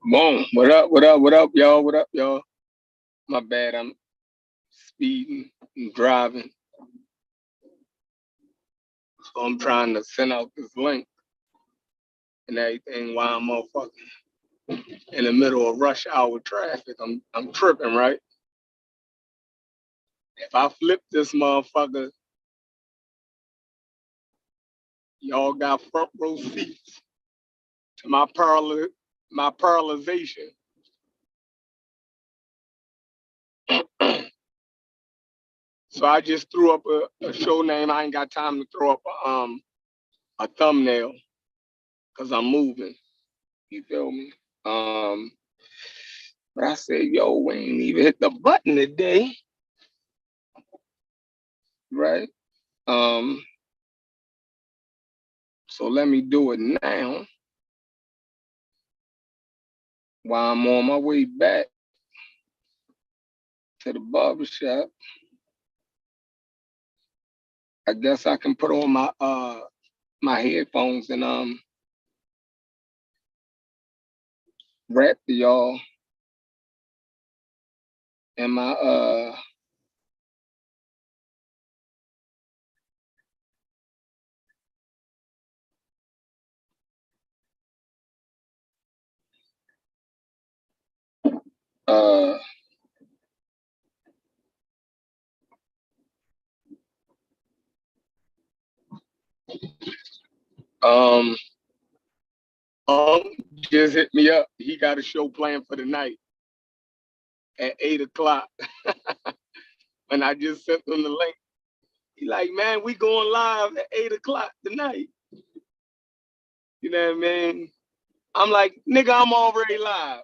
Boom. What up? What up? What up, y'all? What up, y'all? My bad. I'm speeding and driving. So I'm trying to send out this link and everything while I'm motherfucking in the middle of rush hour traffic. I'm tripping, right? If I flip this motherfucker, y'all got front row seats to my paralyzation. So I just threw up a show name. I ain't got time to throw up a thumbnail because I'm moving. You feel me? But I said, yo, we ain't even hit the button today. Right? So let me do it now while I'm on my way back to the barbershop. I guess I can put on my headphones and rap to y'all and my just hit me up. He got a show planned for the night at 8 o'clock. And I just sent him the link. He like, man, we going live at 8 o'clock tonight. You know what I mean? I'm like, nigga, I'm already live.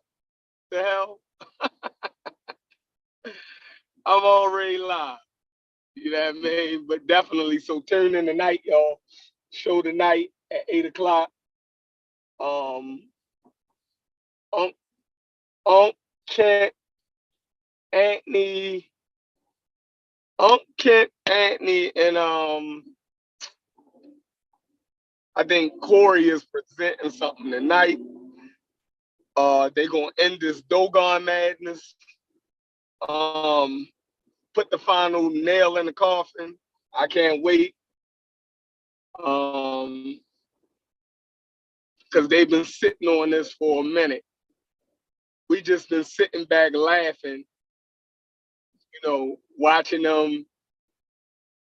The hell? I'm already live. You know what I mean? But definitely, so tune in tonight, y'all. Show tonight at 8 o'clock. Kent, Anthony, Kent, Anthony, and I think Corey is presenting something tonight. They gonna end this Dogon madness. Put the final nail in the coffin. I can't wait. Because they've been sitting on this for a minute. We just been sitting back laughing, you know, watching them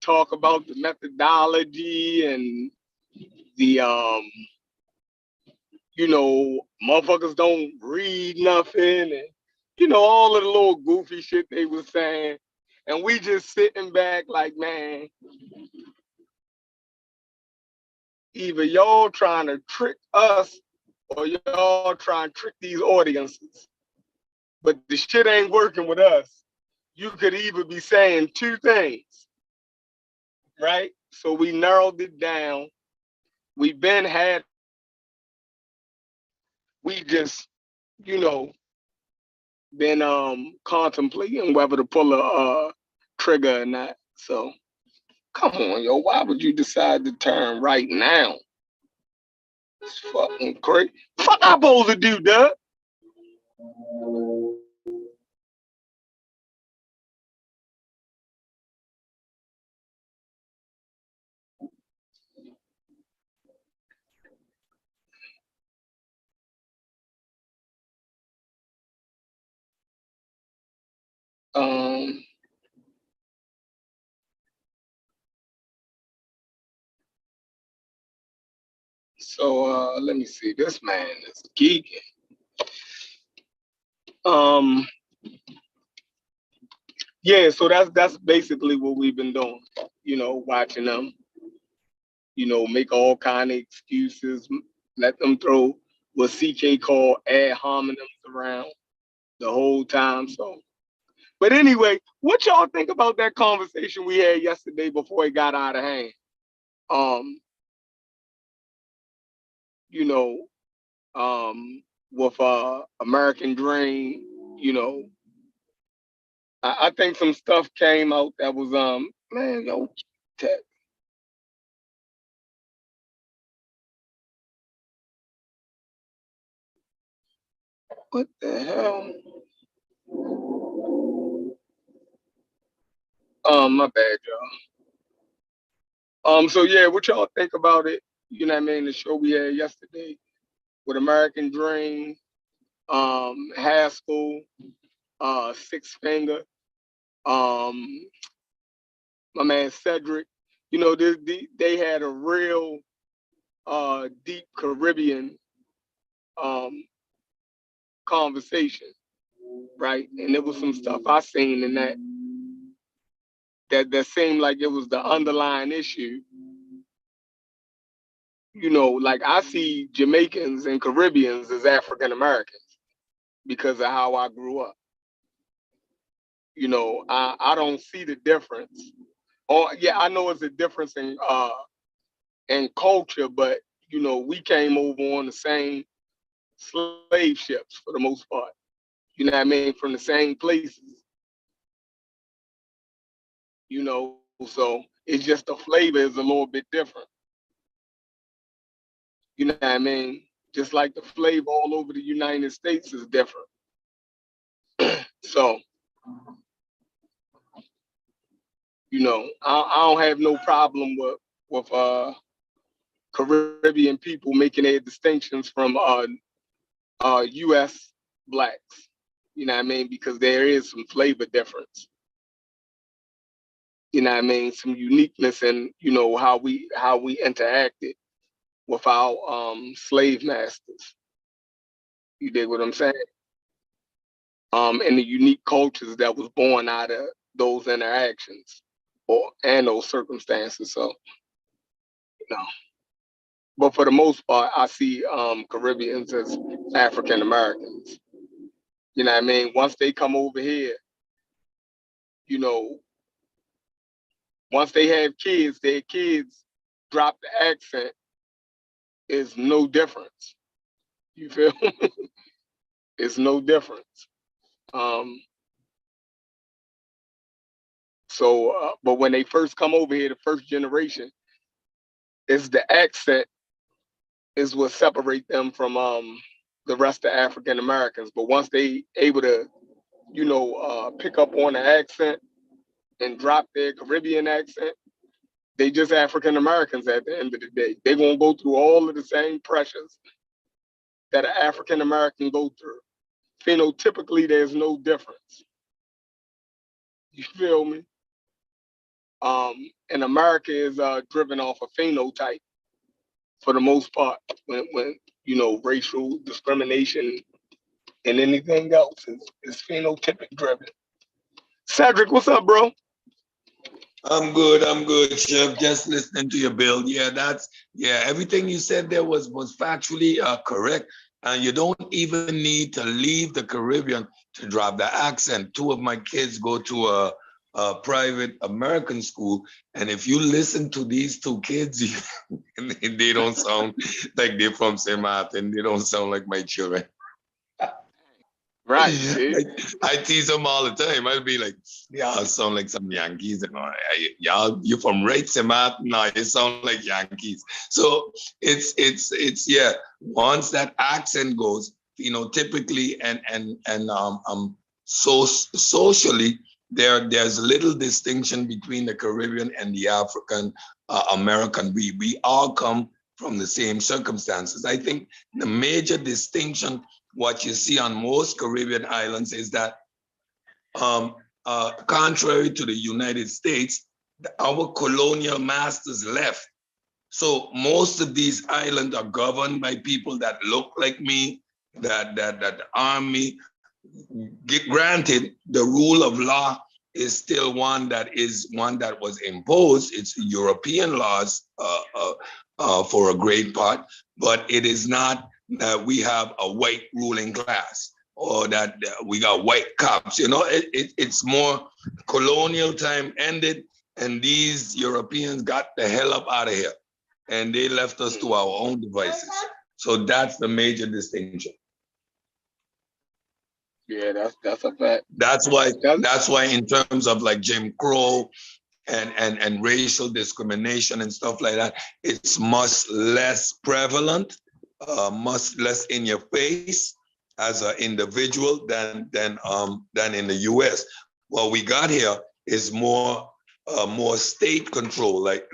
talk about the methodology and the you know, motherfuckers don't read nothing and you know, all of the little goofy shit they was saying. And we just sitting back like, man, either y'all trying to trick us or y'all trying to trick these audiences. But the shit ain't working with us. You could either be saying two things, right? So we narrowed it down. We just, you know, been contemplating whether to pull a trigger or not. So come on, yo, why would you decide to turn right now? It's fucking crazy. Fuck I'm supposed to do, Doug. So let me see. This man is geeking. Yeah, so that's basically what we've been doing. Watching them, make all kind of excuses, let them throw what CK called ad hominems around the whole time. So, but anyway, what y'all think about that conversation we had yesterday before it got out of hand? Um, you know, with American Dream, you know, I think some stuff came out that was man, yo, Ted, what the hell? My bad, y'all. So yeah, what y'all think about it? You know what I mean? The show we had yesterday with American Dream, Haskell, Six Finger, um, my man Cedric. They had a real deep Caribbean um conversation, right? And there was some stuff I seen in that seemed like it was the underlying issue. Like I see Jamaicans and Caribbeans as African Americans because of how I grew up. I don't see the difference. Oh yeah, I know it's a difference in culture, but we came over on the same slave ships for the most part. You know what I mean? From the same places. So it's just the flavor is a little bit different. You know what I mean? Just like the flavor all over the United States is different. So, I don't have no problem with Caribbean people making their distinctions from US blacks. You know what I mean? Because there is some flavor difference. You know what I mean? Some uniqueness in, how we interacted with our slave masters. You dig what I'm saying? And the unique cultures that was born out of those interactions and those circumstances. So, you know, but for the most part, I see Caribbeans as African Americans. You know what I mean? Once they come over here, you know, once they have kids, their kids drop the accent is no difference. You feel? It's no difference. Um, but when they first come over here, the first generation, is the accent is what separate them from the rest of African Americans. But once they able to, pick up on the accent and drop their Caribbean accent, they just African Americans at the end of the day. They're gonna go through all of the same pressures that an African American go through. Phenotypically, there's no difference. You feel me? And America is driven off of phenotype for the most part. When racial discrimination and anything else is phenotypic driven. Cedric, what's up, bro? I'm good, Chef. Just listening to your build. Everything you said there was factually correct. And you don't even need to leave the Caribbean to drop the accent. Two of my kids go to a private American school, and if you listen to these two kids, they don't sound like they're from St. Martin. They don't sound like my children. Right. See? I tease them all the time. I'll be like, y'all sound like some Yankees. And y'all, you're from right, Semat? No, you sound like Yankees. So yeah. Once that accent goes, typically so socially, there's little distinction between the Caribbean and the African American. We all come from the same circumstances. I think the major distinction what you see on most Caribbean islands is that contrary to the United States, our colonial masters left. So most of these islands are governed by people that look like me, that arm me. Granted, the rule of law is still one that was imposed. It's European laws for a great part, but it is not that we have a white ruling class or that we got white cops. You know, it's more colonial time ended, and these Europeans got the hell up out of here, and they left us to our own devices. So that's the major distinction. Yeah, that's a fact. That's why in terms of like Jim Crow and racial discrimination and stuff like that, it's much less prevalent, much less in your face as an individual than in the US. What we got here is more state control, like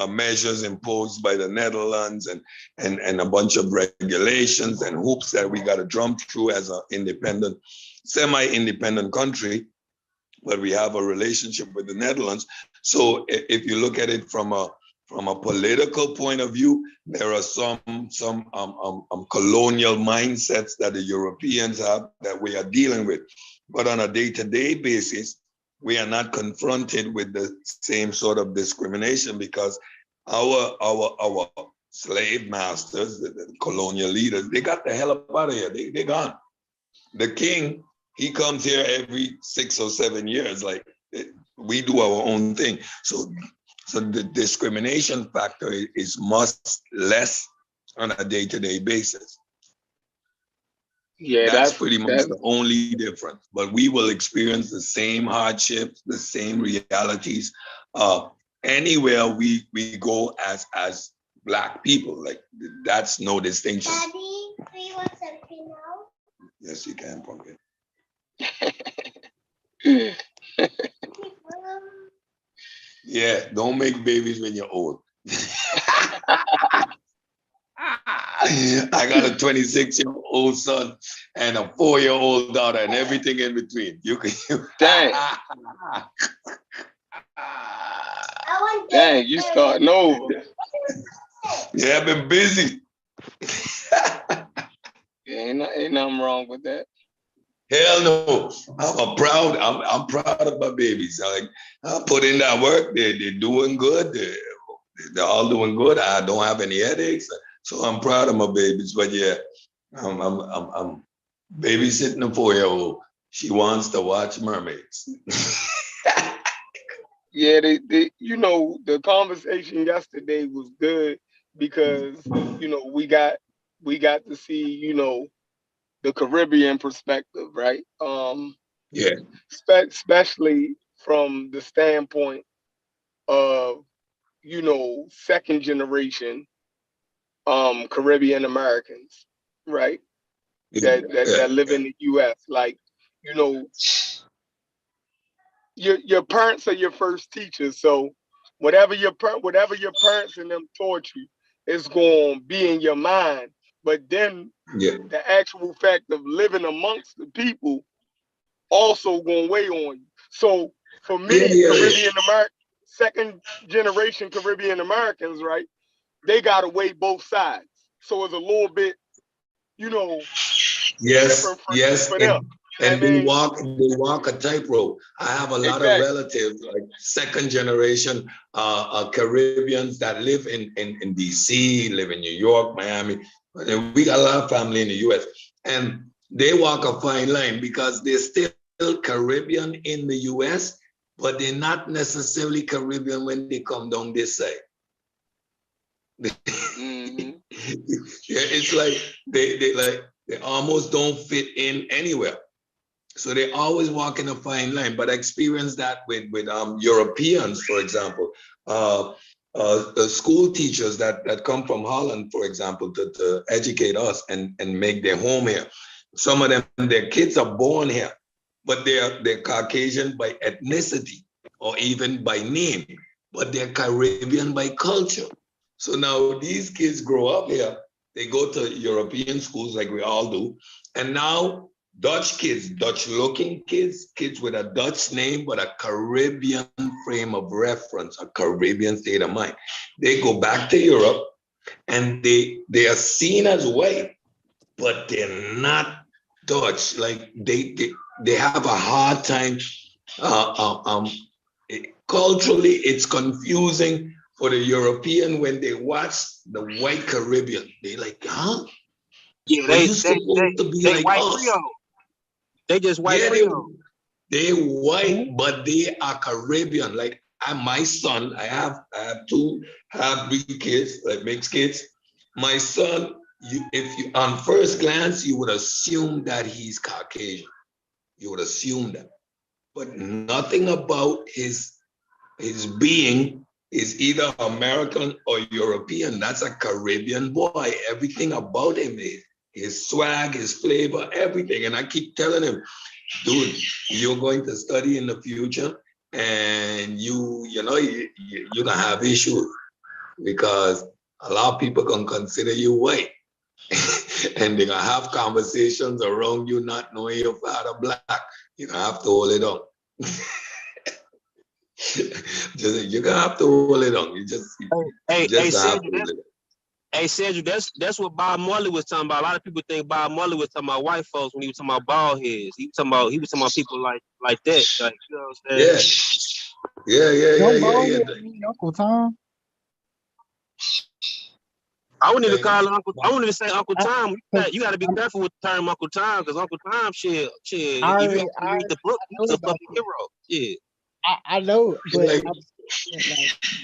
measures imposed by the Netherlands and a bunch of regulations and hoops that we got to jump through as an independent, semi-independent country. But we have a relationship with the Netherlands. So if you look at it from a political point of view, there are some colonial mindsets that the Europeans have that we are dealing with. But on a day-to-day basis, we are not confronted with the same sort of discrimination because our slave masters, the colonial leaders, they got the hell up out of here. They gone. The king, he comes here every 6 or 7 years. Like, we do our own thing. So the discrimination factor is much less on a day-to-day basis. Yeah, that's pretty much the only difference. But we will experience the same hardships, the same realities anywhere we go as Black people. Like, that's no distinction. Daddy, do you want something now? Yes, you can, Pumpkin. Yeah, don't make babies when you're old. I got a 26-year-old son and a 4-year-old daughter and everything in between. You can. Dang. Dang, you starting over. Yeah, I've been busy. Ain't nothing wrong with that. Hell no. I'm proud of my babies. I put in that work. They're doing good. They're all doing good. I don't have any headaches. So I'm proud of my babies. But yeah, I'm babysitting a 4-year-old. She wants to watch mermaids. Yeah, they you know, the conversation yesterday was good because, you know, we got to see, you know, the Caribbean perspective, right? Yeah. Especially from the standpoint of, you know, second generation Caribbean Americans, right? That live in the US. Like, you know, your parents are your first teachers. So whatever your parents and them taught you is going to be in your mind. But then the actual fact of living amongst the people also going to weigh on you. So for me, Caribbean American, second generation Caribbean Americans, right? They got to weigh both sides. So it's a little bit, you know, different for them. And they walk a tightrope. I have a lot of relatives, like second generation Caribbeans that live in DC, live in New York, Miami. And we got a lot of family in the US. And they walk a fine line because they're still Caribbean in the US, but they're not necessarily Caribbean when they come down this side. Mm-hmm. Yeah, it's like they almost don't fit in anywhere. So they always walk in a fine line. But I experienced that with Europeans, for example, the school teachers that come from Holland, for example, to educate us and make their home here. Some of them, their kids are born here, but they're Caucasian by ethnicity or even by name, but they're Caribbean by culture. So now these kids grow up here, they go to European schools like we all do, and now Dutch kids, Dutch-looking kids, kids with a Dutch name, but a Caribbean frame of reference, a Caribbean state of mind. They go back to Europe and they are seen as white, but they're not Dutch. Like they have a hard time Culturally, it's confusing for the European when they watch the white Caribbean. They like, huh? Yeah, Are you supposed to be they like white us? Creole. They just white Yeah, Creole. they white, but they are Caribbean. Like my son, I have two half-breed kids, like mixed kids. My son, if you on first glance, you would assume that he's Caucasian. You would assume that, but nothing about his being is either American or European. That's a Caribbean boy. Everything about him is his swag, his flavor, everything. And I keep telling him, dude, you're going to study in the future, and you're gonna have issues because a lot of people can consider you white. And they're gonna have conversations around you not knowing your father black. You're gonna have to hold it on. You're gonna have to hold it on. You just have to hold it on. Hey, Cedric, that's what Bob Marley was talking about. A lot of people think Bob Marley was talking about white folks when he was talking about bald heads. He was talking about people like that. Like, you know what I'm saying? Yeah. Uncle Tom. I wouldn't even call him Uncle. I wouldn't even say Uncle Tom. You got to be careful with the term Uncle Tom, because Uncle Tom, shit. If you read the book, he's a fucking hero. Yeah. I know, but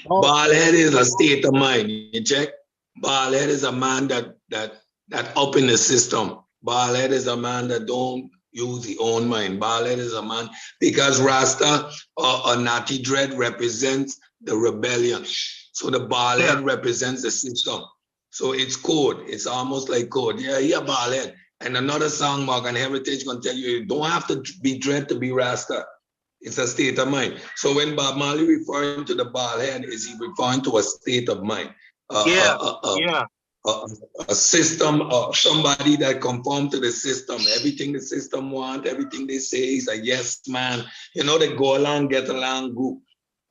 bald head is a state of mind. You check. Bald head is a man that up in the system. Bald head is a man that don't use his own mind. Bald head is a man because Rasta or Natty Dread represents the rebellion. So the bald head represents the system. So it's code. It's almost like code. Yeah, bald head. And another song, Morgan Heritage, gonna tell you don't have to be dread to be Rasta. It's a state of mind. So when Bob Marley referring to the bald head, is he referring to a state of mind? A system, somebody that conform to the system. Everything the system want, everything they say is a yes man. You know, they go along, get along, go.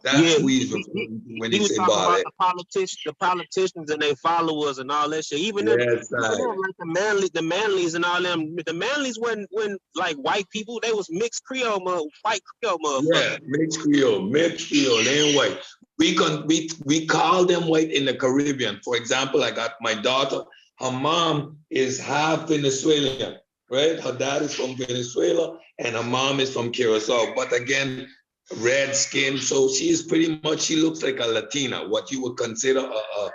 That's who he's referring to when he say bald head. The politicians and their followers and all that shit. Even them, like the Manleys and all them. The Manleys when like white people, they was mixed Creole, white Creole motherfuckers. Yeah, mixed Creole, they ain't white. We call them white in the Caribbean. For example, I got my daughter. Her mom is half Venezuelan, right? Her dad is from Venezuela, and her mom is from Curacao. But again, red skin, so she looks like a Latina, what you would consider a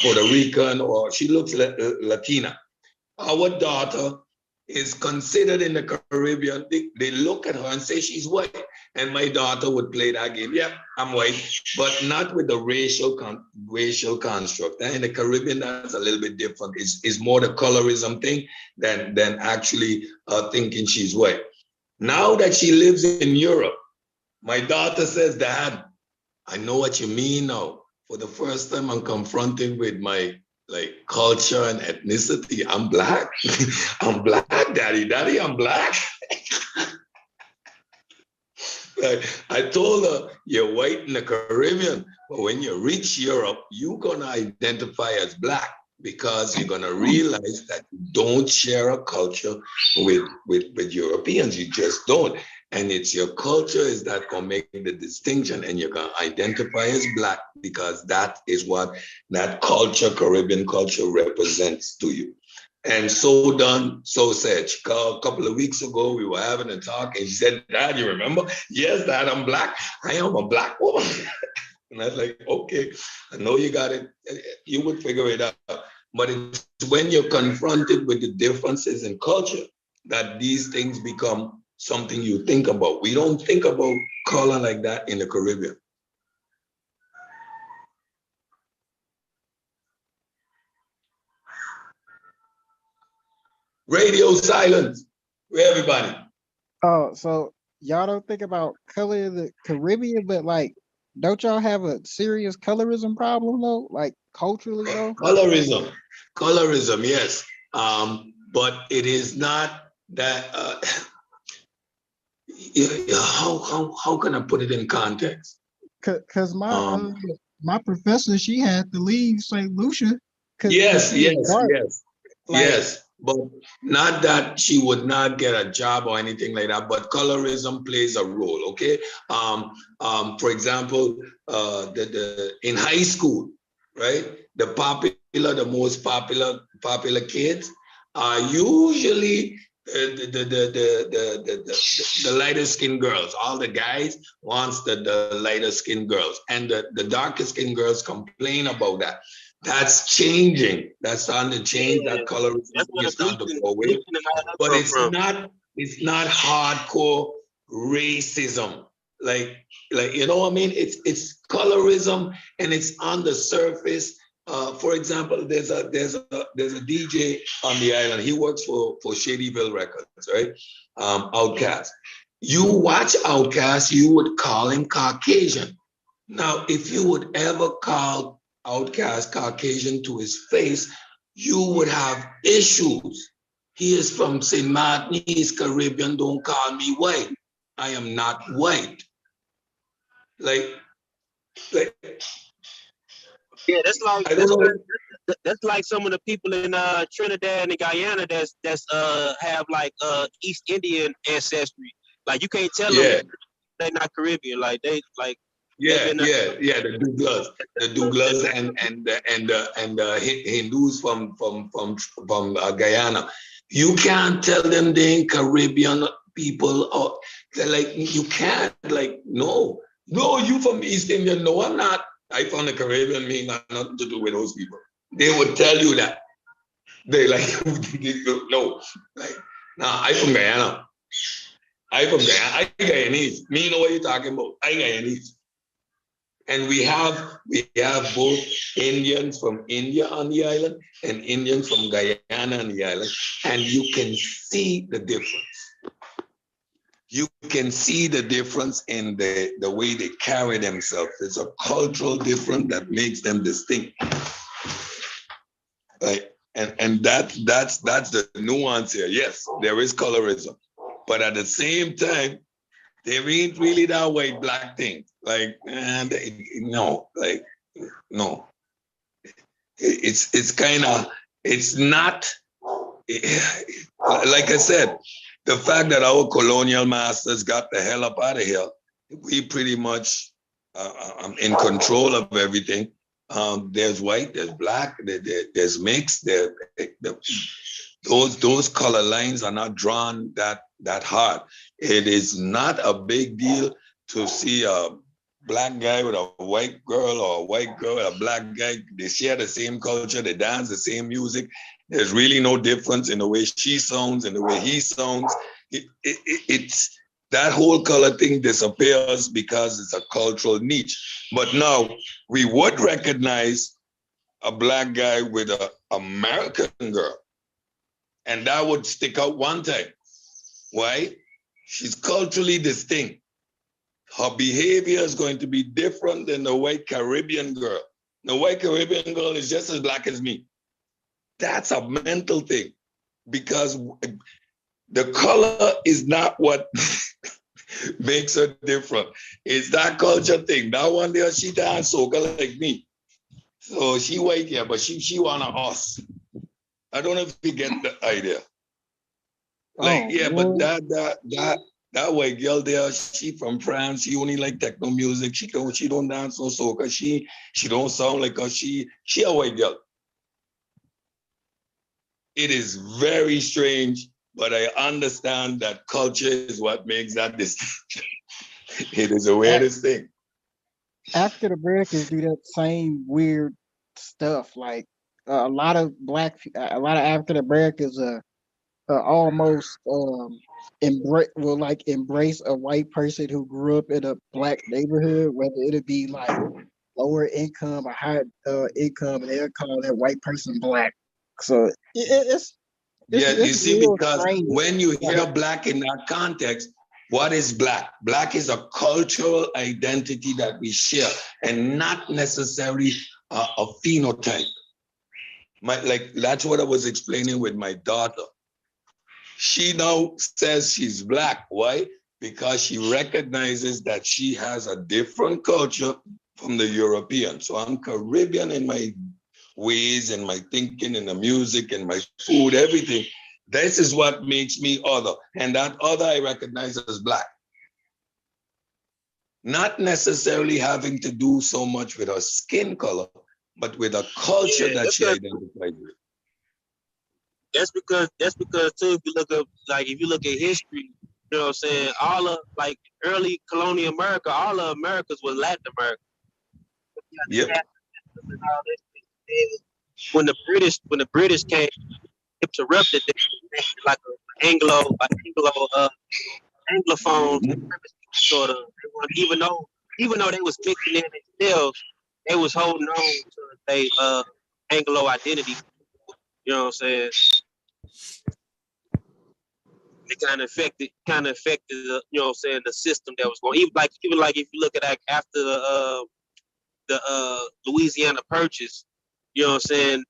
Puerto Rican, or she looks like Latina. Our daughter is considered in the Caribbean. They look at her and say she's white, and my daughter would play that game. Yeah, I'm white, but not with the racial construct. And in the Caribbean, that's a little bit different. It's more the colorism thing than actually thinking she's white. Now that she lives in Europe, my daughter says, Dad, I know what you mean now. For the first time, I'm confronted with my culture and ethnicity. I'm black. I'm black, Daddy, I'm black. I told her, you're white in the Caribbean, but when you reach Europe, you're gonna identify as black because you're gonna realize that you don't share a culture with Europeans. You just don't. And it's your culture is that gonna make the distinction, and you're gonna identify as black because that is what that culture, Caribbean culture, represents to you. And so done, so said. She called a couple of weeks ago, we were having a talk, and she said, Dad, you remember? Yes, Dad, I'm black. I am a black woman. And I was like, okay, I know you got it. You would figure it out. But it's when you're confronted with the differences in culture that these things become something you think about. We don't think about color like that in the Caribbean. Radio silence for everybody. Oh, so y'all don't think about color in the Caribbean, but like, don't y'all have a serious colorism problem though? Like culturally though? Colorism, yes. But it is not that. How can I put it in context? Cause my professor, she had to leave St. Lucia. Yes. but not that she would not get a job or anything like that, but colorism plays a role, okay? For example, in high school, right? The most popular kids are usually the lighter skinned girls. All the guys wants the lighter skinned girls, and the darker skinned girls complain about that. That's changing. That's starting to change. Yeah, that colorism that's where is the starting to bleaching, go away. bleaching and all that But come from. it's not hardcore racism. Like you know what I mean? It's colorism, and it's on the surface. For example, there's a DJ on the island. He works for Shadyville Records, right? Outkast. You watch Outkast, you would call him Caucasian. Now, if you would ever call Outkast Caucasian to his face, you would have issues. He is from St. Martin, he's Caribbean, don't call me white. I am not white. Like Yeah, that's like I don't know. that's like some of the people in Trinidad and Guyana that's have like East Indian ancestry. Like you can't tell them they're not Caribbean. Like they like the Douglas and the Hindus from Guyana. You can't tell them they ain't Caribbean people, or like you can't, like no, you from East India. No, I'm not. I found the Caribbean, me got nothing to do with those people. They would tell you that. They like no, like nah, I from Guyana. I Guyanese. Me know what you're talking about. I Guyanese. And we have both Indians from India on the island and Indians from Guyana on the island, and you can see the difference. You can see the difference in the way they carry themselves. It's a cultural difference that makes them distinct. Right? And that's the nuance here. Yes, there is colorism, but at the same time, there ain't really that white black thing. Like, no. It's kind of, it's not, like I said, the fact that our colonial masters got the hell up out of here, we pretty much in control of everything. There's white, there's black, there's mixed. Those color lines are not drawn that hard. It is not a big deal to see a black guy with a white girl or a white girl with a black guy. They share the same culture, they dance the same music. There's really no difference in the way she sounds and the way he sounds. It's that whole color thing disappears because it's a cultural niche. But now we would recognize a black guy with an American girl, and that would stick out one time. Why? She's culturally distinct. Her behavior is going to be different than the white Caribbean girl. The white Caribbean girl is just as black as me. That's a mental thing, because the color is not what makes her different. It's that culture thing. That one there, she dance soca like me. So she white here, but she one of us. I don't know if you get the idea. Like, but that white girl there, she from France. She only like techno music. She don't dance no soca. She don't sound like her. She a white girl. It is very strange, but I understand that culture is what makes that distinction. It is the weirdest thing. African Americans do that same weird stuff. Like a lot of African Americans almost embrace a white person who grew up in a black neighborhood, whether it'll be like lower income or high income, and they'll call that white person black. So it's you see, because strange. when you hear black in that context, what is black? Black is a cultural identity that we share, and not necessarily a phenotype. That's what I was explaining with my daughter. She now says she's black. Why? Because she recognizes that she has a different culture from the European. So I'm Caribbean in my ways, in my thinking, in the music, in my food, everything. This is what makes me other. And that other I recognize as Black. Not necessarily having to do so much with her skin color, but with a culture that she identifies with. That's because too, if you look up, like if you look at history, you know what I'm saying, all of like early colonial America, all of Americas was Latin America. Yep. When the British came, interrupted them, like an Anglophone sort of. Even though they was mixing in themselves, they was holding on to their Anglo identity. You know what I'm saying? It kind of affected the, you know what I'm saying, the system that was going. Even like if you look at after the Louisiana Purchase, you know what I'm saying,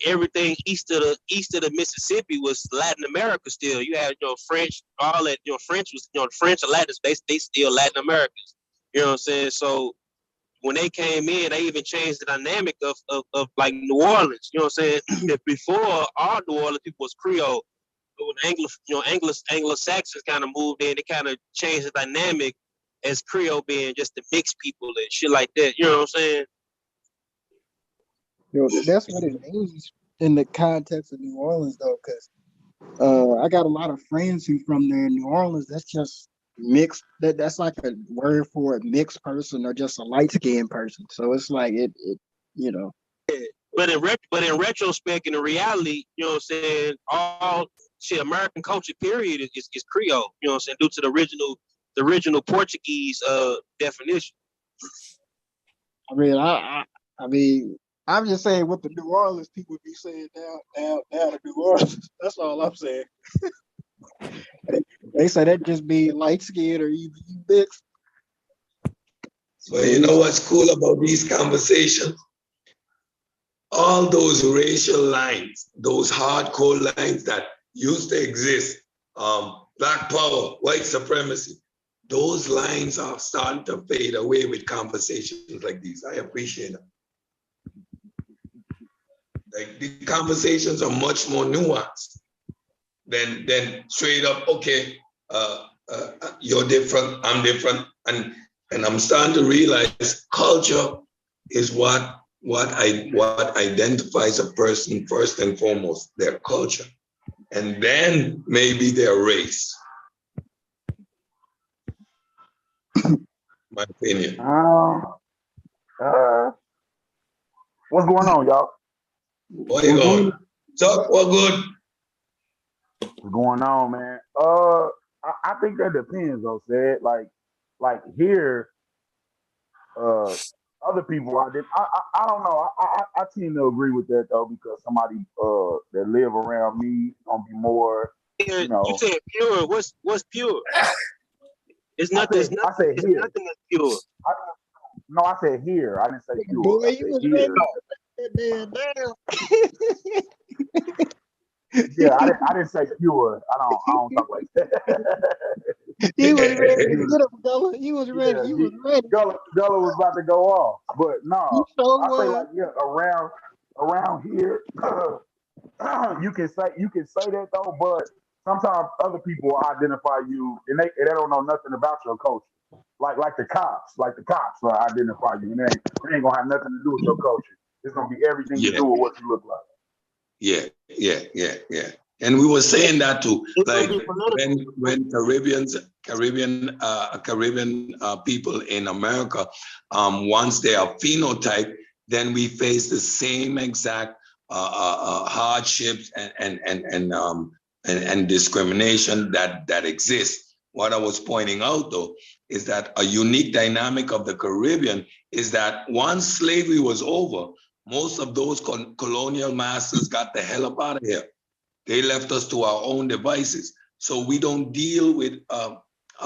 everything east of the Mississippi was Latin America still. You had, you know, French, all that, you know, French was, you know, French and Latin, they still Latin Americans. You know what I'm saying? So when they came in, they even changed the dynamic of like New Orleans. You know what I'm saying? Before, all New Orleans people was Creole. But when Anglo-Saxons kind of moved in, they kind of changed the dynamic as Creole being just the mixed people and shit like that. You know what I'm saying? You know, that's what it means in the context of New Orleans, though, because I got a lot of friends who from there in New Orleans. That's just mixed. That's like a word for a mixed person or just a light skinned person. So it's like it you know. But in retrospect, in the reality, you know what I'm saying, all shit, American culture period is Creole. You know what I'm saying, due to the original Portuguese definition. I mean, I'm just saying what the New Orleans people be saying down in New Orleans. That's all I'm saying. They say that just be light skinned or you mixed. So you know what's cool about these conversations? All those racial lines, those hardcore lines that used to exist, Black power, white supremacy, those lines are starting to fade away with conversations like these. I appreciate it. Like the conversations are much more nuanced than straight up, okay, you're different, I'm different. And I'm starting to realize culture is what identifies a person first and foremost, their culture, and then maybe their race. My opinion. What's going on, y'all? What you going? So, what good? What's going on, man? I think that depends, though, said. Like here, other people I don't know. I tend to agree with that though, because somebody that live around me gonna be more, you know. You said pure. What's pure? It's nothing. I said here. Nothing that's pure. No, I said here. I didn't say pure. Boy, I you said was here. ready down. Yeah, I didn't say pure. I don't talk like that. He was ready to get him, Gullah. He was ready. Yeah, he was ready. Gullah was about to go off, but no, So I say like around here, you can say that though, but sometimes other people will identify you and they don't know nothing about your culture. Like the cops will identify you, and they ain't gonna have nothing to do with your culture. It's gonna be everything to do with what you look like. Yeah. And we were saying that too, like when Caribbean people in America, once they are phenotype, then we face the same exact hardships and discrimination that exists. What I was pointing out though is that a unique dynamic of the Caribbean is that once slavery was over, most of those colonial masters got the hell up out of here. They left us to our own devices. So we don't deal with a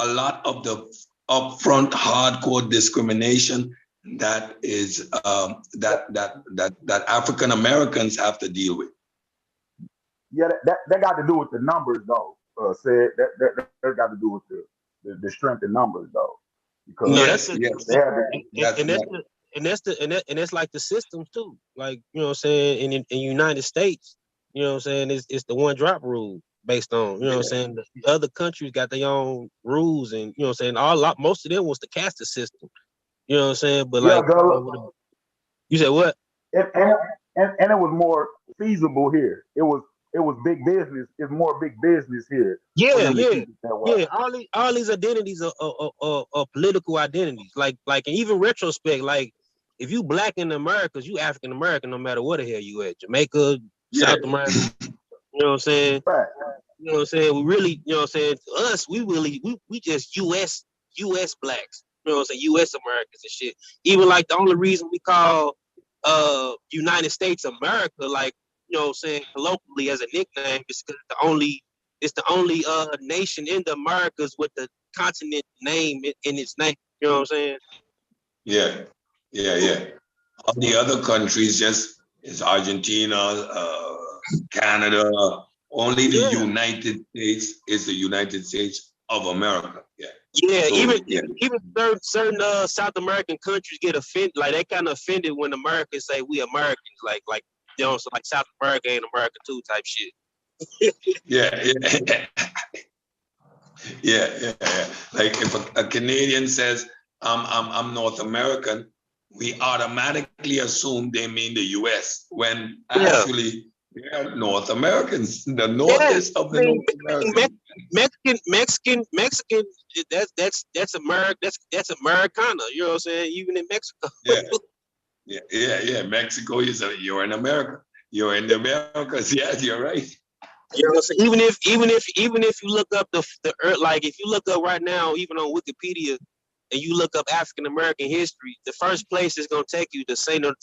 lot of the upfront hardcore discrimination that is that African Americans have to deal with. Yeah, that got to do with the numbers though. Said that got to do with the strength in numbers though. Because yes. and that's like the systems too. Like, you know what I'm saying, in United States, you know what I'm saying, it's the one drop rule based on, you know what I'm saying. The other countries got their own rules, and you know what I'm saying, most of them was the caste system. You know what I'm saying? But Yeah, like, you said what? and it was more feasible here. It was big business. It's more big business here for Yeah, them to yeah, keep it that way. yeah. All these identities are political identities. Like, and even retrospect, like if you black in the Americas, you African American, no matter where the hell you at, Jamaica, Yeah. South America. You know what I'm saying? Fact. You know what I'm saying? We really, you know what I'm saying? To us, we just US blacks. You know what I'm saying? US Americans and shit. Even like the only reason we call United States America, like, you know what I'm saying, colloquially as a nickname, is because it's the only nation in the Americas with the continent name in its name. You know what I'm saying? Yeah. All the other countries just is Argentina, Canada. Only the Yeah. United States is the United States of America. Yeah. Yeah, So, even certain South American countries get offended, like they kind of offended when Americans say we Americans, like you know, so like South America ain't America too type shit. yeah. Yeah. Like if a Canadian says I'm North American, we automatically assume they mean the U.S. when actually they're North Americans. The North is of the North Americans. Mexican. That's America. That's Americana. You know what I'm saying? Even in Mexico. Yeah. Mexico you're in America. You're in the Americas. Yeah, you're right. You know what I'm saying? Even if you look up the earth, like if you look up right now, even on Wikipedia, and you look up African American history, the first place is gonna take you to Santo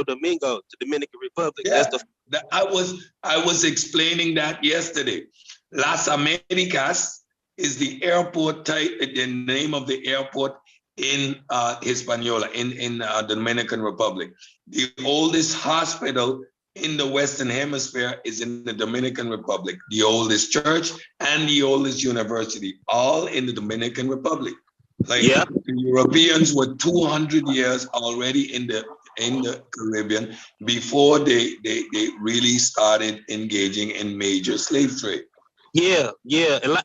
Domingo, to Dominican Republic. Yeah, That's I was explaining that yesterday. Las Americas is the airport type, the name of the airport in Hispaniola, in Dominican Republic. The oldest hospital in the Western Hemisphere is in the Dominican Republic. The oldest church and the oldest university, all in the Dominican Republic. Like the Europeans were 200 years already in the Caribbean before they really started engaging in major slave trade. Yeah.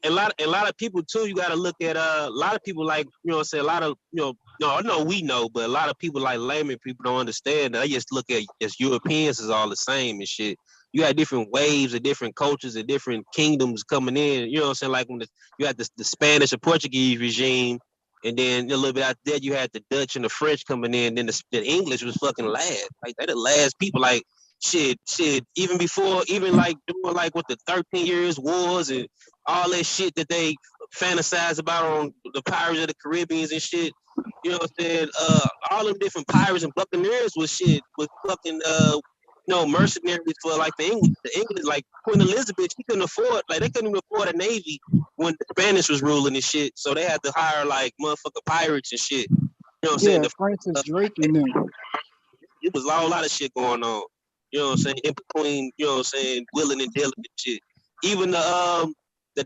A lot of people too. You got to look at a lot of people, like, you know what I'm saying, a lot of, you know, no, I know we know, but a lot of people, like layman people, don't understand. They just look at as Europeans as all the same and shit. You got different waves of different cultures and different kingdoms coming in. You know what I'm saying? Like when you had the Spanish or Portuguese regime, and then a little bit after that, you had the Dutch and the French coming in. Then the English was fucking last. Like they the last people. Like shit. Even before, even like doing like what the 13 Years Wars and all that shit that they fantasize about on the Pirates of the Caribbean and shit. You know what I'm saying? All them different pirates and buccaneers was fucking mercenaries for like the English. Like Queen Elizabeth, she couldn't afford, like they couldn't even afford a navy when the Spanish was ruling and shit. So they had to hire like motherfucking pirates and shit. You know what I'm saying? Francis Drake and them. It was a whole lot of shit going on. You know what I'm saying? In between, you know what I'm saying, willing and dealing and shit. Even the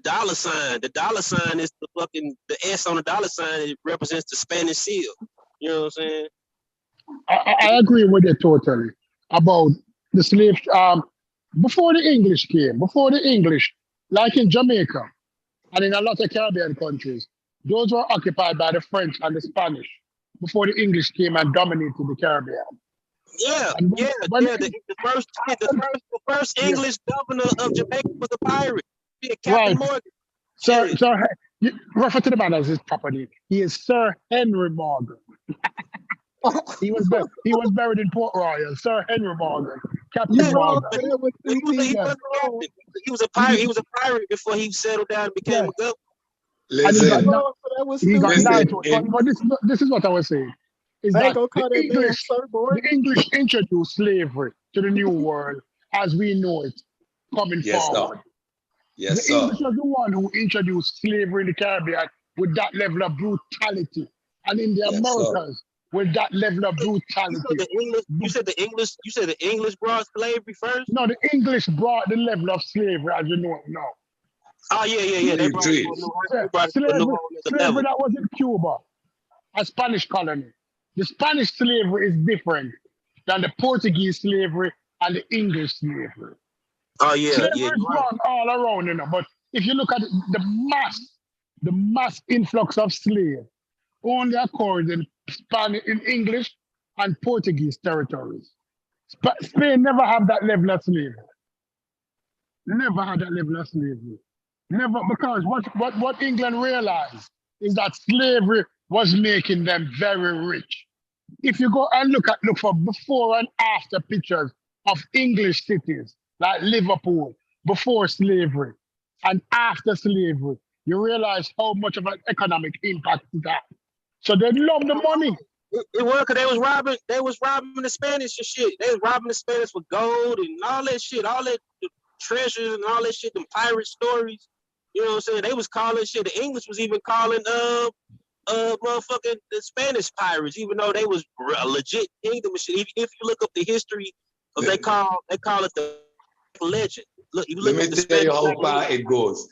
dollar sign. The dollar sign is the S on the dollar sign. It represents the Spanish seal. You know what I'm saying? I agree with you totally about the slaves. Before the English came, like in Jamaica and in a lot of Caribbean countries, those were occupied by the French and the Spanish before the English came and dominated the Caribbean. The first English governor of Jamaica was a pirate. Yeah, Right. Captain Morgan. Sir, refer to the man as his proper name. He is Sir Henry Morgan. He was buried in Port Royal. Sir Henry Morgan, Captain Morgan. He was a pirate. He was a pirate before he settled down and became a governor. Listen, he got knighthood. But this is what I was saying. Is that the English introduced slavery to the New World as we know it coming forward. Yes, the English was the one who introduced slavery in the Caribbean with that level of brutality, and in the Americas with that level of brutality. You said the English brought slavery first? No, the English brought the level of slavery as you know it now. Oh yeah. They brought slavery that was in Cuba, a Spanish colony. The Spanish slavery is different than the Portuguese slavery and the English slavery. Oh yeah, Slavery yeah, is you're right. wrong all around, but if you look at the mass influx of slaves only occurs in Spanish, in English and Portuguese territories. Spain never had that level of slavery. Never had that level of slavery. Never, because what England realized is that slavery was making them very rich. If you go and look for before and after pictures of English cities like Liverpool before slavery and after slavery, you realize how much of an economic impact it had. So they love the money. It was because they was robbing the Spanish and shit. They was robbing the Spanish for gold and all that shit, all that treasures and all that shit, them pirate stories. You know what I'm saying? They was calling shit. The English was even calling motherfucking the Spanish pirates, even though they was a legit kingdom and shit. If you look up the history of they call it the legend. Look, you Let look me up the tell you Spanish how far it goes.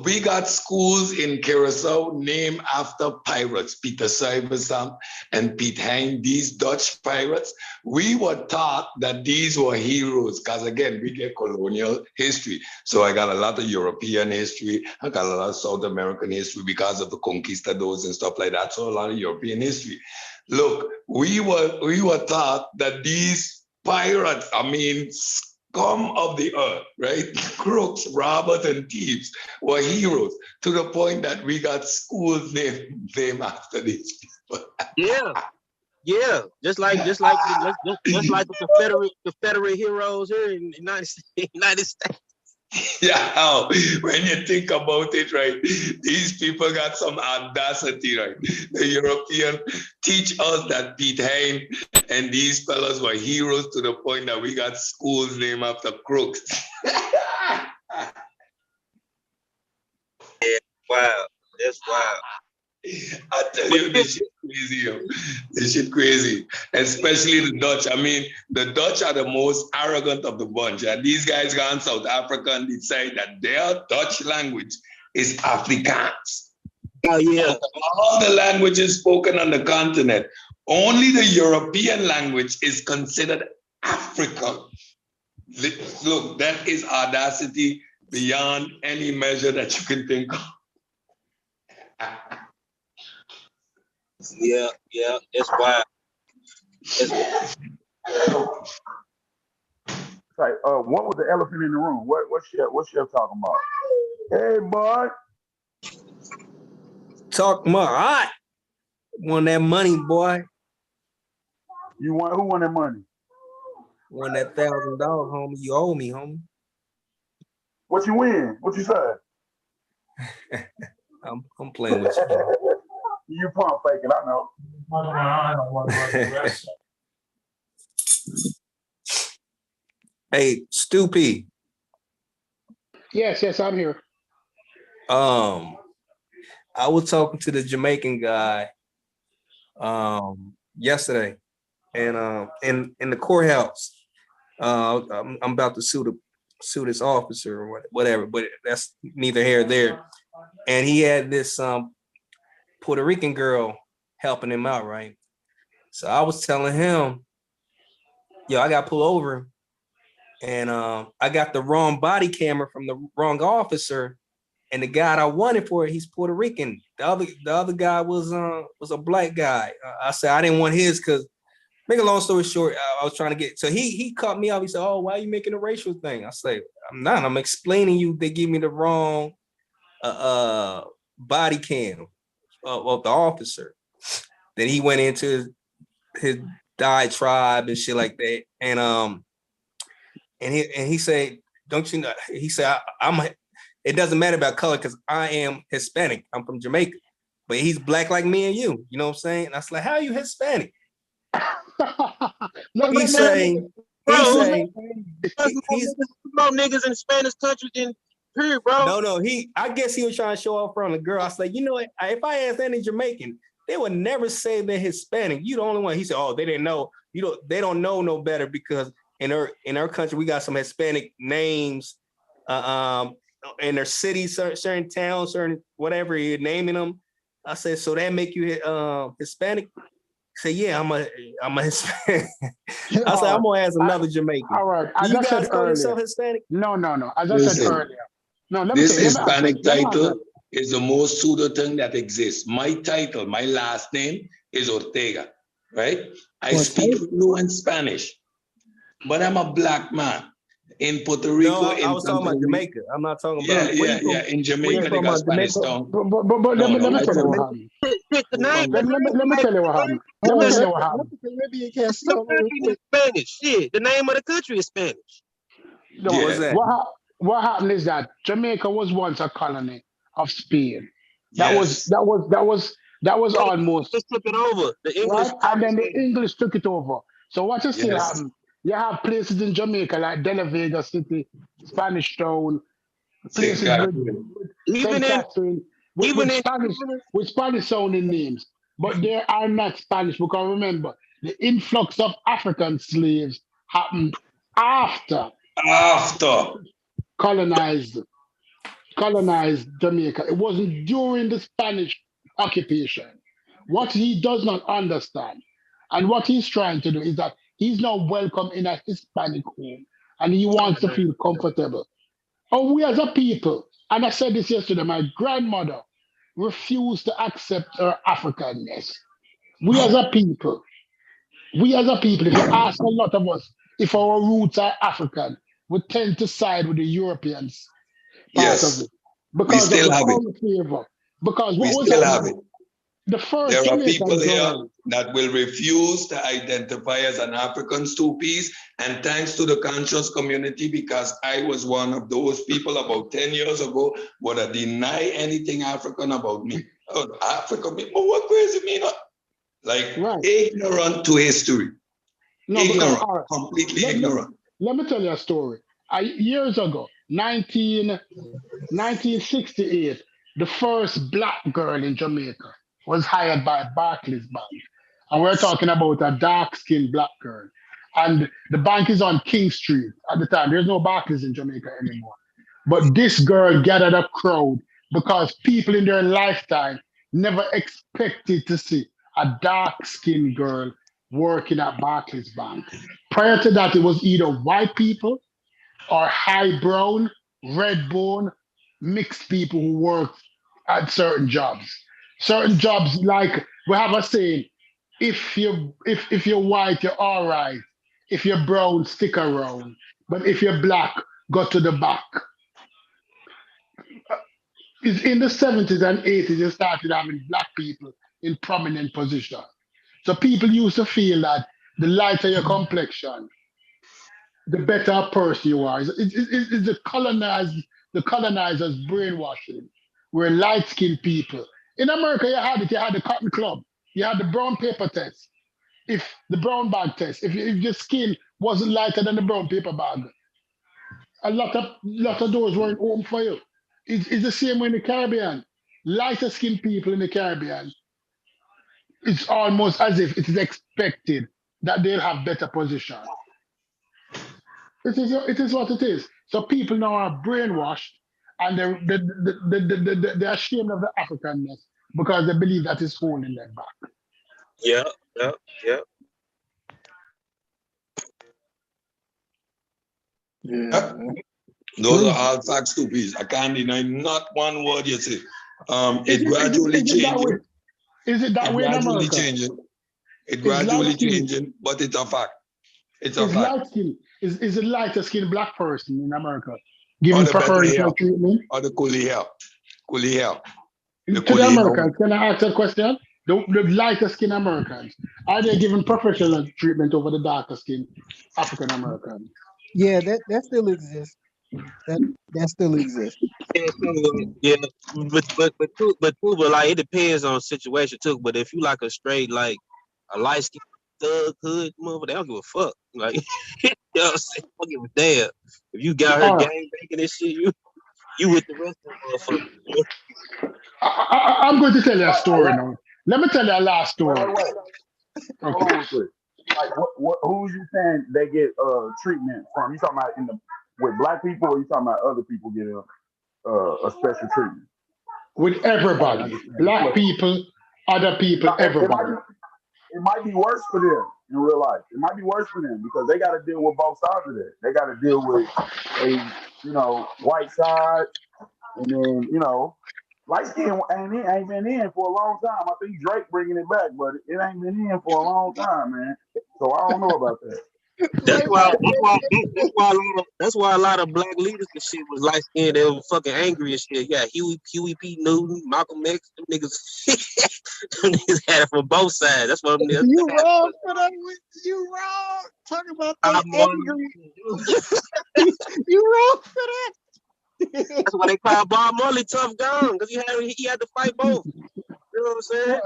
We got schools in Curacao named after pirates, Peter Stuyvesant and Piet Hein, these Dutch pirates. We were taught that these were heroes because, again, we get colonial history. So I got a lot of European history. I got a lot of South American history because of the conquistadors and stuff like that. So a lot of European history. Look, we were taught that these pirates, scum of the earth, right? Crooks, robbers, and thieves were heroes to the point that we got schools named after these people. Yeah, just like the Confederate heroes here in the United States. Yeah, when you think about it, right, these people got some audacity, right? The European teach us that Piet Hein and these fellas were heroes to the point that we got schools named after crooks. Wow, that's wild. I tell you, this shit crazy, yo. This shit crazy. Especially the Dutch. The Dutch are the most arrogant of the bunch. And these guys gone South Africa and decide that their Dutch language is Afrikaans. Oh yeah. All the languages spoken on the continent, only the European language is considered African. Look, that is audacity beyond any measure that you can think of. Yeah, it's wild. Like, what was the elephant in the room? What's Chef talking about? Hey, boy. Talk more. All right. Want that money, boy. Who won that money? Want that $1,000, homie. You owe me, homie. What you win? What you say? I'm playing with you. You pump faking, I know. Hey, Stoopy. Yes, I'm here. I was talking to the Jamaican guy yesterday, and in the courthouse. I'm about to sue this officer or whatever, but that's neither here nor there. And he had this Puerto Rican girl helping him out, right? So I was telling him, yo, I got pulled over, and I got the wrong body camera from the wrong officer, and the guy I wanted for it, he's Puerto Rican. The other guy was a black guy. I said I didn't want his because, make a long story short, I was trying to get. So he cut me off. He said, "Oh, why are you making a racial thing?" I say, "I'm not. I'm explaining you. They give me the wrong body cam of the officer." Then he went into his diatribe and shit like that, and he said, "Don't you know?" He said, "It doesn't matter about color because I am Hispanic. I'm from Jamaica, but he's black like me and you. You know what I'm saying?" And I was like, "How are you Hispanic?" He's saying he's more niggas in Spanish country than period, bro. No, I guess he was trying to show off from the girl. I was like, you know what? If I asked any Jamaican, they would never say they're Hispanic. You the only one. He said, "Oh, they didn't know. They don't know no better because in our country we got some Hispanic names, in their cities, certain towns, certain whatever you're naming them." I said, "So that make you Hispanic?" say, yeah, I'm a Hispanic. I said, I'm gonna ask another Jamaican. All right. Do As you I guys said call yourself earlier. Hispanic? No. As I said Listen, earlier. No, let me this say. Let me answer. Hispanic Let me answer. title is the most pseudo thing that exists. My title, my last name is Ortega, right? I speak fluent Spanish, but I'm a black man in Puerto Rico. No, I in was talking about Santo Domingo. Jamaica. I'm not talking about. Yeah. In Where you Jamaica, they from? got Spanish Jamaica? tongue. But let me I tell you from, what happened. The name, Let me tell you what happened. Let Hold me on, tell you let what happened. the Caribbean cat the talk real country is quick. Spanish. Shit, the name of the country is Spanish. No, What's yeah, that? what happened is that Jamaica was once a colony of Spain. That was yes, almost Just took it over. The English right, and then conquered the English took it over. So what you still yes, have? You have places in Jamaica like De La Vega City, Spanish Town, St. places with Catherine. St. even in Catherine even in even in, with Spanish sounding names, but they are not Spanish because remember the influx of African slaves happened after After, colonized Jamaica. It wasn't during the Spanish occupation. What he does not understand and what he's trying to do is that he's now welcome in a Hispanic home and he wants to feel comfortable. And we as a people, and I said this yesterday, my grandmother refused to accept her Africanness. We as a people, if you ask a lot of us if our roots are African, we tend to side with the Europeans part of yes, it we because of still the have it. current flavor. Because We what was still have happening? it. The first There are Jamaican people here girl. that will refuse to identify as an African two-piece, and thanks to the conscious community, because I was one of those people about 10 years ago, would have deny anything African about me. Oh, African people, what crazy me? Not? Like Right. ignorant to history. No, because Ignorant, all right, completely let, let, ignorant. let me tell you a story. Years ago, 1968, the first black girl in Jamaica was hired by Barclays Bank. And we're talking about a dark-skinned black girl. And the bank is on King Street at the time. There's no Barclays in Jamaica anymore. But this girl gathered a crowd because people in their lifetime never expected to see a dark-skinned girl working at Barclays Bank. Prior to that, it was either white people or high brown, red bone, mixed people who work at certain jobs. Certain jobs, like we have a saying, if you're white, you're all right. If you're brown, stick around. But if you're black, go to the back. It's in the 70s and 80s, you started having black people in prominent positions. So people used to feel that the lighter your complexion, the better person you are. It's the colonizers brainwashing. We're light-skinned people. In America, you had the cotton club, you had the brown paper test. If the brown bag test, if your skin wasn't lighter than the brown paper bag, a lot of doors weren't open for you. It's the same way in the Caribbean. Lighter skinned people in the Caribbean, it's almost as if it is expected that they'll have better position. It is what it is. So people now are brainwashed and they're ashamed of the Africanness because they believe that is holding them back. yeah, yeah, yeah. Yeah. Those are all facts to peace. I can't deny not one word you say. Is It it, is gradually it, is it that way? changing. Is it that It way in gradually America? changing. It Is light gradually skin changing, but it's a fact. It's a is fact. light skin is a lighter skinned black person in America Or given the better hair, preferential treatment or the coolie hair. Coolie hair. The to the coolie hair. Americans? Can I ask a question? The lighter skinned Americans, are they given preferential treatment over the darker skinned African Americans? Yeah, that still exists. That still exists. Yeah, yeah, but like it depends on the situation too. But if you like a straight like a light skinned thug hood mother, they don't give a fuck. Like you know what I'm saying? I don't give a damn. If you got her All right, gang banging and shit, you with the rest of the motherfuckers. You I'm going to tell you a story Like, now. Let me tell you a last story. wait. Okay. Hold on real quick. Like, who you saying they get treatment from? You talking about with black people, or you talking about other people getting a special treatment? With I didn't everybody, understand the black question. people, other people, Now, if I everybody. it might be worse for them in real life. It might be worse for them because they got to deal with both sides of that. They got to deal with a white side, and then light skin ain't been in for a long time. I think Drake bringing it back, but it ain't been in for a long time, man. So I don't know about that. That's why. That's why a lot of black leaders and shit was light skinned. They were fucking angry and shit. Yeah, Huey P. Newton, Malcolm X, them niggas, them niggas had it from both sides. That's what them niggas. You wrong for that. You wrong. Talk about that angry. You wrong for that. That's why they call Bob Marley tough gun, because he had to fight both. You know what I'm saying?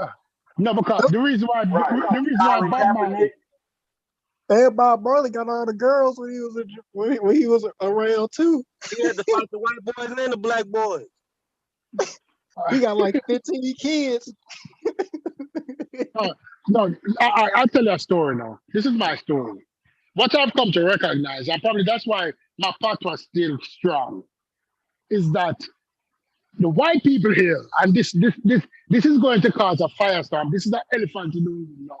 No, because the reason why Bob Marley. And Bob Marley got all the girls when he was around too. He had to fight the white boys and the black boys. He got like 15 kids. No, I'll tell you a story now. This is my story. What I've come to recognize, and probably that's why my part was still strong, is that the white people here, and this is going to cause a firestorm. This is an elephant you don't even know.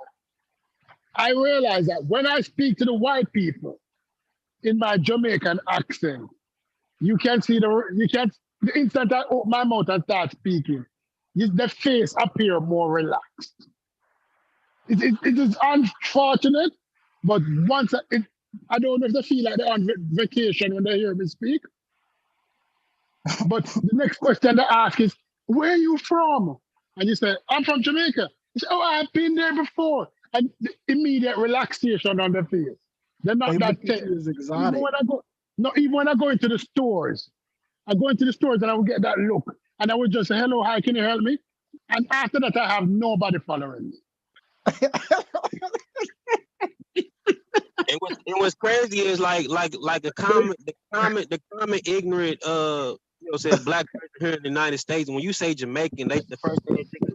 I realize that when I speak to the white people in my Jamaican accent, you can see the instant I open my mouth and start speaking, the face appear more relaxed. It is unfortunate, but once I don't know if they feel like they're on vacation when they hear me speak. But the next question they ask is, where are you from? And you say, I'm from Jamaica. You say, oh, I've been there before. And the immediate relaxation on their face. They're not that tense. Exotic. Even when I go into the stores, and I will get that look. And I will just say, hello, hi, can you help me? And after that, I have nobody following me. And what's crazy is like the common ignorant says black person here in the United States. When you say Jamaican, the first thing they think is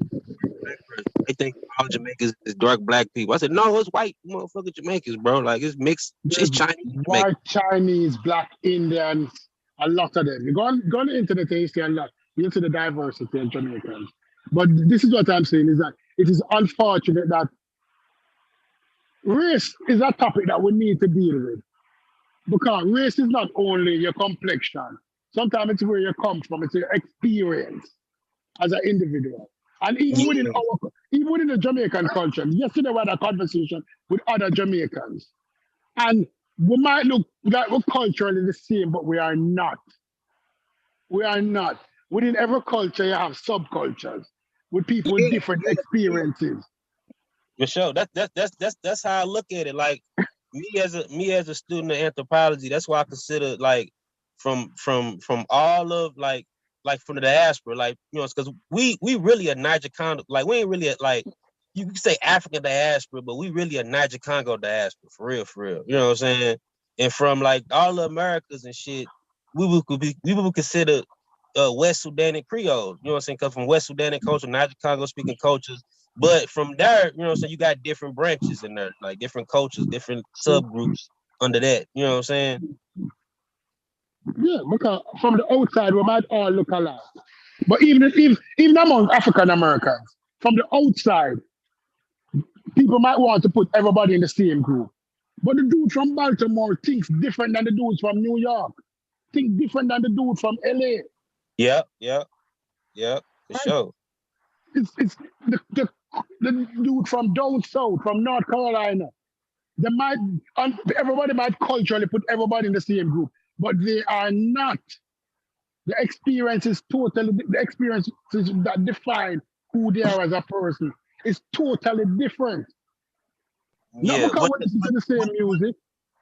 black person. They think all Jamaicans is dark black people. I said, no, it's white motherfucking Jamaicans, bro. Like it's mixed. It's Chinese. White, Chinese, black, Indians, a lot of them. You go on the internet and you see a lot. You see the diversity in Jamaicans. But this is what I'm saying is that it is unfortunate that race is a topic that we need to deal with. Because race is not only your complexion. Sometimes it's where you come from. It's your experience as an individual. And even within the Jamaican culture, yesterday we had a conversation with other Jamaicans. And we might look like we're culturally the same, but we are not. We are not. Within every culture, you have subcultures with people with different experiences. For sure. That's how I look at it. Like me as a student of anthropology, that's why I consider like from all of like from the diaspora, like because we really a Niger Congo, like we ain't really like you can say African diaspora, but we really a Niger Congo diaspora for real. You know what I'm saying? And from like all the Americas and shit, we would consider West Sudan and Creole. You know what I'm saying? Because from West Sudan and culture, Niger Congo speaking cultures. But from there, you know what I'm saying, you got different branches in there, like different cultures, different subgroups under that. You know what I'm saying? Yeah, because from the outside, we might all look alike. But even among African Americans, from the outside, people might want to put everybody in the same group. But the dude from Baltimore thinks different than the dudes from New York, think different than the dude from LA. Yeah, for sure. It's the dude from down south, from North Carolina. Everybody might culturally put everybody in the same group, but they are not. The experiences that define who they are as a person is totally different. Not because we listen to the same music.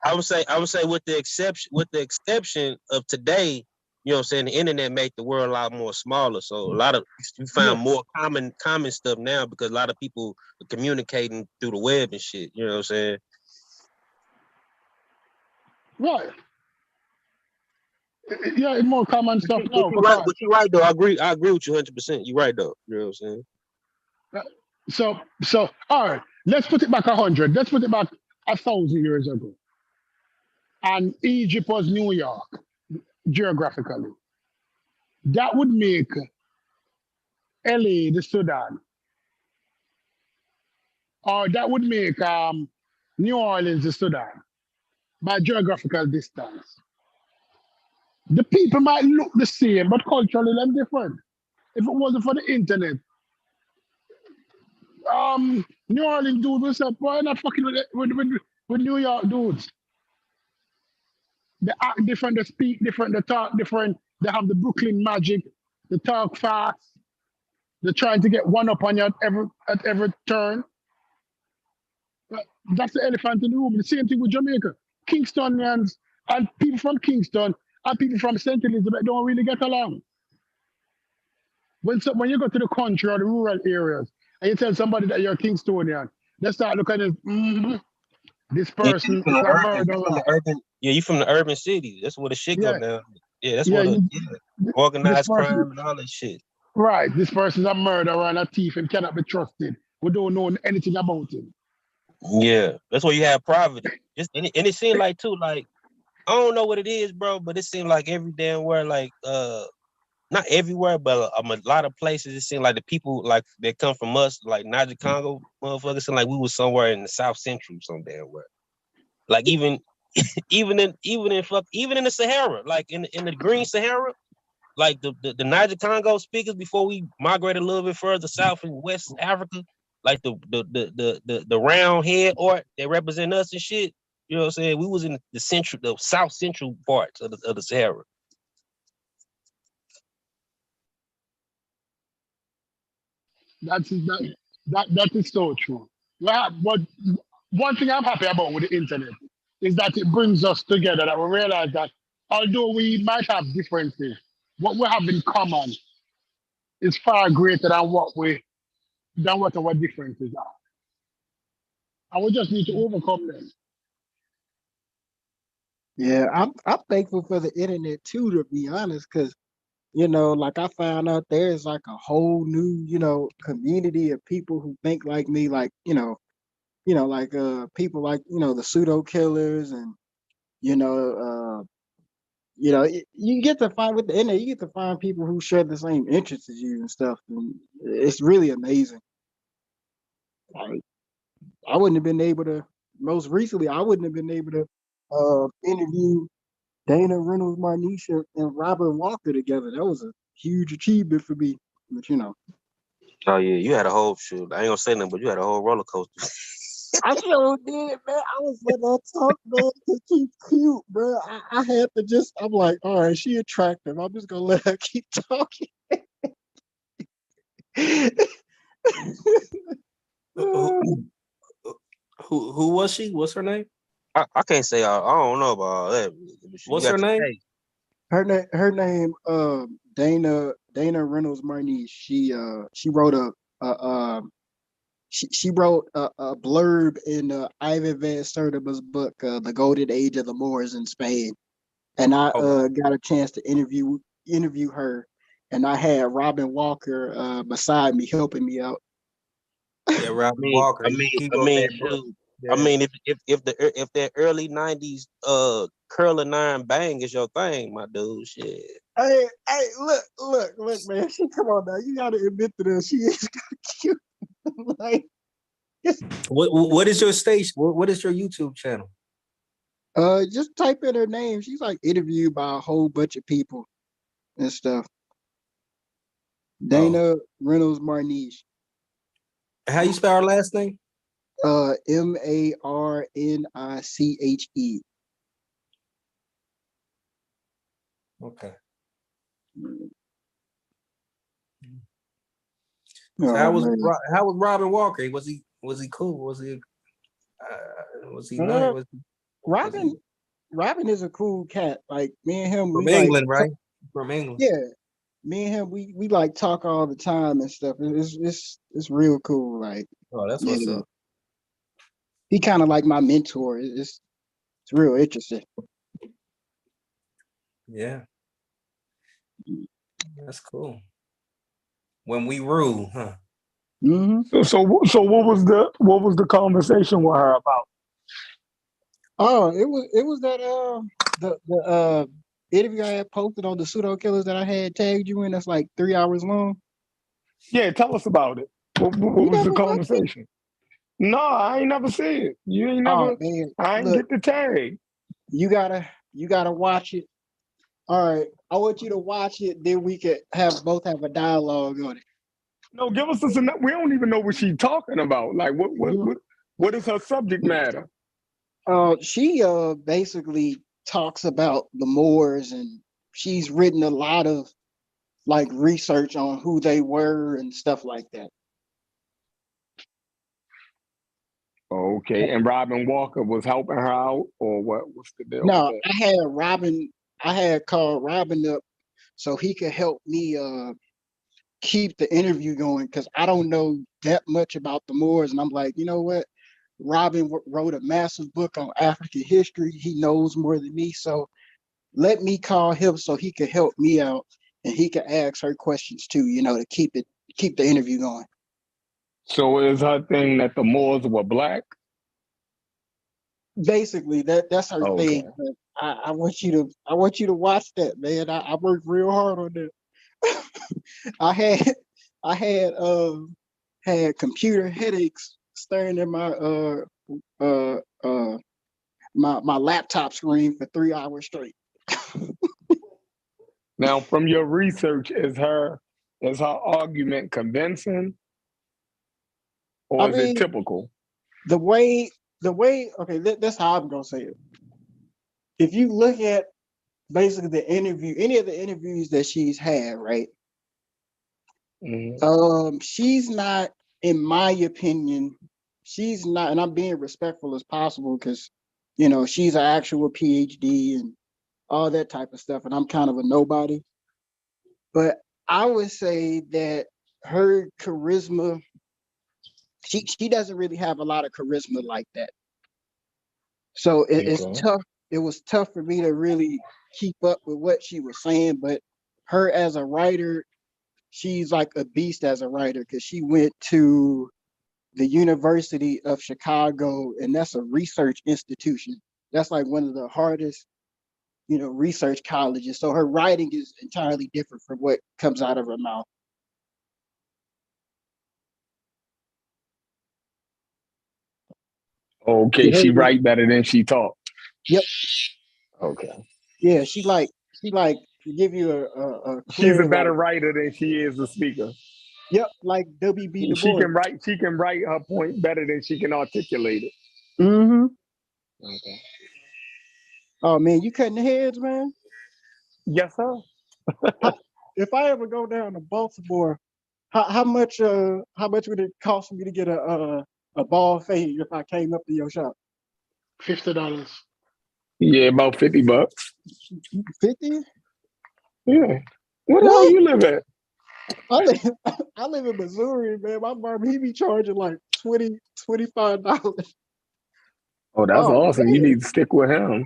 I would say with the exception of today, you know what I'm saying, the internet made the world a lot more smaller. So you find more common stuff now because a lot of people are communicating through the web and shit. You know what I'm saying? Right. Yeah, it's more common stuff now. But you're right though. I agree with you 100%. You're right though. You know what I'm saying? So all right, let's put it back 100. Let's put it back 1,000 years ago. And Egypt was New York, geographically. That would make LA the Sudan. or that would make New Orleans to Sudan by geographical distance. The people might look the same, but culturally they're different. If it wasn't for the internet, New Orleans dude was up, boy, not fucking with New York dudes. They act different, they speak different, they talk different, they have the Brooklyn magic, they talk fast, they're trying to get one up on you at every turn. But that's the elephant in the room. The same thing with Jamaica. Kingstonians and people from Kingston and people from St. Elizabeth don't really get along. When you go to the country or the rural areas and you tell somebody that you're a Kingstonian, they start looking at this Yeah, person is a murderer. You from the urban city. That's where the shit go Yeah, down. Yeah, that's yeah, where the this organized person, crime and all that shit. right, this person's a murderer and a thief and cannot be trusted. We don't know anything about him. Yeah, that's where you have poverty. And it seemed like too, like I don't know what it is, bro, but it seemed like every damn where, like not everywhere, but a lot of places. It seemed like the people like that come from us, like Niger Congo, motherfuckers, seem like we was somewhere in the South Central, some damn where. Like even in the Sahara, like in the Green Sahara, like the Niger Congo speakers before we migrated a little bit further south in West Africa, like the round head art that represent us and shit. You know what I'm saying? We was in the South Central parts of the Sahara. That is so true. Well, but one thing I'm happy about with the internet is that it brings us together. That we realize that although we might have differences, what we have in common is far greater than what our differences are, and we just need to overcome them. Yeah, I'm thankful for the internet too, to be honest, because like I found out there's like a whole new, community of people who think like me, like, like people like, the pseudo killers and you get to find with the internet, you get to find people who share the same interests as you and stuff. And it's really amazing. Like I wouldn't have been able to most recently, I wouldn't have been able to interview Dana Reynolds Marnisha and Robert Walker together. That was a huge achievement for me. But Oh yeah, you had a whole shoot. I ain't gonna say nothing, but you had a whole roller coaster. I sure did, man. I was letting her talk, man, because she's cute, bro. I had to I'm like, all right, she attractive. I'm just gonna let her keep talking. Who was she? What's her name? I can't say I don't know about all that. What's her name? Her name Dana Reynolds Marniche. She wrote she wrote a blurb in Ivan Van Sertima's book, The Golden Age of the Moors in Spain, and I got a chance to interview her, and I had Robin Walker beside me helping me out. Yeah, Robin Walker. He wrote that book. I mean, if that early '90s curling iron bang is your thing, my dude, shit. Hey, look, man. Come on now, you gotta admit to this. She is cute. Like, what is your station? What is your YouTube channel? just type in her name. She's like interviewed by a whole bunch of people and stuff. Dana Reynolds Marniche. How you spell her last name? Marniche. Okay. Oh, how was Robin Walker? Was he cool? Was he nice? Robin is a cool cat. Like me and him, from England, right? From England. Yeah, me and him, we like talk all the time and stuff. It's real cool. Like, that's what's up. He kind of like my mentor. It's real interesting. Yeah, that's cool. When we rule, huh? Mm-hmm. So what was the conversation with her about? Oh, it was that the interview I had posted on the pseudo killers that I had tagged you in. That's like 3 hours long. Yeah, tell us about it. What was the conversation? No, I ain't never seen it. You ain't Oh never. man, I ain't look, get the tag. you gotta watch it. All right, I want you to watch it. Then we could both have a dialogue on it. No, give us a. We don't even know what she's talking about. Like, what is her subject matter? She basically talks about the Moors, and she's written a lot of like research on who they were and stuff like that. Okay, and Robin Walker was helping her out, or what? What's the deal with No, that? I had called Robin up so he could help me keep the interview going because I don't know that much about the Moors, and I'm like, you know what? Robin wrote a massive book on African history. He knows more than me, so let me call him so he could help me out and he could ask her questions too, to keep the interview going. So is her thing that the Moors were black? Basically, that's her Okay. thing. But I want you to watch that, man. I worked real hard on that. I had I had computer headaches staring at my laptop screen for 3 hours straight. Now, from your research, is her argument convincing, I or is it mean, typical? the way okay, that's how I'm gonna say it. If you look at basically any of the interviews that she's had, right? She's not, in my opinion, she's not, and I'm being respectful as possible because she's an actual PhD and all that type of stuff, and I'm kind of a nobody. But I would say that her charisma, she doesn't really have a lot of charisma like that. So it's Okay. tough. It was tough for me to really keep up with what she was saying. But her as a writer, she's like a beast as a writer because she went to the University of Chicago, and that's a research institution. That's like one of the hardest, research colleges. So her writing is entirely different from what comes out of her mouth. Okay, You she heard me? write better than she talk. Yep. Okay. Yeah, she like to give you a She's a clear like, better writer than she is a speaker. yep, like W.B. Du She Bois. can write. She can write her point better than she can articulate it. Mm-hmm. Okay. Oh man, you cutting the heads, man. Yes, sir. If I ever go down to Baltimore, how much would it cost me to get a ball fade if I came up to your shop? $50. Yeah, about $50. 50? Yeah. Where the hell What? you live at? I live I live in Missouri, man. My barber, he be charging like $25. Oh, that's Oh awesome. You man. need to stick with him.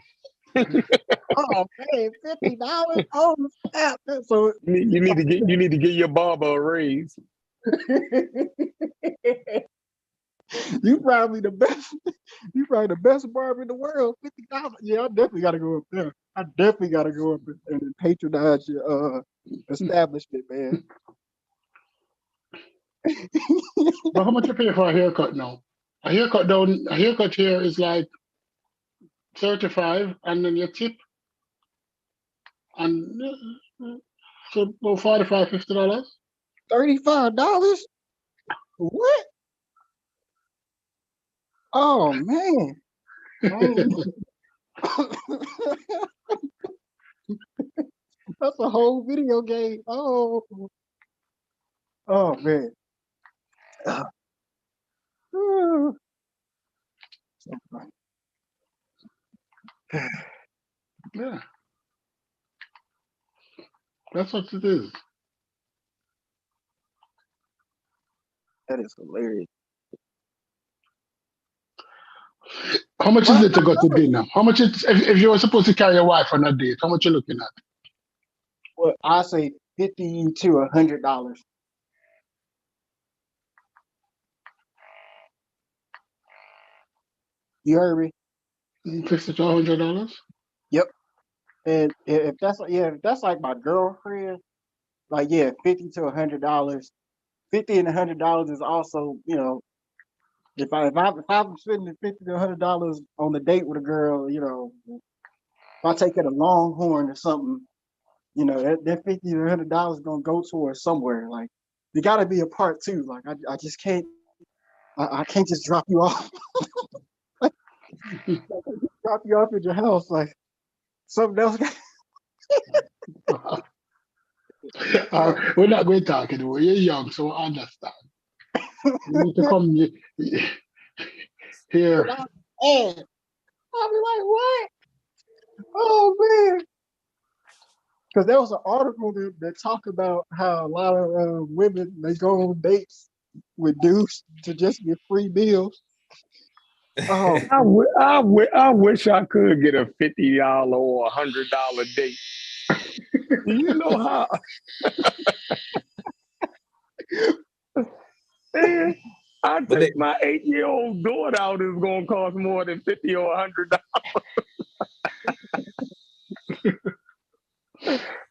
Oh man, $50? Oh snap. So You need to get your barber a raise. you probably the best. You probably the best barber in the world. $50. Yeah, I definitely got to go up there. I definitely got to go up and patronize your establishment, man. But how much you pay for a haircut now? A haircut here is like 35, and then your tip, and so about $45, $50. $35? What? Oh man. That's a whole video game. Oh, oh man. Yeah, that's what it is. That is hilarious. How much is Well, it to go to dinner? How much is if you were supposed to carry your wife on a date? How much you looking at? well, I say $50 to $100. You heard me? $50 to $100. Yep. And if that's like my girlfriend, like $50 to $100. $50 and $100 is also, if I'm spending $50 to $100 on a date with a girl, you know, if I take it a Longhorn or something, you know, that $50 to $100 is gonna go towards somewhere. Like, there gotta be a part two. Like, I just can't. I can't just drop you off. Drop you off at your house. Like, something else. We're not going to talk anymore. You're young, so I understand. You need to come here. I'll be like, what? Oh man. Because there was an article that talked about how a lot of women, they go on dates with dudes to just get free meals. Oh, I wish I could get a $50 or $100 date. You know how? Man, I take my 8-year-old daughter out is gonna cost more than $50 or $100.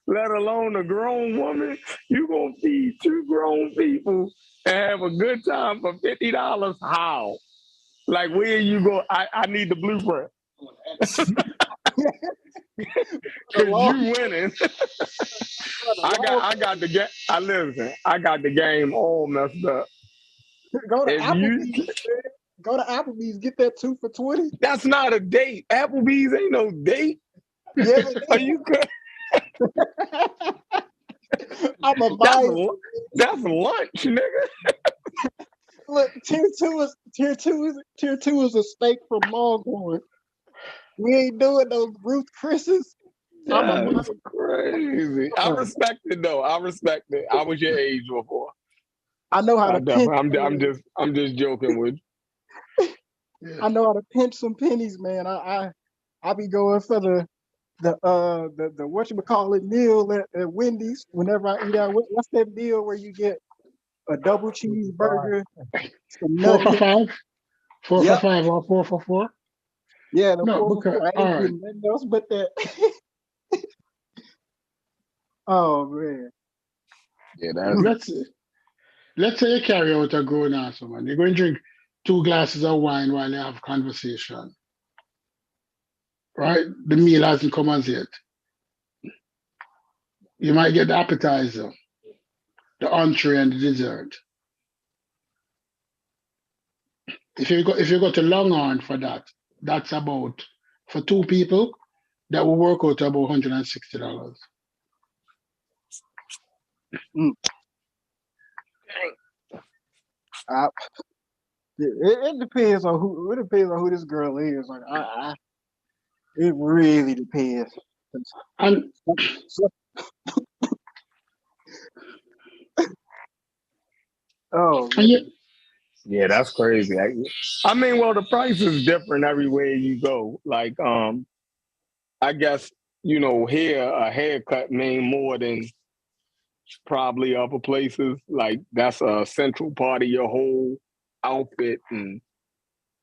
Let alone a grown woman. You gonna feed 2 grown people and have a good time for $50? How? Like, where you go? I need the blueprint. Cause you winning. I got the game. I got the game all messed up. Go to Applebee's. Go to Applebee's. Get that 2 for $20. That's not a date. Applebee's ain't no date. Yeah, Are you good? I'm a that's lunch, nigga. Look, tier two is a steak from Longhorn. We ain't doing those Ruth Chris's. That's crazy. I respect it though. I respect it. I was your age before. I know how to pinch. I'm just joking with you. I know how to pinch some pennies, man. I be going for the whatchamacallit meal at Wendy's whenever I eat out. What's that deal where you get a double cheeseburger, some 4 for $5? 4 Yep. for $5 or 4 for $4? Yeah, the No, 4 for $4. I ain't getting nothing else but that. Oh man. Yeah, let's say you carry out a grown ass woman. You're going to drink 2 glasses of wine while you have conversation. Right? The meal hasn't come as yet. You might get the appetizer, the entree, and the dessert. If you go to Longhorn for that, that's about, for 2 people, that will work out to about $160. It depends on who this girl is. Like it really depends. And oh yeah, that's crazy. I mean, well, the price is different everywhere you go. Like, I guess, you know, here a haircut mean more than probably other places. Like, that's a central part of your whole outfit, and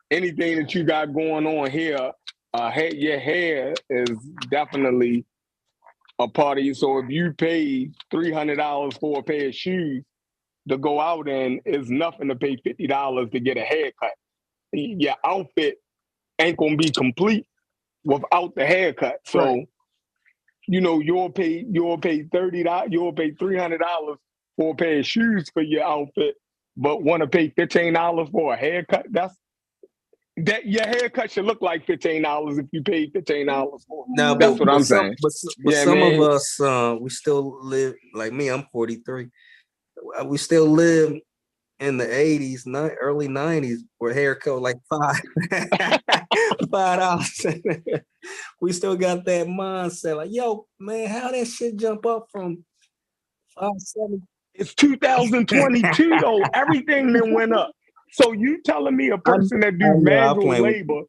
anything that you got going on here, your hair is definitely a part of you. So if you pay $300 for a pair of shoes to go out in, is nothing to pay $50 to get a haircut. Your outfit ain't gonna be complete without the haircut. So, right. You know, you'll pay $30, you'll pay $300 for a pair of shoes for your outfit, but want to pay $15 for a haircut. That your haircut should look like $15 if you paid $15 for it. No, that's what I'm saying. But some of us, we still live, like me, I'm 43. We still live in the 80s, early 90s, where haircut like $5. We still got that mindset, like, yo, man, how that shit jump up from $5.70? It's 2022 though. Everything then went up. So you telling me a person that do manual labor,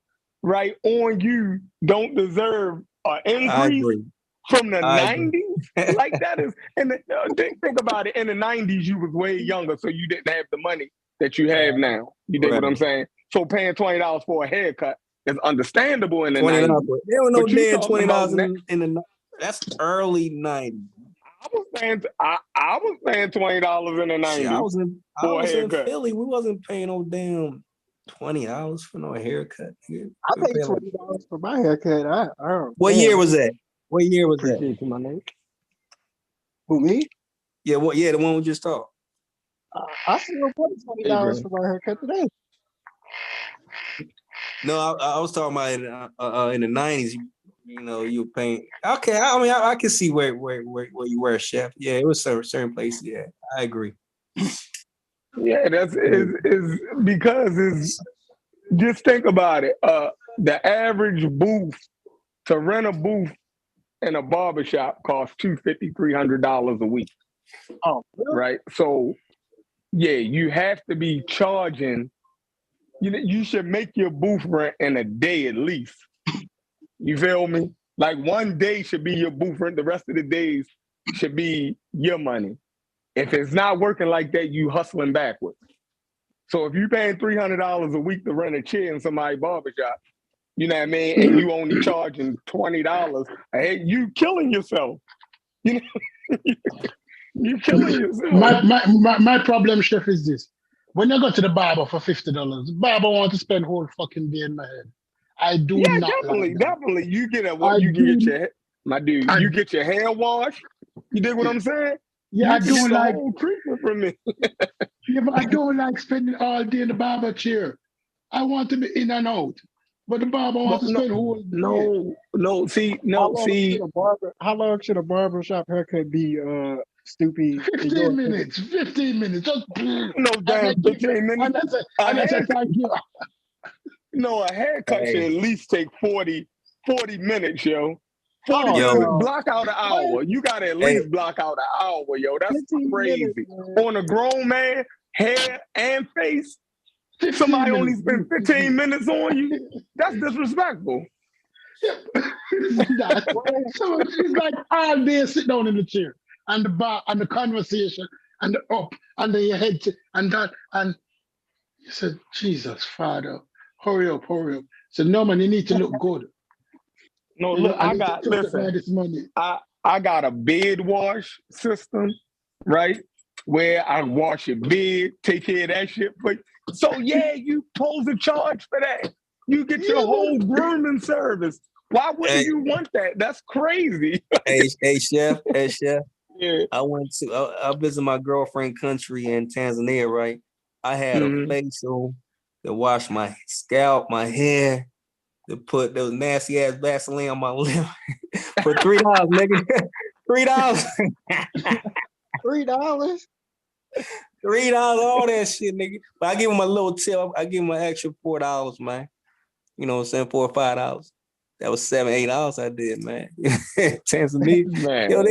right, on you don't deserve an increase from the 90s? Like that is, and think about it. In the 90s, you was way younger, so you didn't have the money that you have now. You dig what I'm saying? So paying $20 for a haircut is understandable in the 90s. There was no damn $20 in the. That's early 90s. I was paying $20 in the 90s. I was in Philly. We wasn't paying no damn $20 for no haircut. Nigga. I We paid pay like- $20 for my haircut. What year was that? What year was that? Appreciate you, my name. Who, me? Yeah, what? Yeah, the one we just talked. I still paid $20 for my haircut today. No, I was talking about in the 90s. You know, you were paying. Okay, I mean, I can see where you were a chef. Yeah, it was certain places. Yeah, I agree. Yeah, that's is because it's just think about it. The average booth to rent a booth in a barbershop costs $250-$300 a week. Oh, really? Right. So yeah, you have to be charging. You should make your booth rent in a day at least. You feel me? Like one day should be your booth rent. The rest of the days should be your money. If it's not working like that, you hustling backwards. So if you're paying $300 a week to rent a chair in somebody's barbershop, you know what I mean, and you only charging $20, hey, you killing yourself. You know, you killing yourself. My problem, chef, is this. When you go to the barber for $50, the barber want to spend whole fucking day in my head. I do not definitely, like that. definitely. You get you can get your my dude. You get your hair washed. You dig what I'm saying? Yeah, I you don't like whole treatment from me. Yeah, but I don't like spending all day in the barber chair. I want to be in and out. But the barber wants to spend whole day. How long should a barber shop haircut be, Stoopy? 15 minutes. 15 minutes. Just no damn 15 minutes. And that's a thank you. No, a haircut should at least take 40 minutes, yo. 40 Yo. minutes, block out an hour. You gotta at least block out an hour, yo. That's crazy. On a grown man, hair and face, somebody only spent 15 minutes on you. That's disrespectful. So it's like all day sit down in the chair and the bar and the conversation and the up and then your head and that and you said, Jesus, Father, hurry up. So no man, you need to look good. No, You look, know, this money. I got a bed wash system, right? Where I wash your bed, take care of that shit for you. So yeah, you pose a charge for that. You get your whole grooming service. Why wouldn't you want that? That's crazy. Hey, chef. Yeah. I visited my girlfriend country in Tanzania, right? I had a facial to wash my scalp, my hair, to put those nasty ass Vaseline on my lip for $3, nigga. $3. $3? $3, all that shit, nigga. But I give him a little tip. I give him an extra $4, man. You know what I'm saying? $4 or $5. That was $7-8 I did, man. Tanzania. Man. Yo,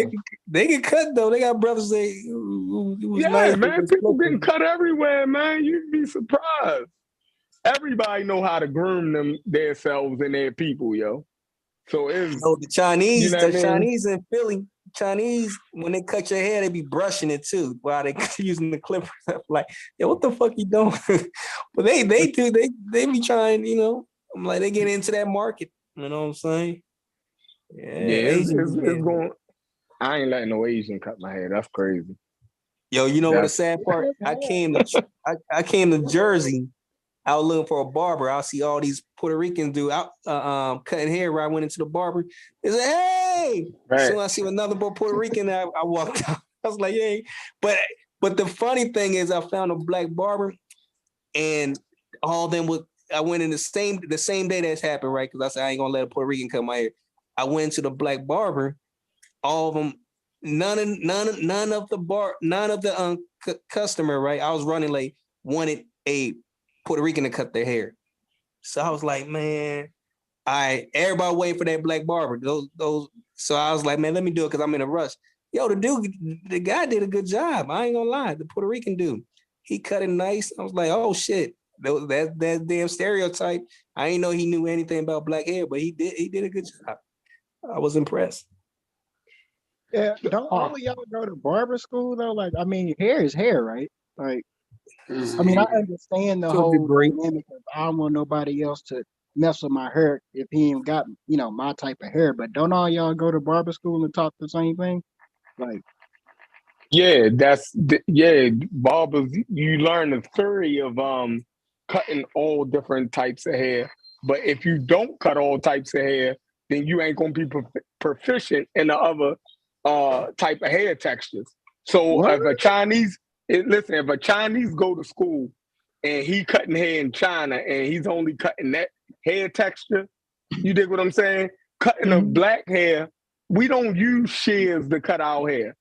they can cut though. They got brothers who was nice. Man, people getting cut everywhere, man. You'd be surprised. Everybody know how to groom themselves and their people, yo. So it's the Chinese, you know Chinese in Philly, Chinese, when they cut your hair, they be brushing it too while they using the clippers. Like, yo, what the fuck you doing? But they be trying, you know. I'm like, they get into that market. You know what I'm saying? Yeah, it's going. I ain't letting no Asian cut my hair. That's crazy. Yo, you know what the sad part? I came to Jersey. I was looking for a barber. I see all these Puerto Ricans do out cutting hair. Where I went into the barber, they said, "Hey!" Right. So I see another Puerto Rican. I walked out. I was like, "Hey!" But the funny thing is, I found a black barber, and all of them would. I went in the same day that's happened, right? Because I said I ain't gonna let a Puerto Rican cut my hair. I went to the black barber. All of them, none of the customer, right? I was running late. Wanted a Puerto Rican to cut their hair, so I was like, man, everybody waiting for that black barber. Those. So I was like, man, let me do it because I'm in a rush. Yo, the guy did a good job. I ain't gonna lie. The Puerto Rican dude, he cut it nice. I was like, oh shit. That damn stereotype. I didn't know he knew anything about black hair, but he did a good job. I was impressed. Yeah, don't all of y'all go to barber school though? Like, I mean, hair is hair, right? Like, I mean, I understand the whole dynamic of I don't want nobody else to mess with my hair if he ain't got, you know, my type of hair. But don't all y'all go to barber school and talk the same thing? Like, barbers. You learn the theory of cutting all different types of hair. But if you don't cut all types of hair, then you ain't gonna be proficient in the other type of hair textures. So What? if a Chinese, listen, if a Chinese go to school and he cutting hair in China and he's only cutting that hair texture, you dig what I'm saying? Cutting a black hair, we don't use shears to cut our hair.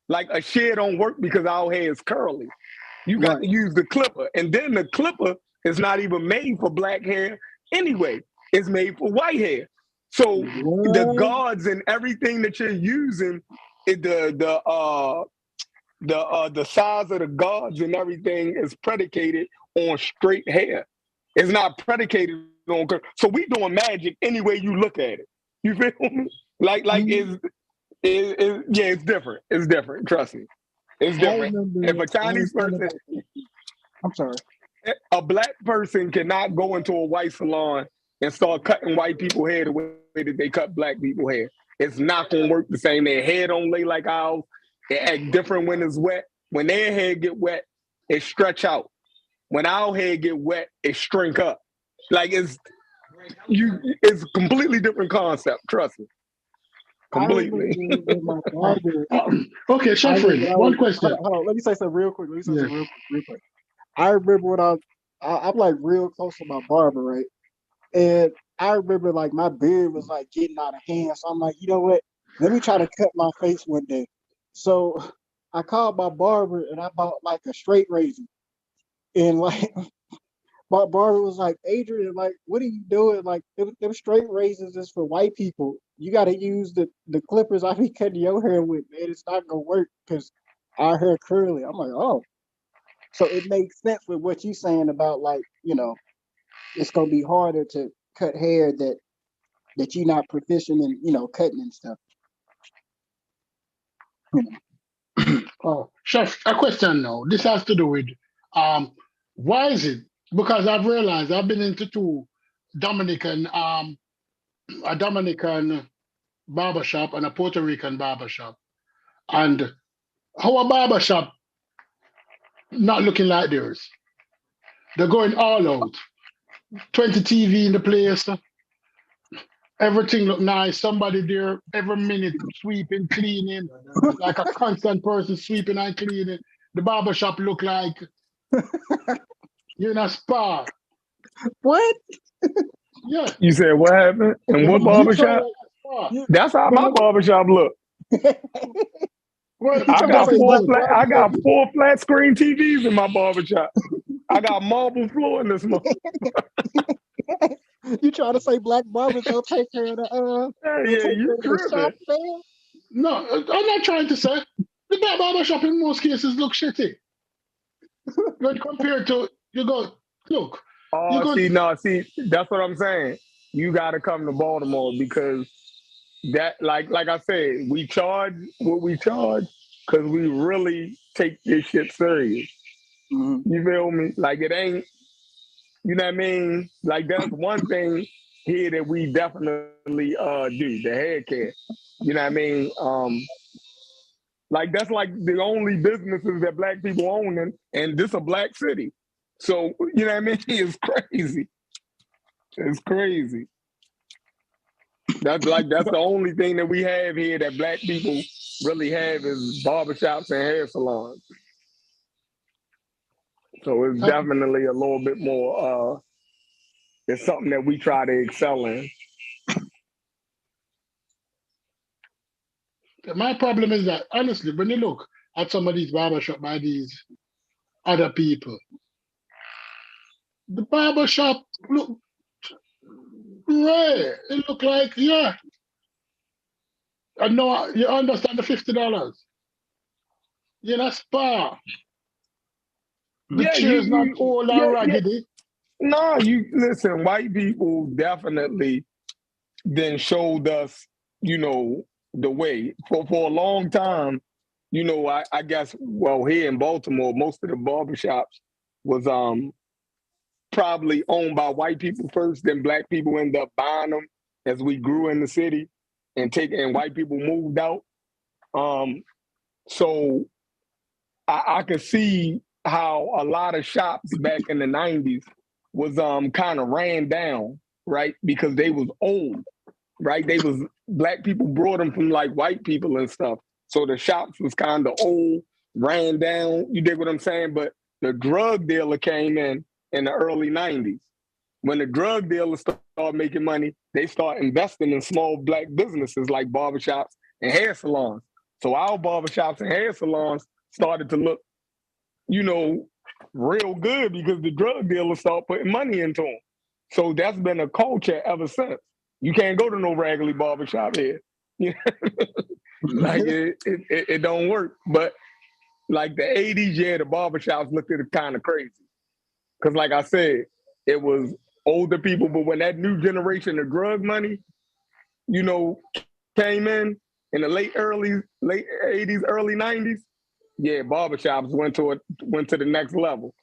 Like a shear don't work because our hair is curly. You got Right. to use the clipper. And then the clipper is not even made for black hair anyway. It's made for white hair. So the What? guards and everything that you're using, the size of the guards and everything is predicated on straight hair. It's not predicated on. So we doing magic any way you look at it. You feel me? Like it's different. It's different. Trust me, it's I different. remember. If a Chinese person, I'm sorry. a black person cannot go into a white salon and start cutting white people hair the way that they cut black people hair. It's not gonna work the same. Their hair don't lay like ours. They act different when it's wet. When their hair get wet, it stretch out. When our hair get wet, it shrink up. Like it's a completely different concept. Trust me, I remember completely. with my barber. Okay, I Sheffrey, remember one question. hold on. Let me say something real quick. Yeah. Real quick. I remember when I'm like real close to my barber, right? And I remember like my beard was like getting out of hand. So I'm like, you know what? Let me try to cut my face one day. So I called my barber and I bought like a straight razor. And like my barber was like, Adrian, like, what are you doing? Like, them straight razors is for white people. You got to use the clippers I be cutting your hair with, man. It's not gonna work because our hair curly. I'm like, oh, so it makes sense with what you're saying about like, it's gonna be harder to cut hair that you're not proficient in, cutting and stuff. Oh, Chef, a question now. This has to do with why is it? Because I've realized I've been into two Dominican, a Dominican barbershop and a Puerto Rican barbershop. And how a barbershop not looking like theirs. They're going all out. 20 TV in the place. Everything look nice. Somebody there every minute sweeping, cleaning, like a constant person sweeping and cleaning. The barbershop look like you're in a spa. What? Yeah. You said what happened? And what You try barbershop? like a spa. That's how my barbershop look. Well, He I trying to got say four Black flat. I got Barber. 4 flat screen TVs in my barbershop. I got marble floor in this month. You trying to say Black Barbers don't take care of the Yeah, you the shop, tripping. man? No, I'm not trying to say. The barbershop in most cases look shitty. But compared to, you go, look, you go, See, that's what I'm saying. You got to come to Baltimore because that, like I said, we charge what we charge because we really take this shit serious. Mm-hmm. You feel me? Like it ain't, you know what I mean? Like that's one thing here that we definitely do, the hair care. You know what I mean? Like that's like the only businesses that black people own and this a black city. So, you know what I mean? It's crazy. It's crazy. That's the only thing that we have here that black people really have is barbershops and hair salons. So it's definitely a little bit more it's something that we try to excel in. my problem is that, honestly, when you look at some of these barbershop by these other people, the barbershop look rare. It look like, yeah. I know you understand the $50. You're in a spa. The Yeah, chair's not old and yeah. raggedy. No, you listen, white people definitely then showed us, the way. For a long time, I guess well here in Baltimore, most of the barbershops was probably owned by white people first, then black people end up buying them as we grew in the city and white people moved out. So I could see how a lot of shops back in the 90s was kind of ran down, right? Because they was old, right? Black people brought them from like white people and stuff. So the shops was kind of old, ran down. You dig what I'm saying? But the drug dealer came in the early 90s. When the drug dealers start making money, they start investing in small black businesses like barbershops and hair salons. So our barbershops and hair salons started to look, real good because the drug dealers start putting money into them. So that's been a culture ever since. You can't go to no raggedy barbershop here. Like it don't work. But like the 80s, yeah, the barbershops looked at it kind of crazy. Because like I said, it was older people, but when that new generation of drug money, came in the late 80s, early 90s, yeah, barbershops went to the next level.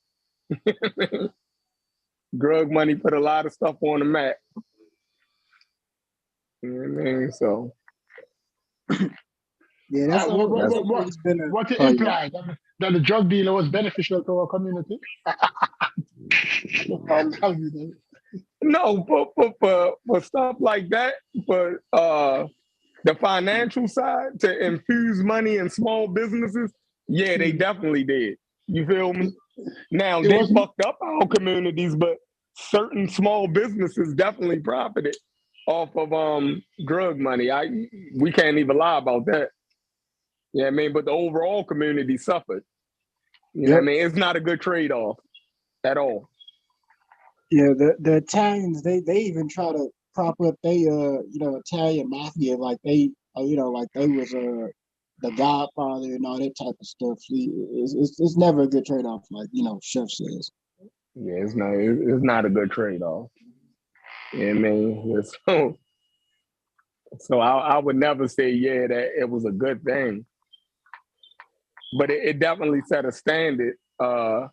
Drug money put a lot of stuff on the map. You know what I mean? So Yeah, that's always been a. What it Oh, yeah. implies that the drug dealer was beneficial to our community. no, for stuff like that, for the financial side to infuse money in small businesses, yeah, they definitely did. You feel me? Now It they wasn't. fucked up our communities, but certain small businesses definitely profited off of drug money. We can't even lie about that. Yeah, I mean, but the overall community suffered. You know what I mean? It's not a good trade-off at all. Yeah, the Italians they even try to prop up they Italian mafia like they like they was the Godfather and all that type of stuff. It's never a good trade off, like Chef says. Yeah, it's not a good trade-off. You know what I mean? So I would never say that it was a good thing, but it definitely set a standard for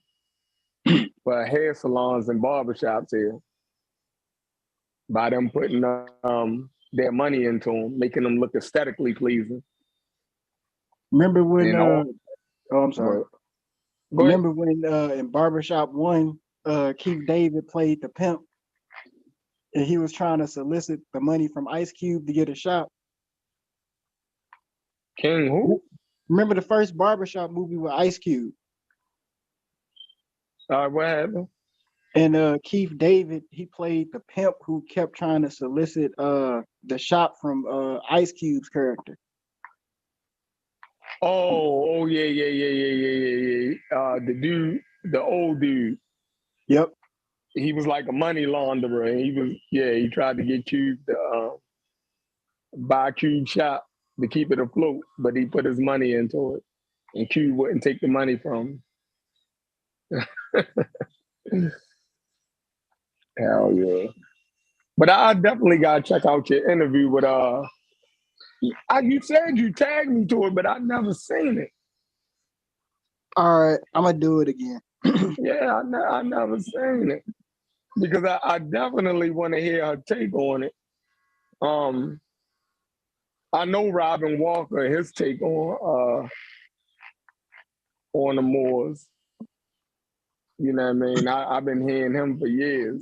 hair salons and barbershops here by them putting their money into them, making them look aesthetically pleasing. Remember when? I'm sorry. Go ahead. Remember when in Barbershop 1, Keith David played the pimp, and he was trying to solicit the money from Ice Cube to get a shot. King who? Remember the first Barbershop movie with Ice Cube? What happened? And Keith David, he played the pimp who kept trying to solicit the shot from Ice Cube's character. Oh yeah. The old dude. Yep. He was like a money launderer. And he tried to get Cube to buy Cube shop to keep it afloat, but he put his money into it, and Cube wouldn't take the money from him. Hell yeah. But I definitely gotta check out your interview with you said you tagged me to it, but I never seen it. All right, I'm gonna do it again. Yeah, I never seen it because I definitely want to hear her take on it. I know Robin Walker, his take on the Moors. You know what I mean? I've been hearing him for years.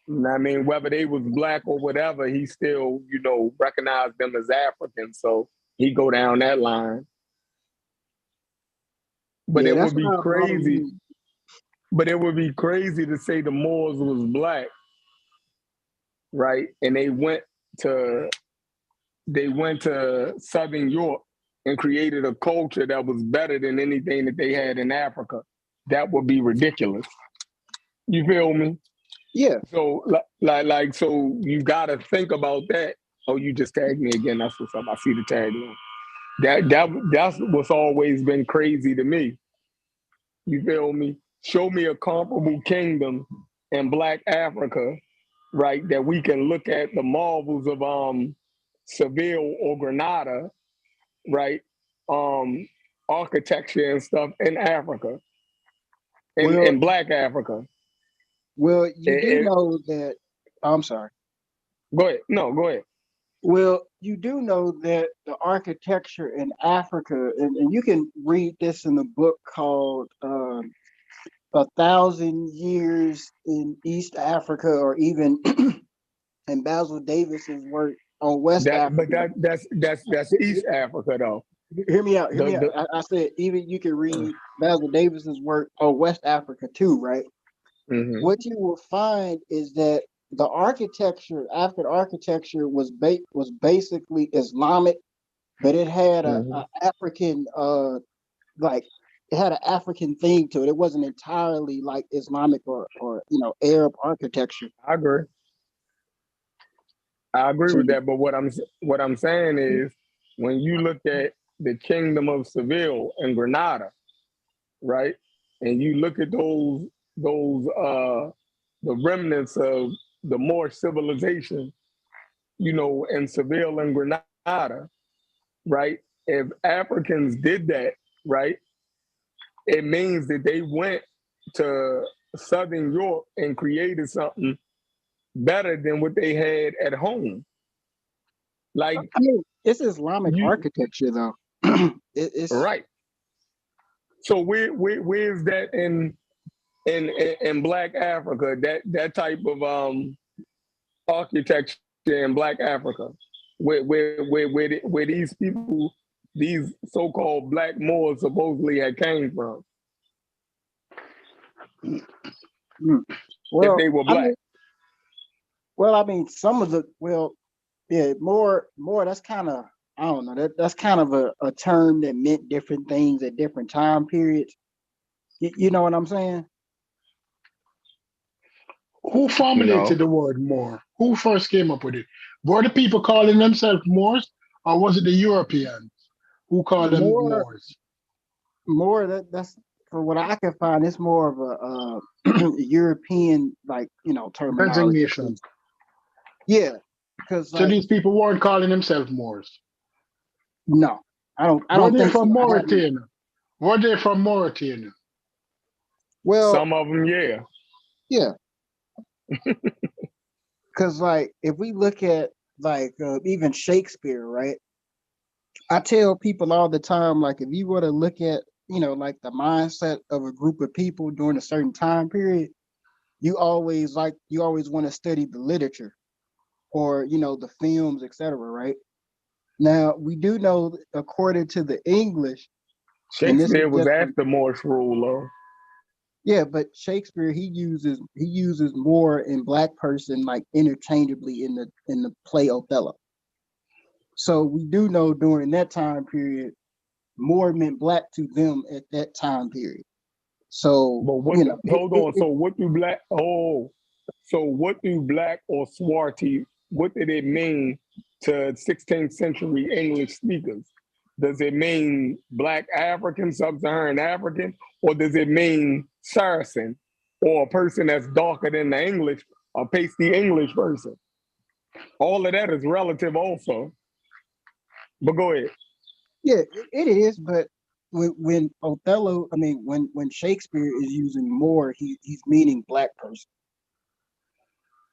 You know what I mean? Whether they was black or whatever, he still, recognized them as Africans. So he go down that line. But it would be crazy. But it would be crazy to say the Moors was black, right? And they went to Southern Europe and created a culture that was better than anything that they had in Africa. That would be ridiculous. You feel me? Yeah. So so you gotta think about that. Oh, you just tagged me again. That's what's up. I see the tag now. That's what's always been crazy to me. You feel me? Show me a comparable kingdom in Black Africa, right? That we can look at the marvels of Seville or Granada, right? Architecture and stuff in Africa, in Black Africa. Well, you do know that. I'm sorry. Go ahead. No, go ahead. Well, you do know that the architecture in Africa, and you can read this in the book called 1,000 years in East Africa, or even in Basil Davis's work on West But Africa. that's East Africa though. Hear me out. Hear me out. The I said even you can read Basil Davis's work on West Africa too, right? mhm, What you will find is that the architecture, African architecture, was basically Islamic, but it had a mhm. African like it had an African theme to it. It wasn't entirely like Islamic or Arab architecture. I agree. I agree So with that. But what I'm saying is, when you look at the Kingdom of Seville and Granada, right, and you look at those the remnants of the Moorish civilization, in Seville and Granada, right? If Africans did that, right, it means that they went to Southern Europe and created something better than what they had at home. Like I mean, it's Islamic you, architecture though. It's right? So where's that in Black Africa? That type of architecture in Black Africa, where these people, these so-called Black Moors, supposedly had came from, mm. if well, they were I mean, Black. some of the yeah, more. That's kind of I don't know. That's kind of a term that meant different things at different time periods. You know what I'm saying? Who formulated the word Moor? Who first came up with it? Were the people calling themselves Moors, or was it the Europeans who called them More, Moors? That's for what I can find. It's more of a European terminology. Designation. Yeah, because So these people weren't calling themselves Moors. no, I Were don't they think so. from I haven't. Mauritania? Were they from Mauritania? Well, Some of them, yeah. yeah, because if we look at even Shakespeare, right? I tell people all the time, if you were to look at the mindset of a group of people during a certain time period, you always want to study the literature or the films, etc. Right? Now we do know, according to the English, and this is Shakespeare was just after Moorish rule, though. yeah, but Shakespeare he uses more in black person interchangeably in the play Othello. So we do know during that time period, more meant black to them at that time period. So But hold on. So what do black? Oh, so what do black or swarty? What did it mean to 16th century English speakers? Does it mean Black African, Sub-Saharan African, or does it mean Saracen, or a person that's darker than the English, a pasty English person? All of that is relative, also. But go ahead. yeah, it is. But when Othello, I mean, when Shakespeare is using more, he's meaning black person.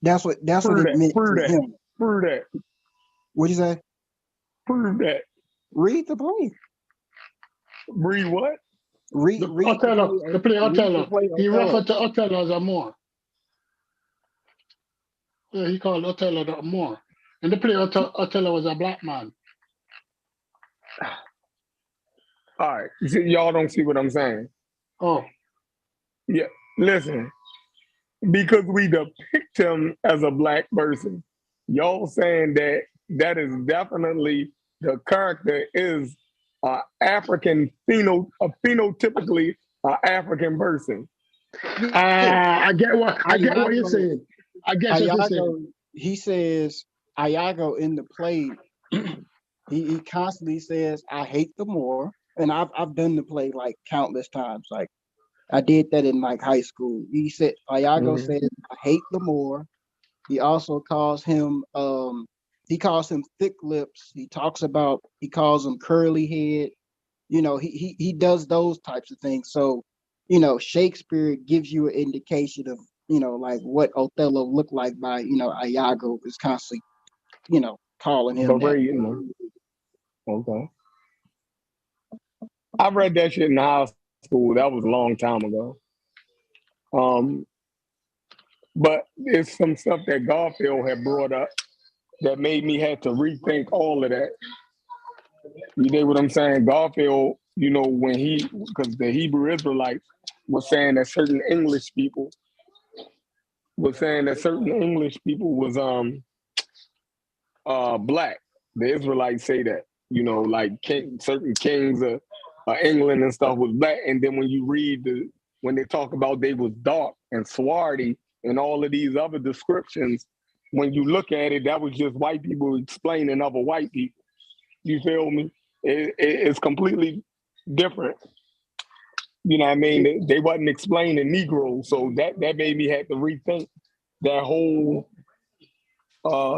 That's what Prove it that. meant Prove to that. him. Prove that. What'd you say? Prove that. Read the play. Read what? Read Othello, the play read the Othello. play He Othello. referred to Othello as a Moor. Yeah, he called Othello the Moor. And the play Othello was a black man. All right. Y'all don't see what I'm saying. Oh, Yeah. Listen, because we depict him as a black person, y'all saying that is definitely the character is African phenotypically African person. Yeah, I get what you're Iago, saying. I guess what you're saying. Iago, he says Iago in the play. He constantly says, "I hate the Moor," and I've done the play countless times. I did that in high school. Iago Mhm. says, "I hate the Moor." He also calls him thick lips. He calls him curly head. He does those types of things. So, Shakespeare gives you an indication of, what Othello looked like by, Iago is constantly, calling him that. Berating them. Okay. I read that shit in high school. That was a long time ago. But there's some stuff that Garfield had brought up that made me have to rethink all of that. You get what I'm saying? Garfield, when because the Hebrew Israelites was saying that certain English people was was black. The Israelites say that, like certain kings of England and stuff was black. And then when you read when they talk about they was dark and swarthy and all of these other descriptions, when you look at it, that was just white people explaining other white people. You feel me? It's completely different. You know what I mean? They wasn't explaining Negroes, so that made me have to rethink that whole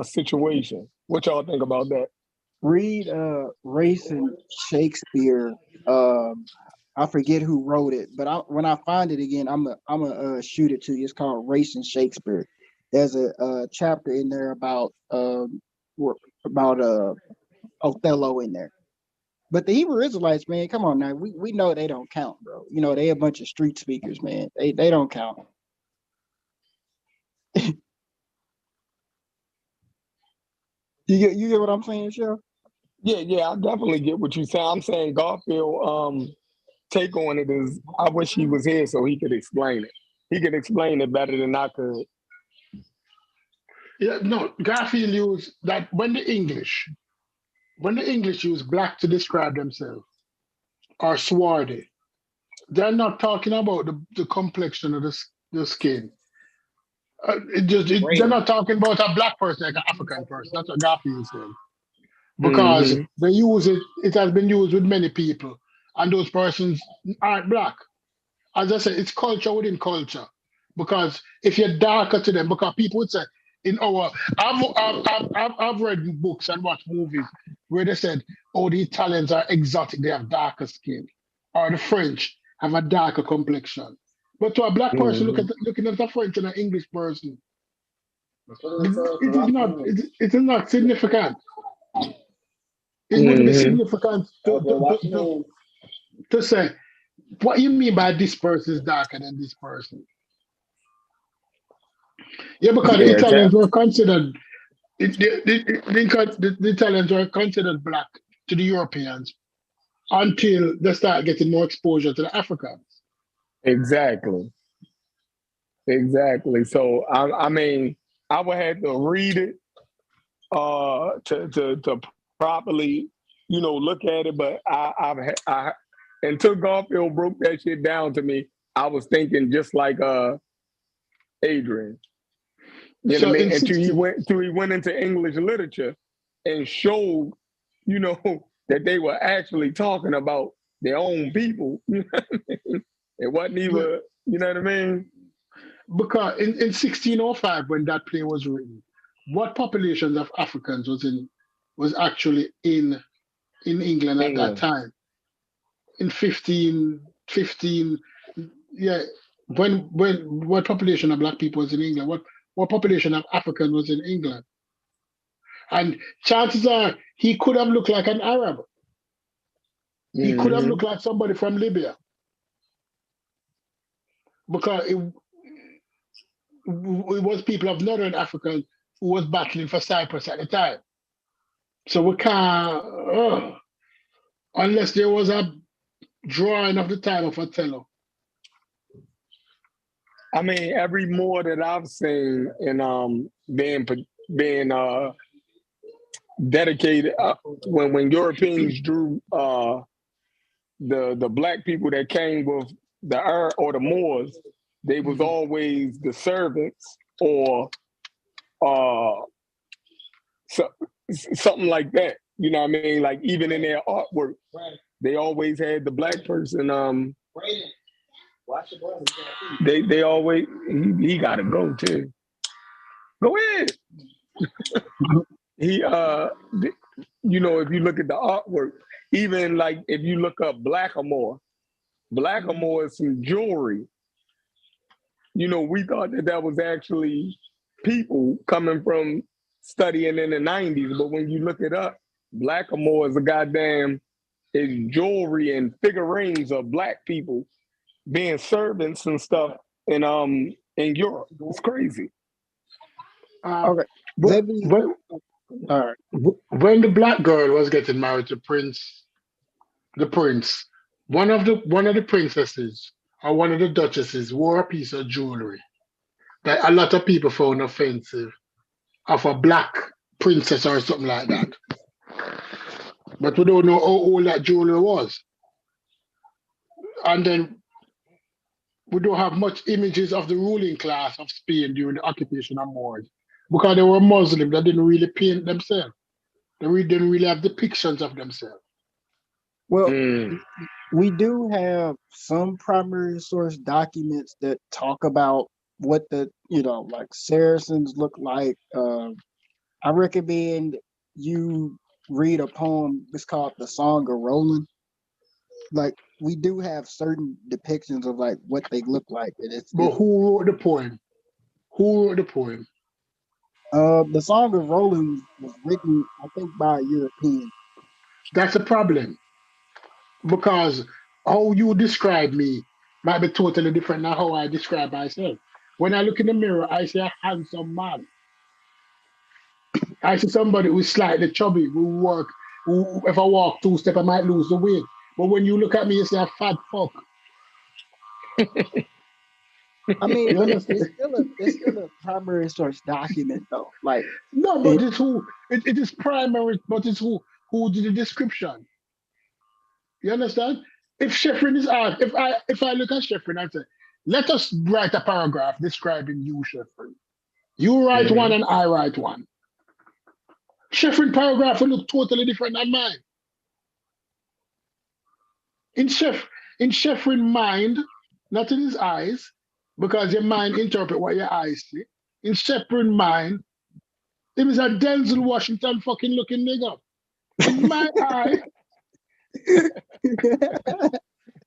situation. What y'all think about that? Read Race and Shakespeare. I forget who wrote it, but when I find it again, I'm a shoot it to you. It's called Race and Shakespeare. There's a chapter in there about Othello in there. But the Hebrew Israelites, man, come on now. We know they don't count, bro. They a bunch of street speakers, man. They don't count. You get what I'm saying, Shell? Yeah, I definitely get what you're saying. I'm saying Garfield take on it is I wish he was here so he could explain it. He could explain it better than I could. Yeah, no, Garfield used that when the English use black to describe themselves or swarthy, they're not talking about the complexion of the skin. They're not talking about a black person like an African person. That's what Garfield said. Because they use it has been used with many people, and those persons aren't black. As I said, it's culture within culture. Because if you're darker to them, because people would say, I've read books and watched movies where they said, oh, the Italians are exotic, they have darker skin, or the French have a darker complexion. But to a black person looking at a French and an English person, it is not significant. It wouldn't be significant to say, what you mean by this person is darker than this person? Yeah, because the Italians were considered, the Italians were considered black to the Europeans until they start getting more exposure to the Africans. Exactly. So I mean, I would have to read it to properly, look at it. But I until Garfield broke that shit down to me, I was thinking just like Adrian. You know what I mean? Until he went into English literature and showed, that they were actually talking about their own people. It wasn't even, you know what I mean? Because in 1605, when that play was written, what populations of Africans was actually in England at that time? In 15, yeah. What population of black people was in England? What population of Africans was in England? And chances are he could have looked like an Arab. He could have looked like somebody from Libya. Because it was people of Northern Africa who was battling for Cyprus at the time. So we can't, unless there was a drawing of the time of Othello. I mean, every Moor that I've seen in being dedicated when Europeans drew the black people that came with the Arab or the Moors, they was always the servants or something like that. You know what I mean? Like even in their artwork, they always had the black person. They always he gotta go too. Go ahead. He if you look at the artwork, even like if you look up Blackamoor is some jewelry. We thought that was actually people coming from studying in the 90s, but when you look it up, Blackamoor is is jewelry and figurines of black people being servants and stuff in Europe. It's crazy. Okay, But, let me. but All right. when the black girl was getting married to the prince, one of the princesses or one of the duchesses wore a piece of jewelry that a lot of people found offensive of a black princess or something like that. But we don't know how old that jewelry was. And then we don't have much images of the ruling class of Spain during the occupation of Moors because they were Muslim. They didn't really paint themselves. Didn't really have depictions of themselves. Well, Mm. we do have some primary source documents that talk about what the like Saracens look like. I recommend you read a poem. It's called "The Song of Roland." Like we do have certain depictions of like what they look like, and But it's who wrote the poem? Who wrote the poem? The Song of Roland was written, I think, by a European. That's a problem because how you describe me might be totally different than how I describe myself. When I look in the mirror, I see a handsome man. I see somebody who's slightly chubby, who if I walk 2 steps, I might lose the weight. But when you look at me, you see a fat fuck. I mean, You but understand? it's still a primary source document though. Like No, but it, it's who it is primary, but it's who did the description. You understand? If Sheffrin is asked, if I look at Sheffrin and say, let us write a paragraph describing you, Sheffrin. You write one Mhm. and I write one. Sheffrin paragraph will look totally different than mine. In Sheff in Sheffrin mind, not in his eyes, because your mind interpret what your eyes see. In Sheffrin mind, him is a Denzel Washington fucking looking nigga. In my eye,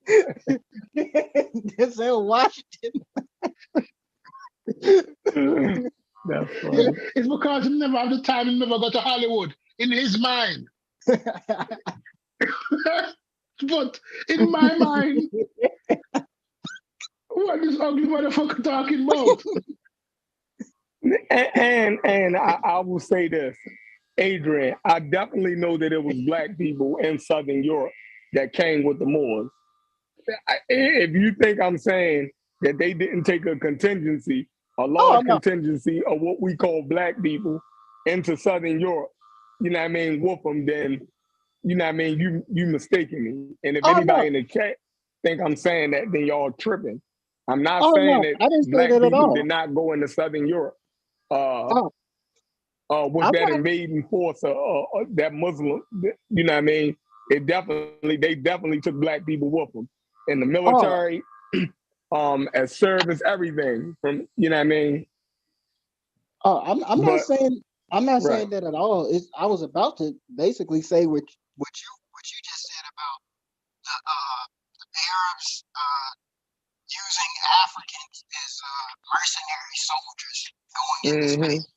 it's in Washington. That's yeah, funny. it's because he never have the time, he never go to Hollywood. In his mind. But in my mind, what is ugly motherfucker talking about? And I will say this, Adrian, I definitely know that it was black people in Southern Europe that came with the Moors. If you think I'm saying that they didn't take a contingency, a Oh large no. contingency of what we call black people into Southern Europe, you know what I mean, with them, then, you know what I mean, you mistaken me. And if Oh no. anybody in the chat think I'm saying that, then y'all tripping. I'm not Oh saying no. that I didn't say black that at people did all. not go into Southern Europe. Uh, Oh, with I'm that not. invading force, that Muslim, you know what I mean? They definitely took black people with them in the Oh, military, as service, everything from, you know what I mean? oh. I'm not But saying. I'm not right. saying that at all. I was about to basically say what you just said about the Arabs using Africans as mercenary soldiers going into Mm-hmm. space.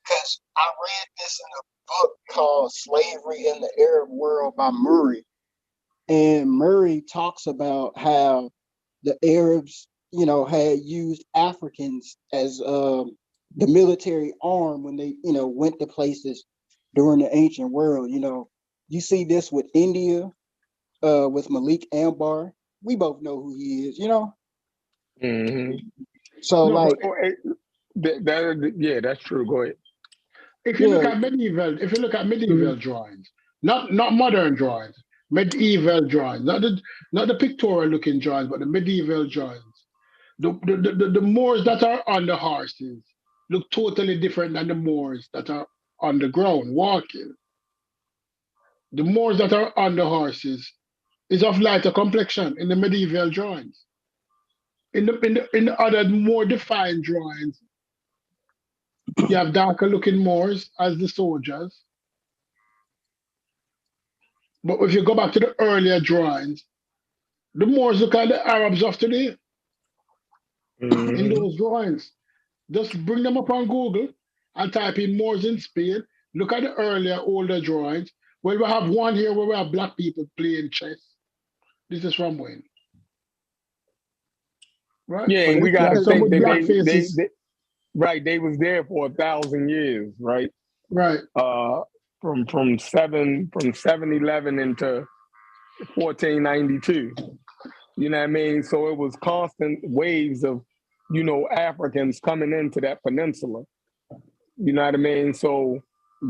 Because I read this in a book called Slavery in the Arab World by Murray. And Murray talks about how the Arabs, had used Africans as the military arm when they, went to places during the ancient world. You see this with India, with Malik Ambar. We both know who he is. Mm-hmm. So No, but like, Yeah, that's true. Go ahead. if you look yeah, at medieval mhm. drawings, not modern drawings, medieval drawings, not the pictorial looking drawings, but the medieval drawings. The Moors that are on the horses look totally different than the Moors that are on the ground walking. The Moors that are on the horses is of lighter complexion in the medieval drawings. In the other more defined drawings, you have darker looking Moors as the soldiers. But if you go back to the earlier drawings, the Moors look like the Arabs of today in Mm-hmm. those drawings. Just bring them up on Google and type in Moors in Spain. Look at the earlier, older drawings. Well, we have one here where we have black people playing chess. This is from when? right? Yeah, and But we it's got to Like because some think with that black faces, right, they was there for 1,000 years, right? right? From 711 into 1492. You know what I mean? So it was constant waves of, Africans coming into that peninsula. You know what I mean? So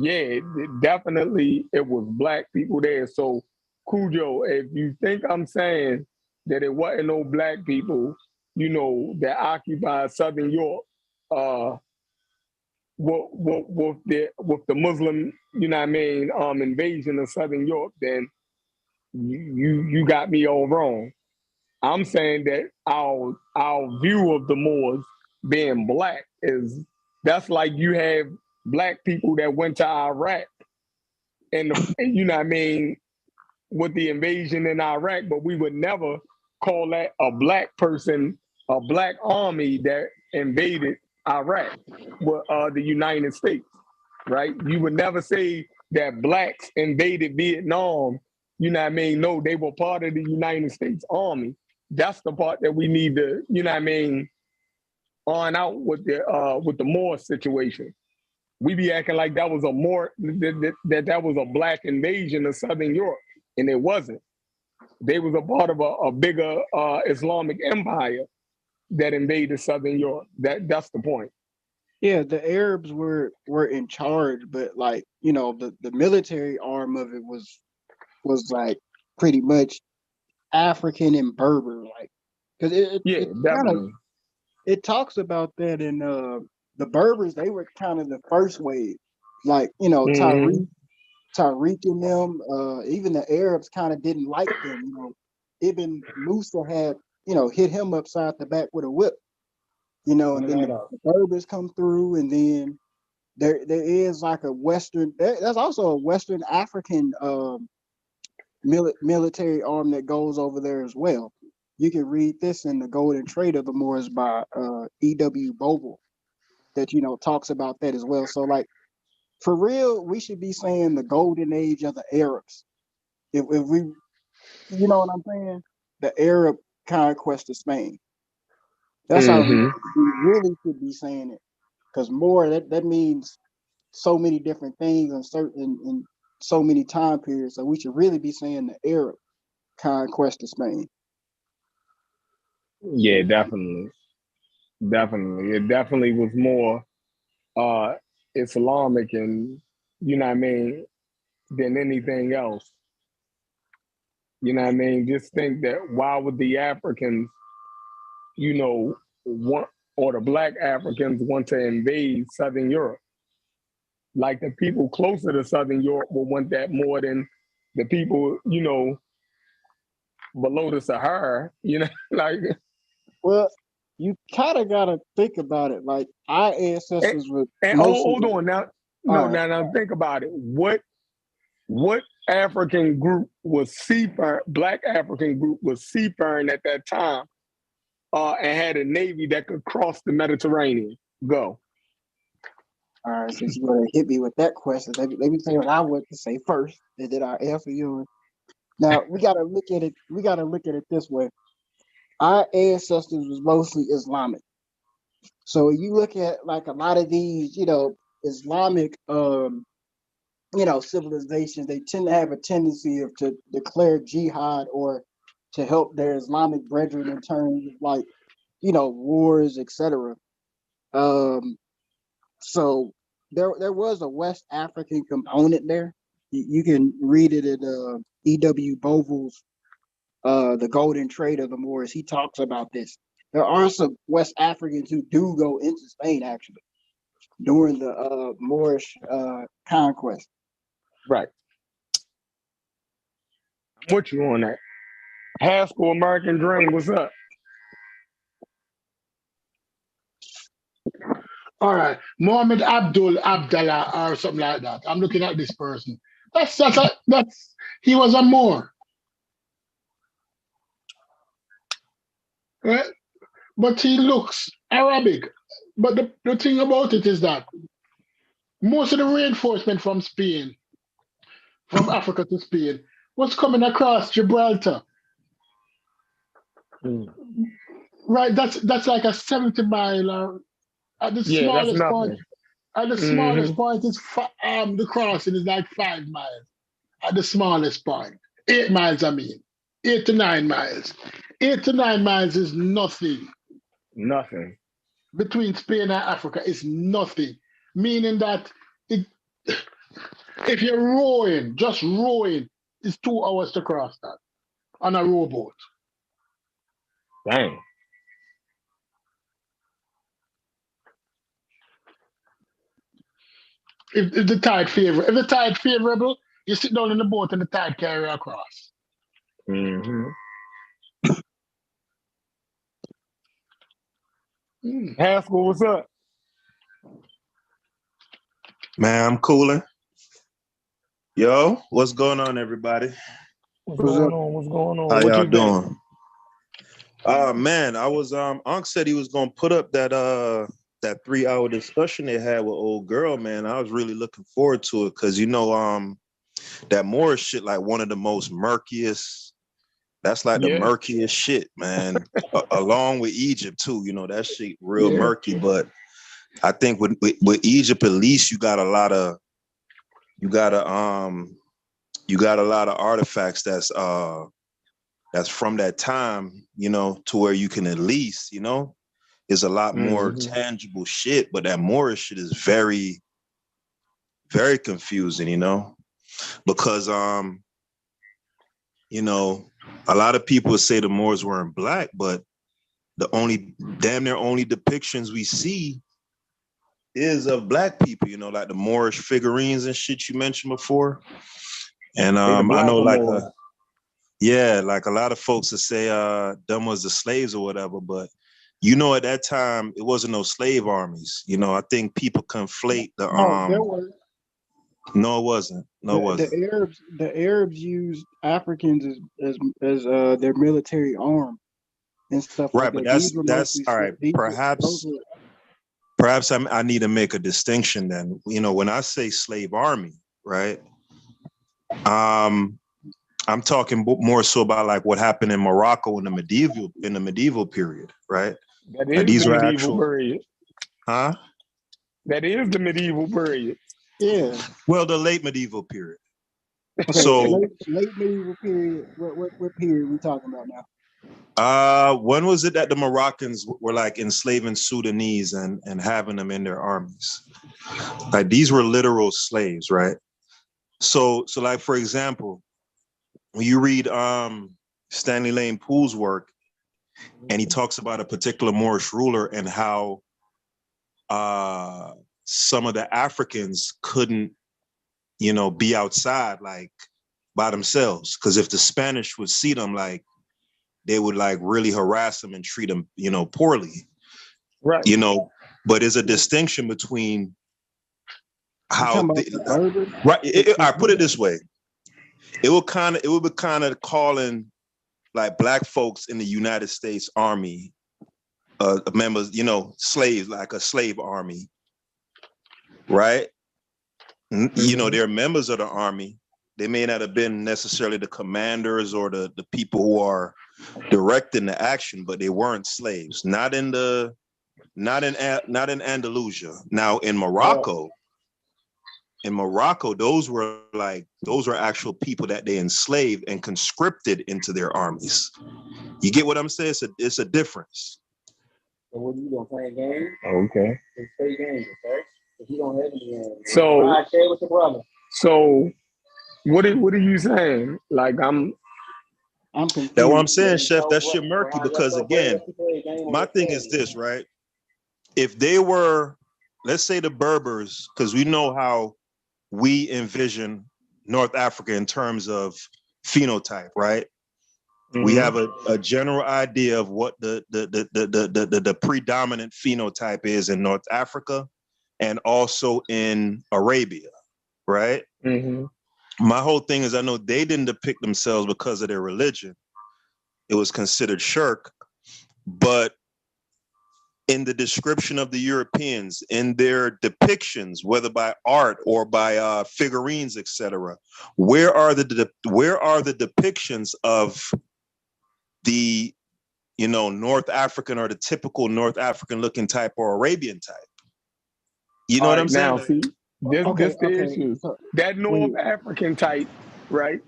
yeah, definitely it was black people there. So Cujo, if you think I'm saying that it wasn't no black people, that occupied Southern Europe, uh, with the Muslim, invasion of Southern Europe, then you got me all wrong. I'm saying that our view of the Moors being black is that's like you have black people that went to Iraq and with the invasion in Iraq, but we would never call that a black person, a black army that invaded Iraq with the United States, right? You would never say that blacks invaded Vietnam. No, they were part of the United States Army. That's the part that we need to, on out with the Moore situation. We be acting like that was that was a black invasion of Southern Europe, and it wasn't. They was a part of a bigger Islamic empire that invaded Southern Europe. That's the point. yeah, the Arabs were in charge, but like the military arm of it was like pretty much African and Berber, like because Yeah, it kind of definitely. it talks about that in the Berbers. They were kind of the first wave, like Hmm. Tariq and them. Even the Arabs kind of didn't like them. Ibn Musa had hit him upside the back with a whip. And then the Berbers come through, and then there is like a Western. There's also a Western African military arm that goes over there as well. You can read this in the Golden Trade of the Moors by E.W. Boble that talks about that as well. So like for real, we should be saying the golden age of the Arabs. If we, what I'm saying, the Arab conquest of Spain. That's how we Hmm. really should be saying it, because more that means so many different things and certain in so many time periods. So we should really be saying the Arab conquest of Spain. Yeah, definitely. Definitely. It definitely was more uh Islamic and than anything else. Just think that why would the Africans, want or the black Africans want to invade Southern Europe? Like the people closer to Southern Europe will want that more than the people, below the Sahara, like Well, you kind of got to think about it. Like our and, ancestors were and mostly hold on now. all No, right. now think about it. What African group was seafaring, black African group was seafaring at that time, and had a navy that could cross the Mediterranean? Go. All right, since you're gonna hit me with that question, let me tell you what I want to say first, and then I'll answer yours. Now we gotta look at it. We gotta look at it this way. Our ancestors was mostly Islamic. So you look at like a lot of these, Islamic, civilizations. They tend to have a tendency of to declare jihad or to help their Islamic brethren in terms of like, wars, etc. Um, so there was a West African component there. You can read it in E.W. Boville's The Golden Trade of the Moors. He talks about this. There are some West Africans who do go into Spain actually during the Moorish conquest. Right. I'm with you on that. Haskell American Dream, what's up? All right, Mohammed Abdul Abdallah or something like that. I'm looking at this person. That's he was a Moor, right? But he looks Arabic. But the thing about it is that most of the reinforcement from Spain, from Africa to Spain, was coming across Gibraltar. Mm. right? That's like a 70 mile at the Yeah, that's smallest point. nothing. At the smallest point, the crossing is like 5 miles. At the smallest point, 8 miles. I mean, 8 to 9 miles. 8 to 9 miles is nothing. Nothing. Between Spain and Africa is nothing. Meaning that it, if you're rowing, just rowing, it's 2 hours to cross that on a rowboat. Dang. If the tide favorable, you sit down in the boat and the tide carry you across. Haskell, what's up? Man, I'm cooling. Yo, what's going on, everybody? What's going on? What's going on? How What y'all you think? doing? Man, I was Unc said he was gonna put up that 3-hour discussion they had with old girl, man. I was really looking forward to it because that Moorish shit, like one of the most murkiest. That's like the murkiest shit, man. Along with Egypt too, that shit real murky. But I think with Egypt, at least you got a lot of artifacts that's from that time, to where you can at least, is a lot more tangible shit. But that Moorish shit is very, very confusing, because a lot of people say the Moors weren't black, but the damn near only depictions we see is of black people, like the Moorish figurines and shit you mentioned before. And I know like like a lot of folks that say them was the slaves or whatever, but at that time it wasn't no slave armies. I think people conflate the there was. No, it wasn't. No, it wasn't. The Arabs used Africans as their military arm and stuff Right, like but that. that's all right. Perhaps I need to make a distinction then. When I say slave army, right? I'm talking more so about like what happened in Morocco in the medieval period, right? That is these the are medieval period. Huh? That is the medieval period. Yeah. Well, the late medieval period. Okay, so late medieval period. What period we talking about now? When was it that the Moroccans were like enslaving Sudanese and having them in their armies? Like these were literal slaves, right? So like for example, when you read Stanley Lane Poole's work, and he talks about a particular Moorish ruler and how some of the Africans couldn't, be outside like by themselves, because if the Spanish would see them, like they would like really harass them and treat them, poorly. Right. But there's a distinction between how I put it this way. It would be kind of calling like black folks in the United States Army members, slaves, like a slave army, right? They're members of the army. They may not have been necessarily the commanders or the people who are directing the action, but they weren't slaves. Not in Andalusia. Now in Morocco, those were actual people that they enslaved and conscripted into their armies. You get what I'm saying? It's a difference. So what are you gonna play games? Okay. Play games, okay? If you don't have any games. So I share with your brother. So what are you saying? Like I'm confused. That's what I'm saying, Chef. That shit murky because again, my thing is this, right? If they were, let's say the Berbers, because we know how we envision North Africa in terms of phenotype, right? We have a general idea of what the predominant phenotype is in North Africa and also in Arabia, right? My whole thing is I know they didn't depict themselves because of their religion. It was considered shirk. But in the description of the Europeans, in their depictions, whether by art or by figurines, etc., where are the depictions of the North African or the typical North African looking type or Arabian type. You know what I'm saying? Now, see, this the issue. So, That North African type, right?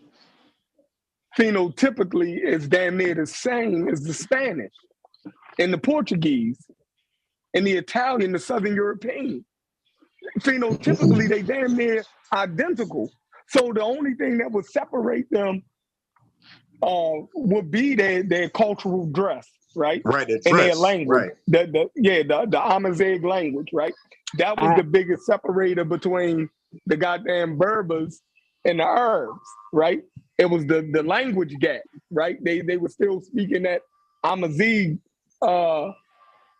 Phenotypically is damn near the same as the Spanish and the Portuguese and the Italian, the Southern European. Phenotypically, they damn near identical. So the only thing that would separate them would be their cultural dress, right? Right, the and their dress, language. right. The Amazigh language, right? That was the biggest separator between the goddamn Berbers and the Arabs, right? It was the language gap, right? They were still speaking that Amazigh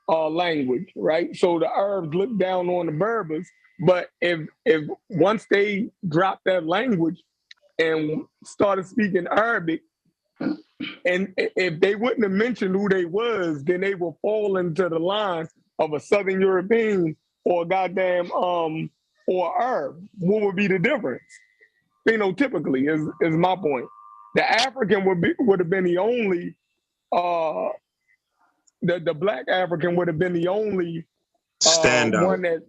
language, right? So the Arabs looked down on the Berbers, but if once they dropped that language and started speaking Arabic, and if they wouldn't have mentioned who they was, then they would fall into the line of a Southern European or a goddamn or Arab. What would be the difference? Phenotypically is my point. The African would have been the only the black African would have been the only one that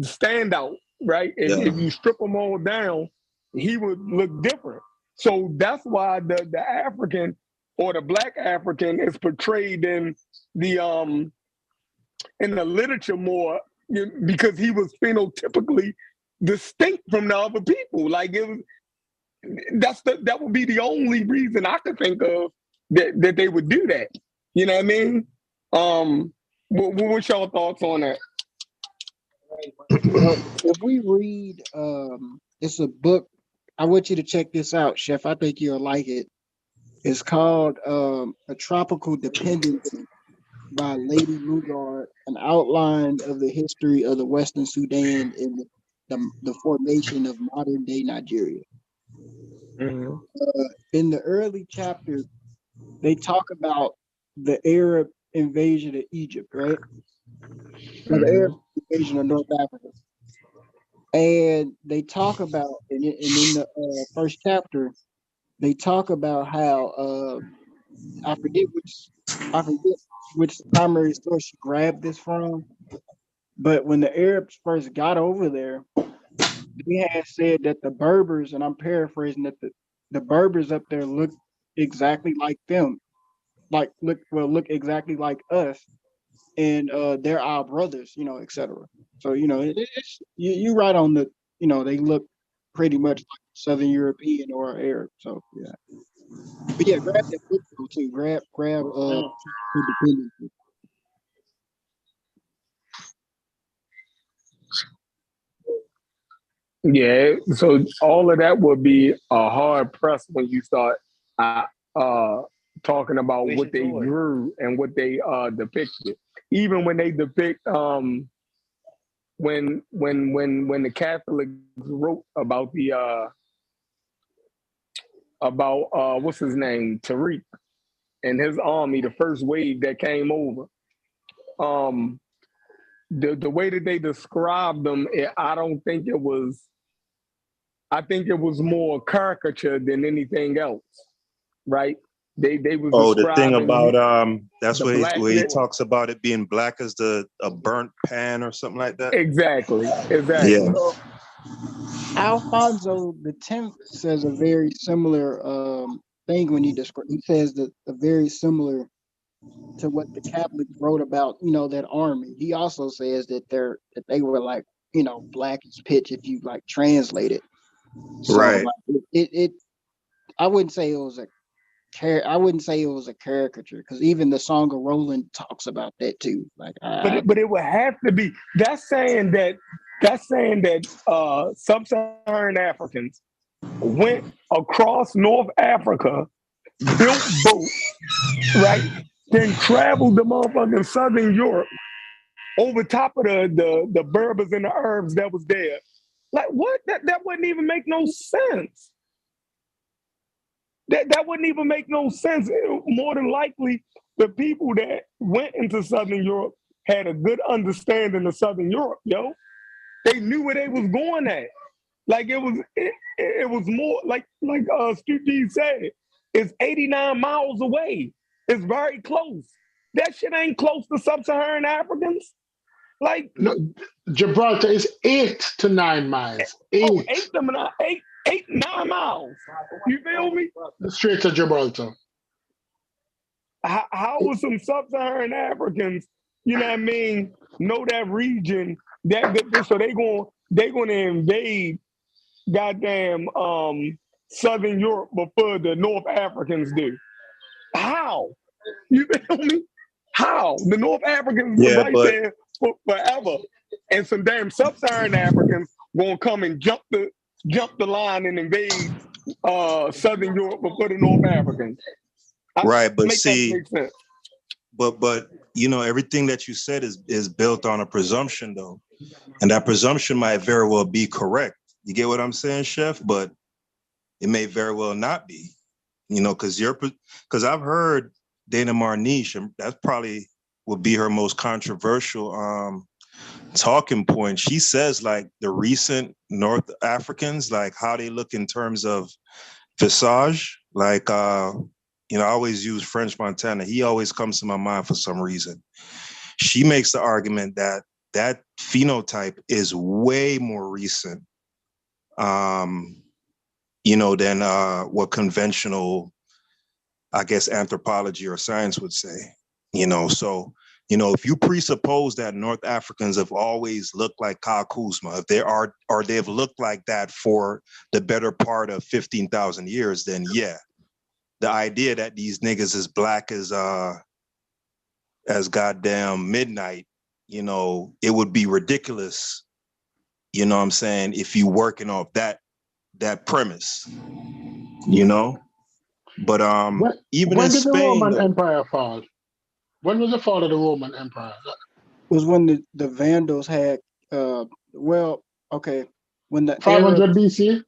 stand out, right? If you strip them all down, he would look different. So that's why the African or the black African is portrayed in the literature more, because he was phenotypically distinct from the other people. Like that would be the only reason I could think of that they would do that. You know what I mean? What's your thoughts on that? Well, if we read, it's a book. I want you to check this out, Chef. I think you'll like it. It's called A Tropical Dependency by Lady Lugard, an outline of the history of the Western Sudan and the formation of modern day Nigeria. Mm-hmm. In the early chapters, they talk about the Arab invasion of Egypt, right? Or the Arab invasion of North Africa. And they talk about, and in the first chapter, they talk about how I forget which primary source you grabbed this from, but when the Arabs first got over there, they had said that the Berbers, and I'm paraphrasing, that the Berbers up there look exactly like them, look exactly like us, and they're our brothers, etc. So it's you right on the, they look pretty much like Southern European or Arab. So yeah, but yeah, grab that book too. Grab Dependency. Yeah, so all of that would be a hard press when you start talking about what they drew and what they depicted. Even when they depict when the Catholics wrote about what's his name, Tariq, and his army, the first wave that came over. The way that they described them, I think it was more caricature than anything else, right? They was the thing describing about that's where he blackness. talks about it being black as a burnt pan or something like that. Exactly. Yeah. So, Alfonso X says a very similar thing when he says that a very similar to what the Catholics wrote about, that army. He also says that they were like, black as pitch if you like translate it. So Right. like, it I wouldn't say it was a caricature, because even the Song of Roland talks about that too. Like, but it would have to be. That's saying that sub-Saharan Africans went across North Africa, built boats, right? Then traveled to motherfucking Southern Europe over top of the Berbers and the Arabs that was there. Like what? That wouldn't even make no sense. That wouldn't even make no sense. More than likely, the people that went into Southern Europe had a good understanding of Southern Europe, yo. They knew where they was going at. Like it was more like Stu D said, it's 89 miles away. It's very close. That shit ain't close to sub-Saharan Africans. Like, No, Gibraltar is 8 to 9 miles. 8. 9 miles. You feel me? The Straits of Gibraltar. How would some sub-Saharan Africans, you know what I mean, know that region? So they gonna invade goddamn Southern Europe before the North Africans do. How? You feel me? How? The North Africans been right there for forever. And some damn sub-Saharan Africans gonna come and jump the line and invade Southern Europe before the North Africans. Right, but Make see, that make sense. but you know, everything that you said is built on a presumption though. And that presumption might very well be correct. You get what I'm saying, Chef? But it may very well not be, you know, because I've heard Dana Marniche, and that probably would be her most controversial talking point. She says like the recent North Africans, like how they look in terms of visage, like you know, I always use French Montana. He always comes to my mind for some reason. She makes the argument that that phenotype is way more recent, you know, than what conventional, I guess, anthropology or science would say. You know, so, you know, if you presuppose that North Africans have always looked like Ka Kuzma, if they are, or they've looked like that for the better part of 15,000 years, then yeah, the idea that these niggas is black as goddamn midnight, you know, it would be ridiculous, you know what I'm saying, if you working off that premise, you know? But even when in did the Spain Roman though, Empire fall? When was the fall of the Roman Empire? Was when the Vandals had when the 500 Arabs BC?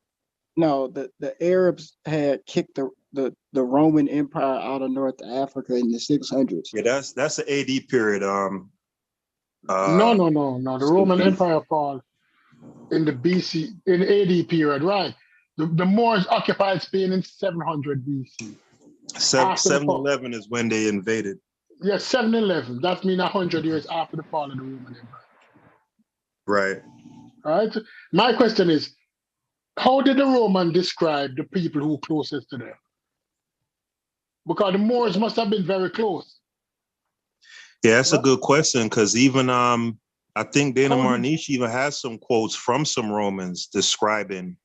no the Arabs had kicked the Roman Empire out of North Africa in the 600s. yeah, that's the AD period. No. The Roman Empire fall in the BC, in AD period, right? The Moors occupied Spain in 700 BC. 711 is when they invaded. Yes, 711. That means 100 years after the fall of the Roman Empire. Right. All right. My question is, how did the Roman describe the people who closest to them? Because the Moors must have been very close. Yeah, that's a good question, because even I think Dana Marniche even has some quotes from some Romans describing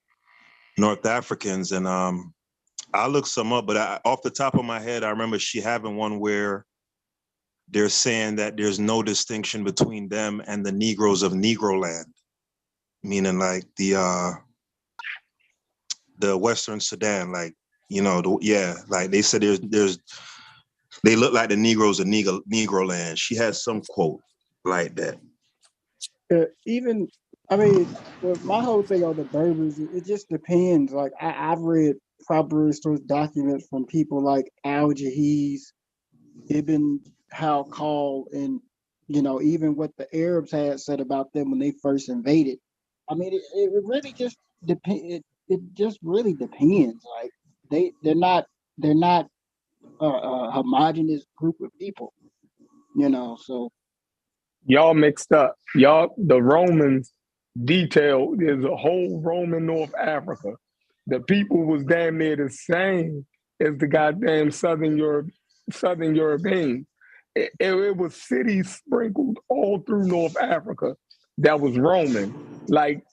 North Africans, and I looked some up, but off the top of my head, I remember she having one where they're saying that there's no distinction between them and the Negroes of Negroland, meaning like the Western Sudan, like, you know, like they said they look like the Negroes of Negroland. She has some quote like that. Even, I mean, my whole thing on the Berbers, it just depends. Like I've read proper source documents from people like Al-Jahiz, Ibn Halkal, and you know, even what the Arabs had said about them when they first invaded. I mean, it really just depends. It just really depends. Like they're not a homogenous group of people, you know. So Y'all mixed up. The Romans detailed there's a whole Roman North Africa. The people was damn near the same as the goddamn Southern Europeans. It was cities sprinkled all through North Africa that was Roman. Like,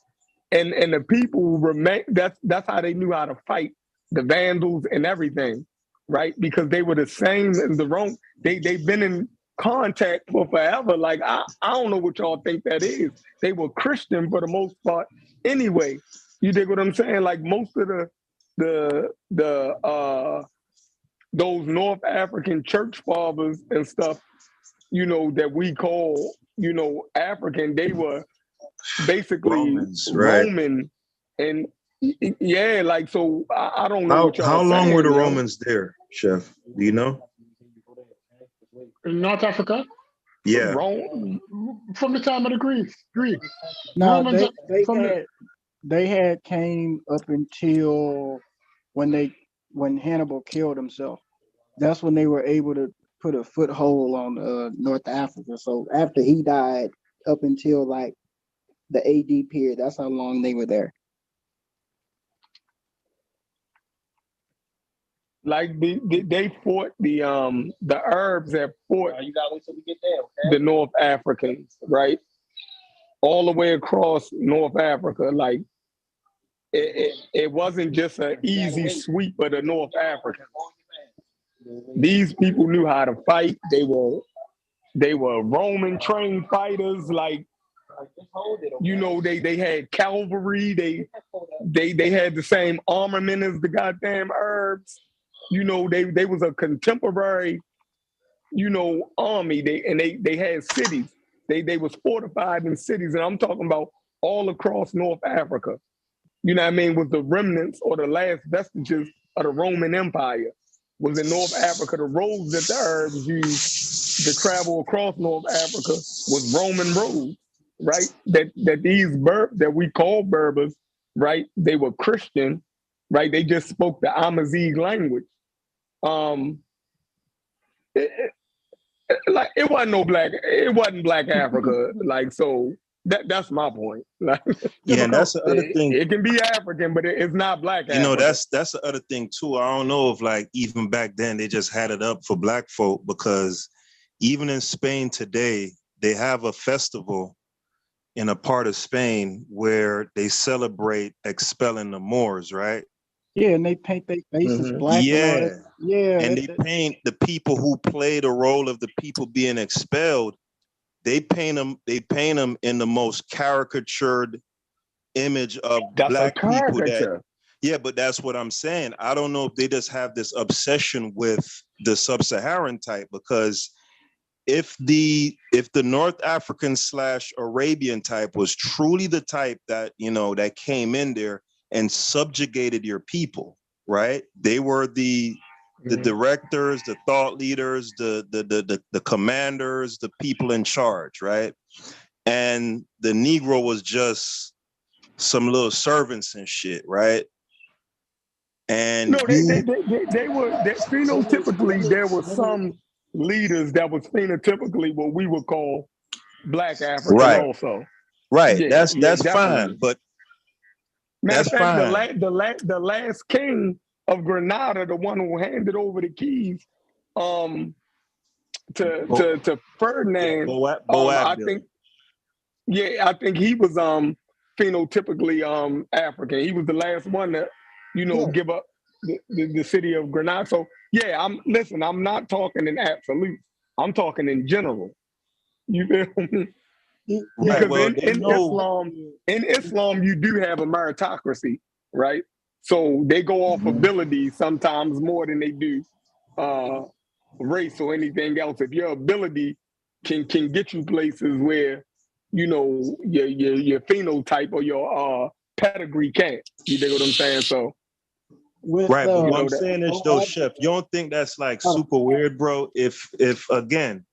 and the people remain. That's how they knew how to fight the Vandals and everything, right? Because they were the same as the Rome. They've been in contact for forever. Like I don't know what y'all think that is. They were Christian for the most part anyway. You dig what I'm saying? Like most of those North African church fathers and stuff, you know, that we call, you know, African, they were basically Romans, right? Roman. And yeah, like, so I don't know what y'all How long saying, were the yo. Romans there, Chef? Do you know? In North Africa? Yeah. From the time of the Greeks. no, Romans they had came up until when Hannibal killed himself. That's when they were able to put a foothold on North Africa. So after he died, up until like the AD period, that's how long they were there. Like they fought the Arabs that fought You gotta wait till we get there, okay? the North Africans, right? All the way across North Africa. Like it wasn't just an easy sweep of the North Africans. These people knew how to fight. They were Roman trained fighters. Like, you know, they had cavalry. They had the same armament as the goddamn Arabs. You know, they was a contemporary, you know, army. They had cities. They was fortified in cities, and I'm talking about all across North Africa. You know what I mean? With the remnants or the last vestiges of the Roman Empire was in North Africa. The roads that the Arabs used to travel across North Africa was Roman roads, right? That these that we call Berbers, right? They were Christian, right? They just spoke the Amazigh language. Like it wasn't Black Africa. Like, so that's my point. Like, Yeah, and that's the other thing. It can be African, but it's not Black Africa. You know, that's the other thing too. I don't know if like even back then they just had it up for Black folk, because even in Spain today, they have a festival in a part of Spain where they celebrate expelling the Moors, right? Yeah, and they paint their faces black. Yeah. And all that. Yeah. And they paint the people who play the role of the people being expelled. They paint them in the most caricatured image of Black people. But that's what I'm saying. I don't know if they just have this obsession with the sub-Saharan type, because if the North African / Arabian type was truly the type that, you know, that came in there and subjugated your people, right? They were the directors, the thought leaders, the commanders, the people in charge, right? And the Negro was just some little servants and shit, right? And no, they were phenotypically, there were some leaders that was phenotypically what we would call Black African, right. also. Right. Yeah, that's fine, but matter that's of fact, fine. The last king of Granada, the one who handed over the keys to Ferdinand, I think he was phenotypically African. He was the last one to, you know, give up the city of Granada. So yeah, I'm not talking in absolute. I'm talking in general. You feel me? Because in Islam, you do have a meritocracy, right? So they go off ability sometimes more than they do race or anything else. If your ability can get you places where, you know, your phenotype or your pedigree can't. You dig what I'm saying? So right, but what I'm saying is though, Chef, you don't think that's like super weird, bro? If again,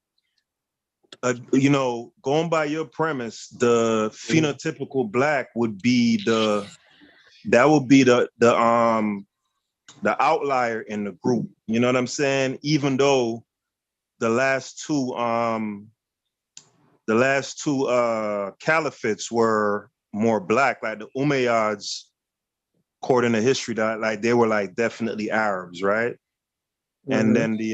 you know, going by your premise, the phenotypical Black would be the outlier in the group. You know what I'm saying? Even though the last two caliphates were more Black, like the Umayyads, according to history, that like they were like definitely Arabs, right? And then the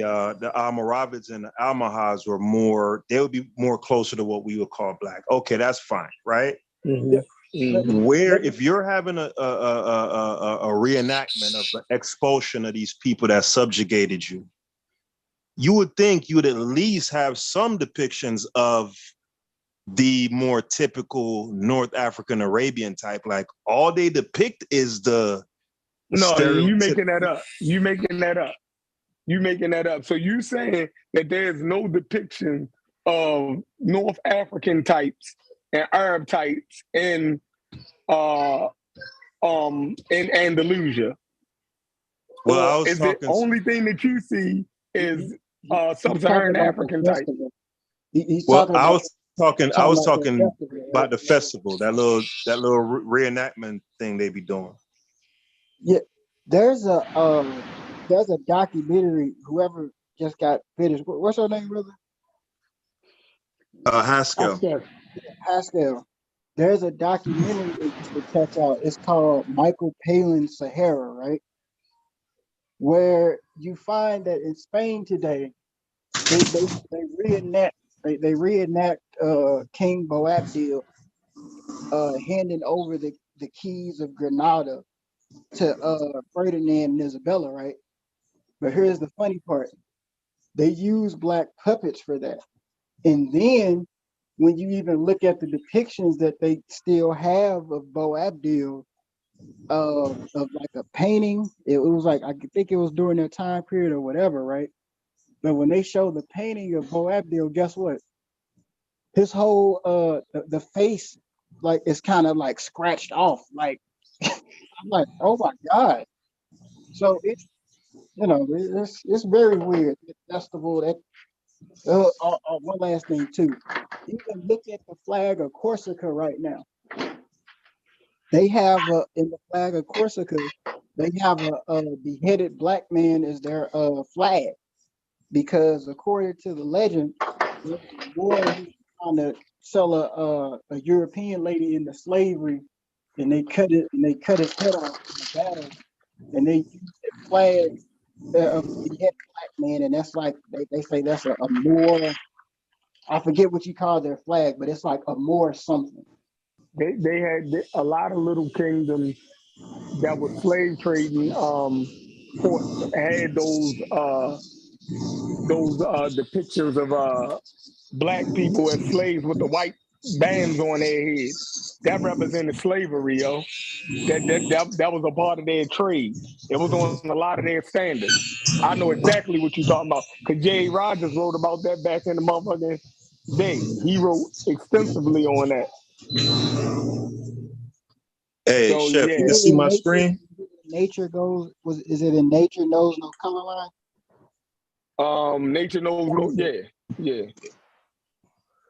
Almoravids and the Almohads were they would be more closer to what we would call Black. Okay, that's fine, right? Where if you're having a reenactment of the expulsion of these people that subjugated you, you would think you would at least have some depictions of the more typical North African Arabian type. Like all they depict is the you making that up. You making that up. So you saying that there's no depiction of North African types and Arab types in Andalusia? Well, or I was is talking. The only thing that you see is sub-Saharan African types? I was talking about the festival, that little reenactment thing they be doing. Yeah, there's a there's a documentary. Whoever just got finished. What's your name, brother? Haskell. Haskell. There's a documentary that you should check out. It's called Michael Palin's Sahara, right? Where you find that in Spain today, they reenact King Boabdil handing over the keys of Granada to Ferdinand and Isabella, right? But here's the funny part. They use black puppets for that. And then when you even look at the depictions that they still have of Boabdil, of like a painting, it was like, I think it was during that time period or whatever, right? But when they show the painting of Boabdil, guess what? His whole the face, like, it's kind of like scratched off. Like, I'm like, oh my God. So it's, it's very weird. The festival that one last thing too. You can look at the flag of Corsica right now. They have in the flag of Corsica, they have a beheaded black man as their flag, because according to the legend, there was a boy who was trying to sell a European lady into slavery, and they cut his head off in the battle, and they used the flag of the beheaded black man, and that's like they say that's a Moor. I forget what you call their flag, but it's like a Moor something. They had a lot of little kingdoms that was slave trading. Had those depictions of black people as slaves with the white bands on their heads. That represented slavery, yo. That was a part of their trade. It was on a lot of their standards. I know exactly what you're talking about, because Jay Rogers wrote about that back in the motherfucking day. He wrote extensively on that. Hey, So Chef, yeah, you can see my screen? Nature goes, is it in Nature Knows No Color Line? Nature knows. Yeah.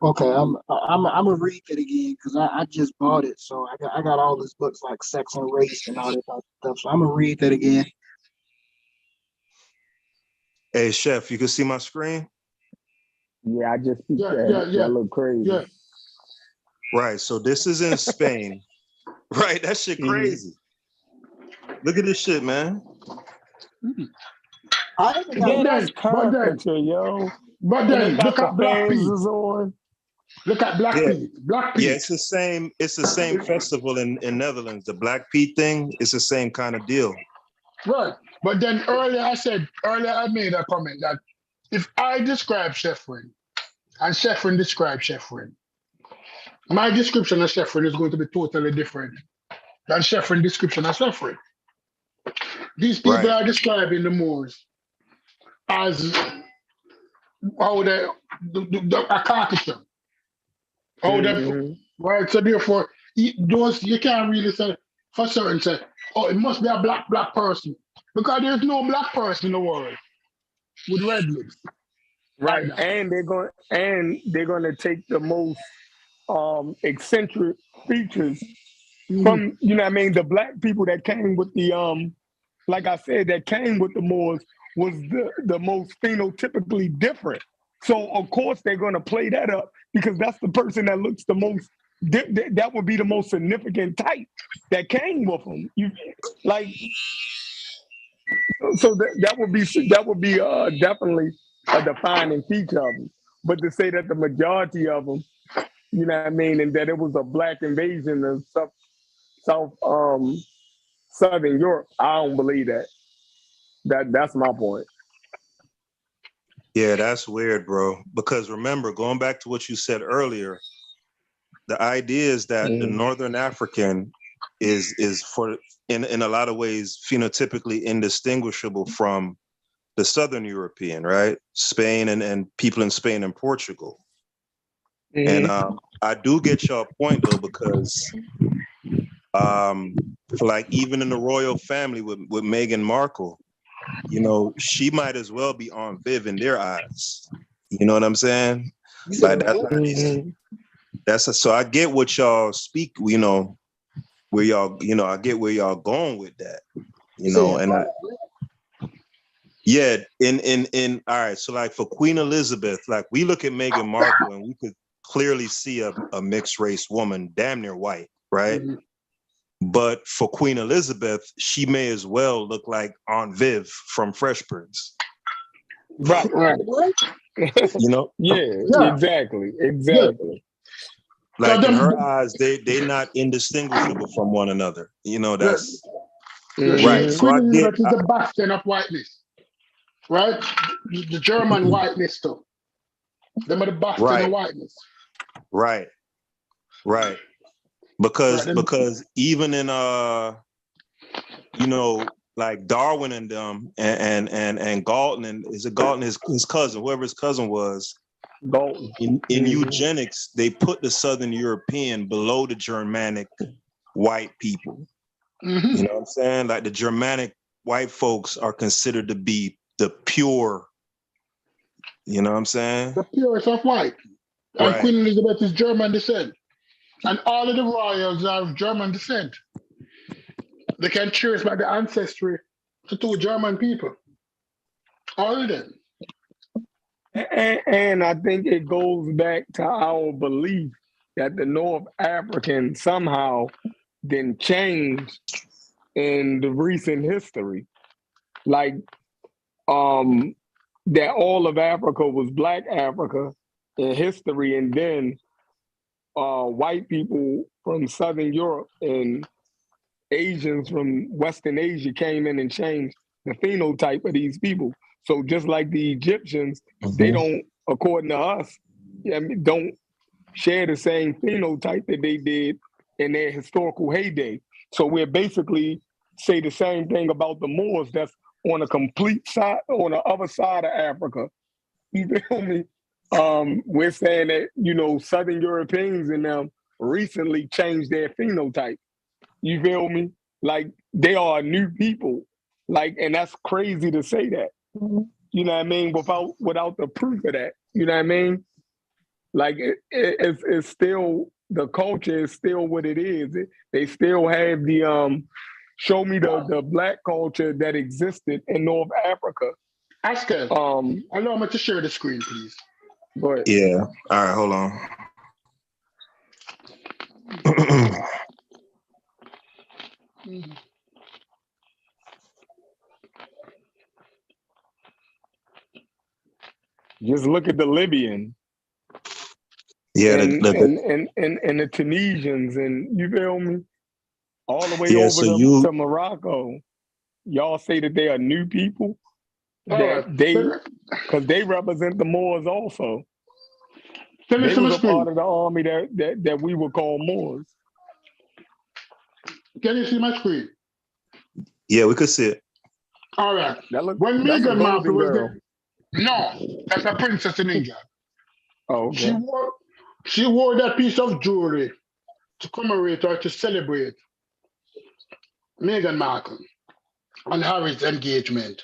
Okay, I'm gonna read it again because I just bought it, so I got all these books like Sex and Race and all that type of stuff. So I'm gonna read that again. Hey, Chef, you can see my screen? Yeah, I just peeked that. That look crazy. Yeah. Right, so this is in Spain. Right, that shit crazy. Look at this shit, man. That's caricature, yo. But then look at Black Pete. On. Look at Black Pete. Black Pete. Yeah, it's the same festival in Netherlands. The Black Pete thing, it's the same kind of deal. Right. But then earlier I made a comment that if I describe Sheffrin and Sheffrin describes Sheffrin, my description of Sheffrin is going to be totally different than Sheffrin's description of Sheffrin. These people are describing the Moors as how they a caricature. Right. So therefore, those you can't really say for certain say, oh, it must be a black person. Because there's no black person in the world with red lips. Right. And they're gonna take the most eccentric features from, the black people that came with the like I said, that came with the Moors was the most phenotypically different. So of course they're gonna play that up because that's the person that looks the most that would be the most significant type that came with them. So that would be definitely a defining feature of them. But to say that the majority of them, and that it was a black invasion of Southern Europe, I don't believe that. That's my point. Yeah, that's weird, bro. Because remember, going back to what you said earlier, the idea is that the Northern African is for in a lot of ways phenotypically indistinguishable from the Southern European, right? Spain and people in Spain and Portugal. And I do get your point though, because like even in the royal family with Meghan Markle, she might as well be on Viv in their eyes. You know what I'm saying? Like so I get what y'all speak, where y'all, I get where y'all going with that, and Yeah, in all right. So like for Queen Elizabeth, like we look at Meghan Markle and we could clearly see a mixed race woman, damn near white, right? Mhm. But for Queen Elizabeth, she may as well look like Aunt Viv from Fresh Prince. Right. Right. You know, Yeah, Yeah. exactly. Yeah. Exactly. like So in her them, eyes, they not indistinguishable from one another. You know, yeah, that's yeah, right. Mhm. So Queen I get, Elizabeth is the bastion of whiteness, right? The German whiteness too. Them are the bastion of right, whiteness, right, right. right? Them, Because even in you know, like Darwin and them and Galton and is it Galton, his cousin, whoever his cousin was, Dalton. in Mhm. eugenics, they put the Southern European below the Germanic white people. mhm. You know what I'm saying? Like the Germanic white folks are considered to be the pure, you know what I'm saying? The purest of white. And Right. Queen Elizabeth is German descent. And all of the royals are of German descent. They can trace back the ancestry to two German people. All of them. And I think it goes back to our belief that the North African somehow didn't change in the recent history. Like that all of Africa was Black Africa in history, and then white people from Southern Europe and Asians from Western Asia came in and changed the phenotype of these people. So just like the Egyptians, they Mhm. don't, according to us, don't share the same phenotype that they did in their historical heyday. So we're basically say the same thing about the Moors that's on a complete side, on the other side of Africa. You feel me? We're saying that, Southern Europeans and them recently changed their phenotype. You feel me? Like they are new people. Like, and that's crazy to say that. You know what I mean? Without the proof of that. You know what I mean? Like it's still the culture is still what it is. They still have the show me the Black culture that existed in North Africa. Oscar, allow me to share the screen, please. Go ahead. Yeah. All right, hold on. Just look at the Libyan Yeah, and the Tunisians, and you feel me? All the way yeah, over so you to Morocco. Y'all say that they are new people. All That right. because they represent the Moors also. Can you They see my was a part screen? of the army that we would call Moors. Can you see my screen? yeah, we could see it. All right. That's When a Meghan Markle golden was girl. there, no, that's a princess in England. Oh, She okay. wore that piece of jewelry to commemorate or to celebrate Meghan Markle and Harry's engagement.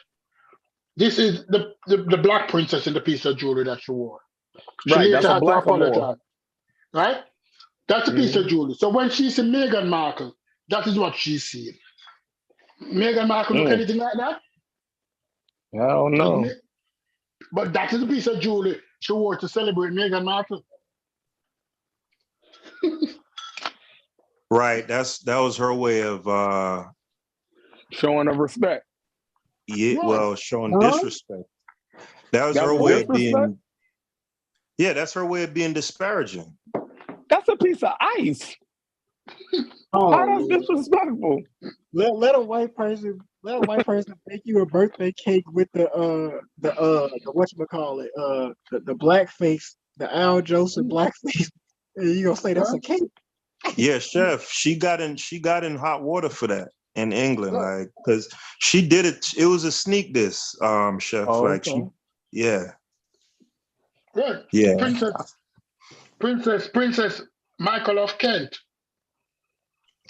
This is the black princess in the piece of jewelry that she wore. She Right, that's later a had to blackamoor. apologize. Right? That's a piece of jewelry. So when she sees Meghan Markle, that is what she's seeing. Meghan Markle look anything like that? I don't know. But that is a piece of jewelry she wore to celebrate Meghan Markle. Right. That was her way of Showing of respect. yeah, Right. well, showing disrespect. That was That her was way of disrespect? being that's her way of being disparaging. That's a piece of ice. Oh, How that's Lord. disrespectful? Let a white person make you a birthday cake with the whatchamacallit, the blackface, the Al Joseph blackface, and you gonna say that's a cake? Yeah, chef. She got in hot water for that in England, like because she did it. It was a sneak diss, chef. Oh, Like okay. yeah, Good. yeah. Princess Michael of Kent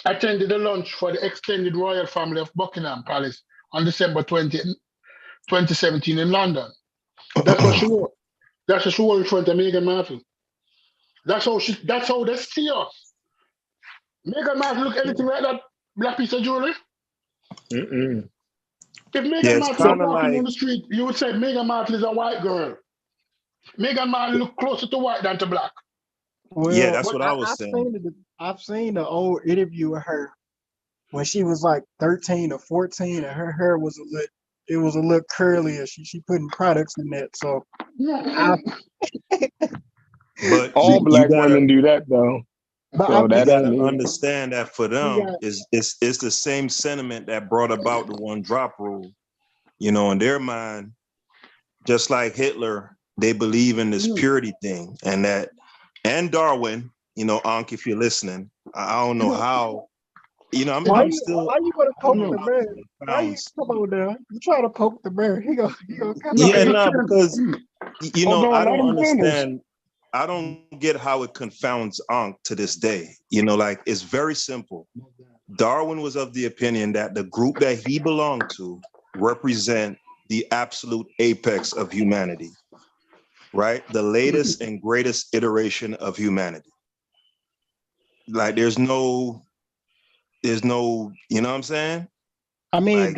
attended a lunch for the extended royal family of Buckingham Palace on December 20, 2017 in London. That's what she wore. That's what she wore in front of Meghan Markle. That's how they see us. Meghan Markle look anything like that black piece of jewelry? Mm-mm. If Yeah, Meghan it's Markle was kind of walking on like, the street, you would say Meghan Markle is a white girl. Meghan Markle look closer to white than to black. yeah, Well, that's what I was saying. I've seen the old interview of her when she was like 13 or 14, and her hair was it was a little curly, and she putting products in that. So I, But All you, you black gotta women do that though. but So you that gotta ain't me. understand that for you them got is it's the same sentiment that brought about the one drop rule. You know, in their mind, just like Hitler, they believe in this purity thing, and Darwin. You know, Ankh, if you're listening, I don't know how. You know, I'm still, why you gonna I poke don't know the how bear? it Why you confounds. come on now? You try to poke the bear? He gonna come No, at Yeah, it's you. a no, trend. because you Hold know, I on, let don't him finish. understand. I don't get how it confounds Ankh to this day. You know, like it's very simple. Darwin was of the opinion that the group that he belonged to represent the absolute apex of humanity, right? The latest and greatest iteration of humanity. Like there's no, you know what I'm saying? I mean, Like,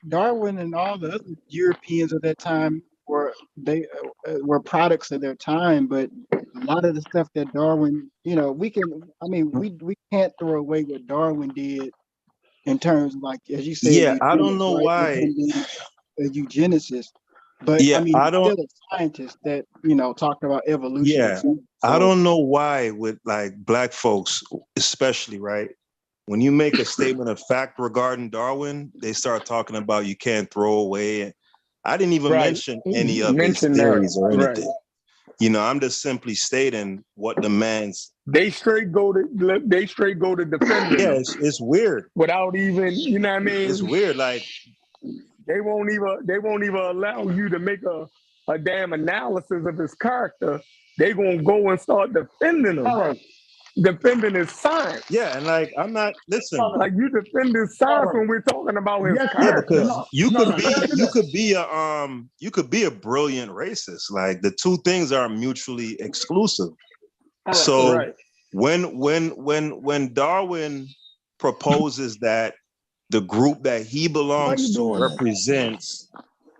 Darwin and all the other Europeans of that time were products of their time, but a lot of the stuff that Darwin, we can't throw away what Darwin did in terms of, like, as you said, yeah, I don't eugenics, know right? With why. him being a eugenicist, but I Yeah, mean, I he's don't, still a scientist that talked about evolution and yeah, so. I So don't know why with like black folks, especially, right? When you make a statement of fact regarding Darwin, they start talking about you can't throw away. I didn't even Right. mention any of his Mention that. theories or Right. anything. You know, I'm just simply stating what the man's. They straight go to defending Yeah, them it's weird. without even, you know what I It's mean? weird. Like, They won't even allow you to make a damn analysis of his character. They gonna go and start defending him, All right. defending his science. yeah, and like I'm not. All Listen, right. Like you defend his All science right. when we're talking about his Yes. yeah, character. because No. No. No. you Yesterday. could be a brilliant racist. Like the two things are mutually exclusive. All right. So Right. when Darwin proposes that the group that he Why you belongs to doing that? represents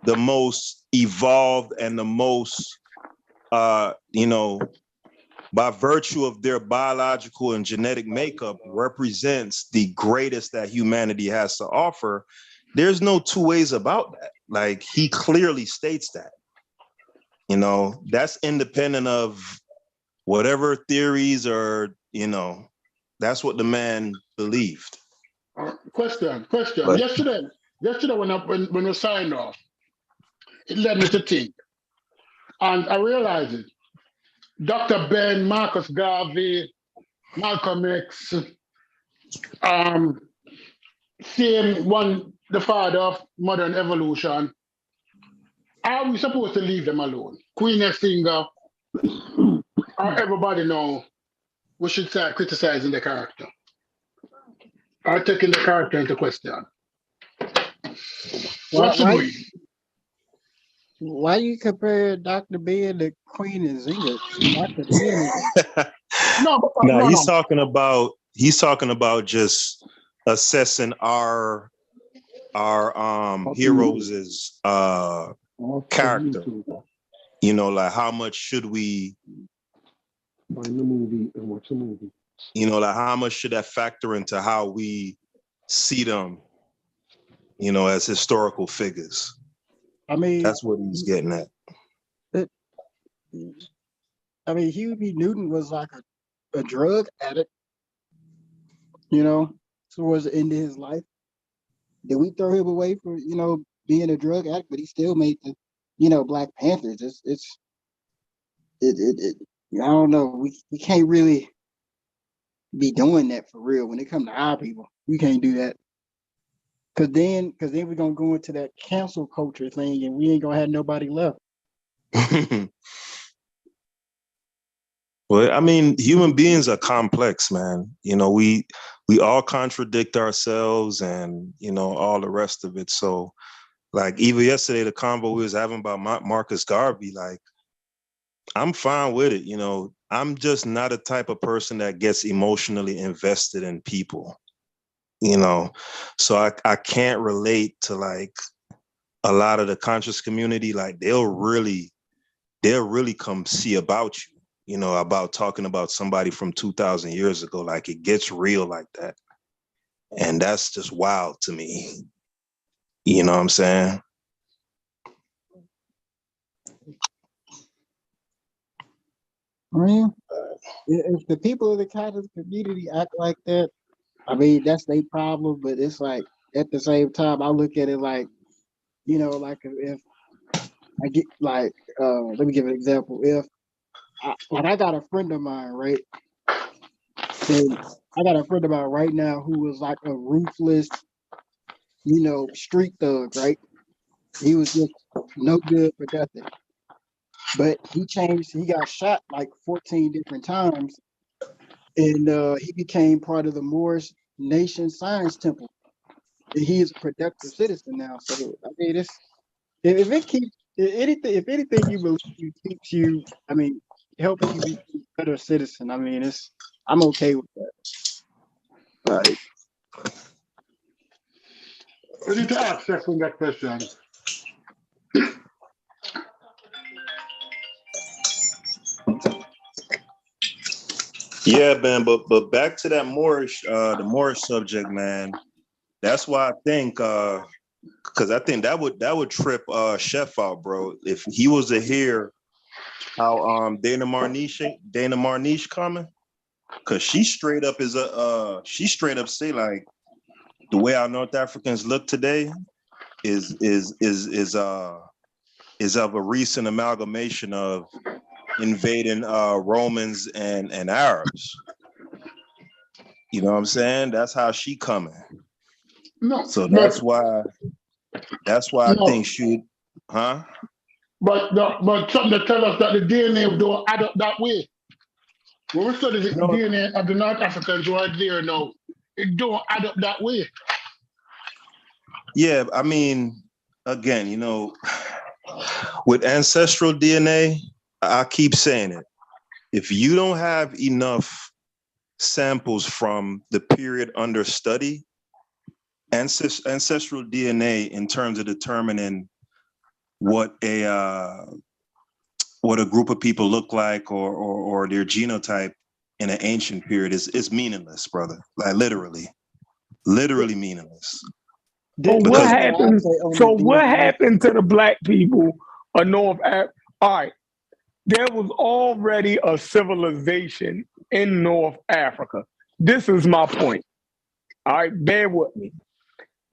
the most evolved and the most by virtue of their biological and genetic makeup represents the greatest that humanity has to offer, there's no two ways about that. Like he clearly states that. You know, that's independent of whatever theories or, that's what the man believed. Question. But Yesterday when we signed off, it led me to think, and I realized it. Dr. Ben, Marcus Garvey, Malcolm X, same one, the father of modern evolution. Are we supposed to leave them alone? Queen Singer, or everybody know we should start criticizing the character, or taking the character into question. why What should why we? why you compare Dr. Ben to Queen and Zinga? Dr. Ben is No, no, no, no. he's talking about just assessing our heroes' character. Like how much should we Find the movie and watch the movie. like how much should that factor into how we see them, as historical figures? I mean, That's what he's getting at. Huey B. Newton was like a drug addict, towards the end of his life. Did we throw him away for, being a drug addict? But he still made the, Black Panthers. I don't know. We can't really be doing that for real when it comes to our people. We can't do that. Cause then we're gonna go into that cancel culture thing, and we ain't gonna have nobody left. Well, I mean, human beings are complex, man. We all contradict ourselves and, all the rest of it. So like even yesterday, the convo we was having about Marcus Garvey, like I'm fine with it. I'm just not a type of person that gets emotionally invested in people. you know. So I can't relate to like a lot of the conscious community. Like they'll really come see about you, you know, about talking about somebody from 2,000 years ago. Like it gets real like that. And that's just wild to me. You know what I'm saying? I mean, if the people of the conscious community act like that, I mean, that's their problem. But it's like at the same time, I look at it like, you know, like if I get like, let me give an example. If I got a friend of mine, right? Then I got a friend of mine right now who was like a ruthless, you know, street thug, right? He was just no good for nothing. But he changed, he got shot like 14 different times. And he became part of the Moorish Nation Science Temple. And he is a productive citizen now. So I mean, it's if it keeps if anything you believe keeps you, I mean, helping you be a better citizen. I mean, I'm okay with that. Like, We need to ask Jackson that question. Yeah, man, but back to that Moorish, the Moorish subject, man. That's why I think, because I think that would trip Chef out, bro. If he was to hear how Dana Marniche coming, because she straight up say like the way our North Africans look today is of a recent amalgamation of invading Romans and Arabs. You know what I'm saying? That's how she coming. No, So that's why I think she, huh? But something that tells us that the DNA don't add up that way. When we study the DNA of the North Africans right there now, it don't add up that way. Yeah, I mean, again, you know, with ancestral DNA, I keep saying it. If you don't have enough samples from the period under study, ancestral DNA in terms of determining what a group of people look like or their genotype in an ancient period is meaningless, brother. Like literally meaningless. So what happened? So what happened to the black people of North Africa? All right, there was already a civilization in North Africa. This is my point. All right, bear with me.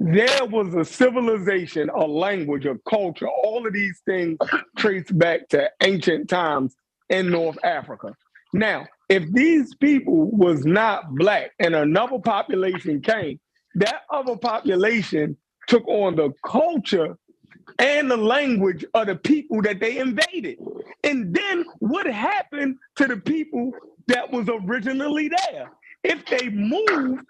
There was a civilization, a language, a culture. All of these things trace back to ancient times in North Africa. Now, if these people was not black and another population came, that other population took on the culture and the language of the people that they invaded. And then what happened to the people that was originally there? If they moved,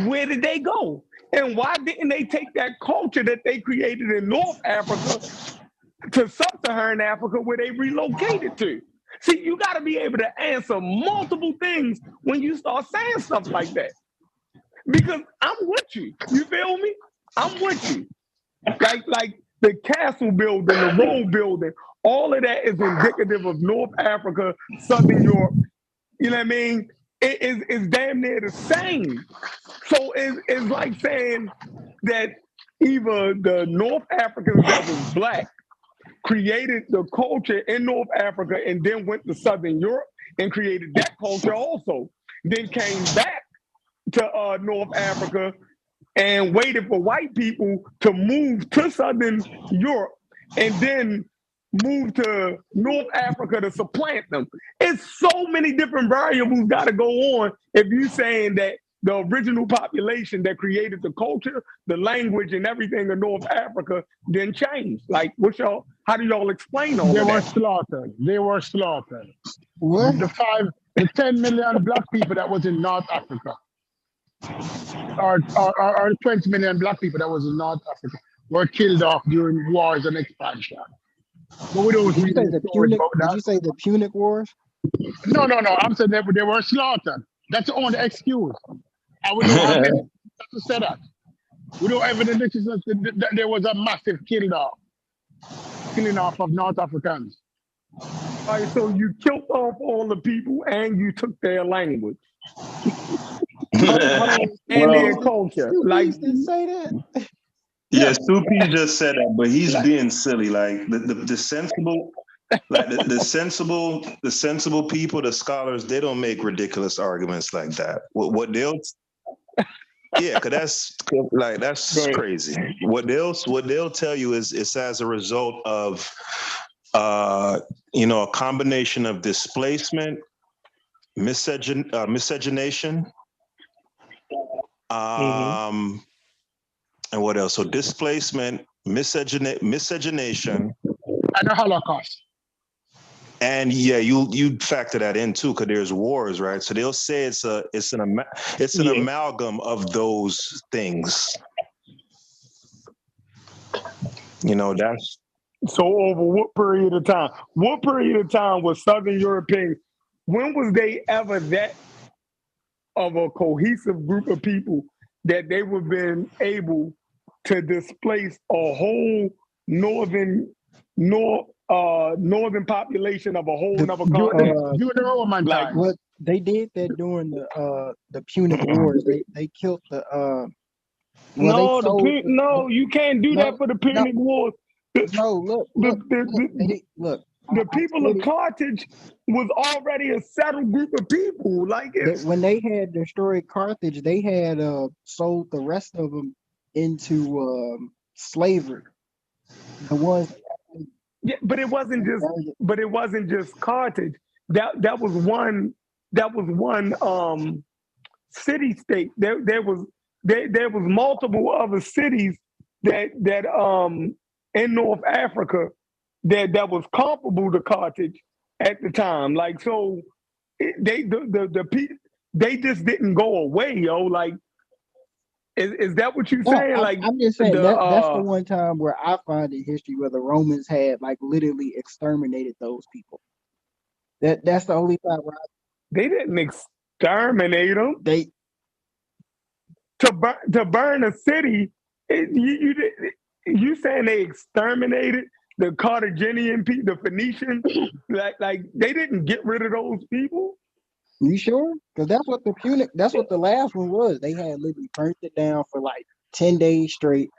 where did they go? And why didn't they take that culture that they created in North Africa to sub-Saharan Africa where they relocated to? See, you got to be able to answer multiple things when you start saying stuff like that. Because I'm with you. You feel me? I'm with you. Like the castle building, the road building, all of that is indicative of North Africa, Southern Europe. You know what I mean? It is damn near the same. So it's like saying that either the North Africans that was black created the culture in North Africa and then went to Southern Europe and created that culture also, then came back to North Africa and waited for white people to move to Southern Europe and then move to North Africa to supplant them. It's so many different variables got to go on if you're saying that the original population that created the culture, the language, and everything in North Africa didn't change. Like, how do y'all explain all They of were that? slaughtered. They were slaughtered. What? The 10 million black people that was in North Africa, or 20 million black people that was in North Africa, were killed off during wars and expansion. But we don't Did you read say any the stories Punic? about Did that. you say the Punic Wars? No. I'm saying they were slaughtered. That's the only excuse. And we don't have any. to say that. We don't have any evidence that there was a massive killing off of North Africans. All right, so you killed off all the people and you took their language and their Well, culture. Like, didn't say that. yeah, Soupy just said that, but he's Like- being silly. Like the sensible, like the sensible people, the scholars, they don't make ridiculous arguments like that. What they'll, yeah, because that's Go ahead. crazy. What they'll tell you is it's as a result of, a combination of displacement, miscegenation, and what else? So displacement, miscegenation, And the Holocaust. and yeah, you factor that in too, because there's wars, right? So they'll say it's an amalgam of those things. That's So over what period of time? What period of time was Southern Europeans? When was they ever that of a cohesive group of people that they would been able to displace a whole northern population of a whole nother continent? During the Roman Like, time. What they did that during the Punic Wars, they killed the no, you can't do that for the Punic Wars. Look, The people of Carthage was already a settled group of people. Like, when they had destroyed Carthage, they had sold the rest of them into slavery. The ones, yeah, but it wasn't just Carthage. That was one city state. There was multiple other cities that in North Africa that was comparable to Carthage at the time. Like, so they just didn't go away, yo. Like, is that what you're saying? I'm just saying that's the one time where I find in history where the Romans had like literally exterminated those people. That's the only time where they didn't exterminate them. To burn a city. You saying they exterminated the Carthaginian people, the Phoenicians? like they didn't get rid of those people? You sure? Because that's what the last one was. They had literally burnt it down for like 10 days straight,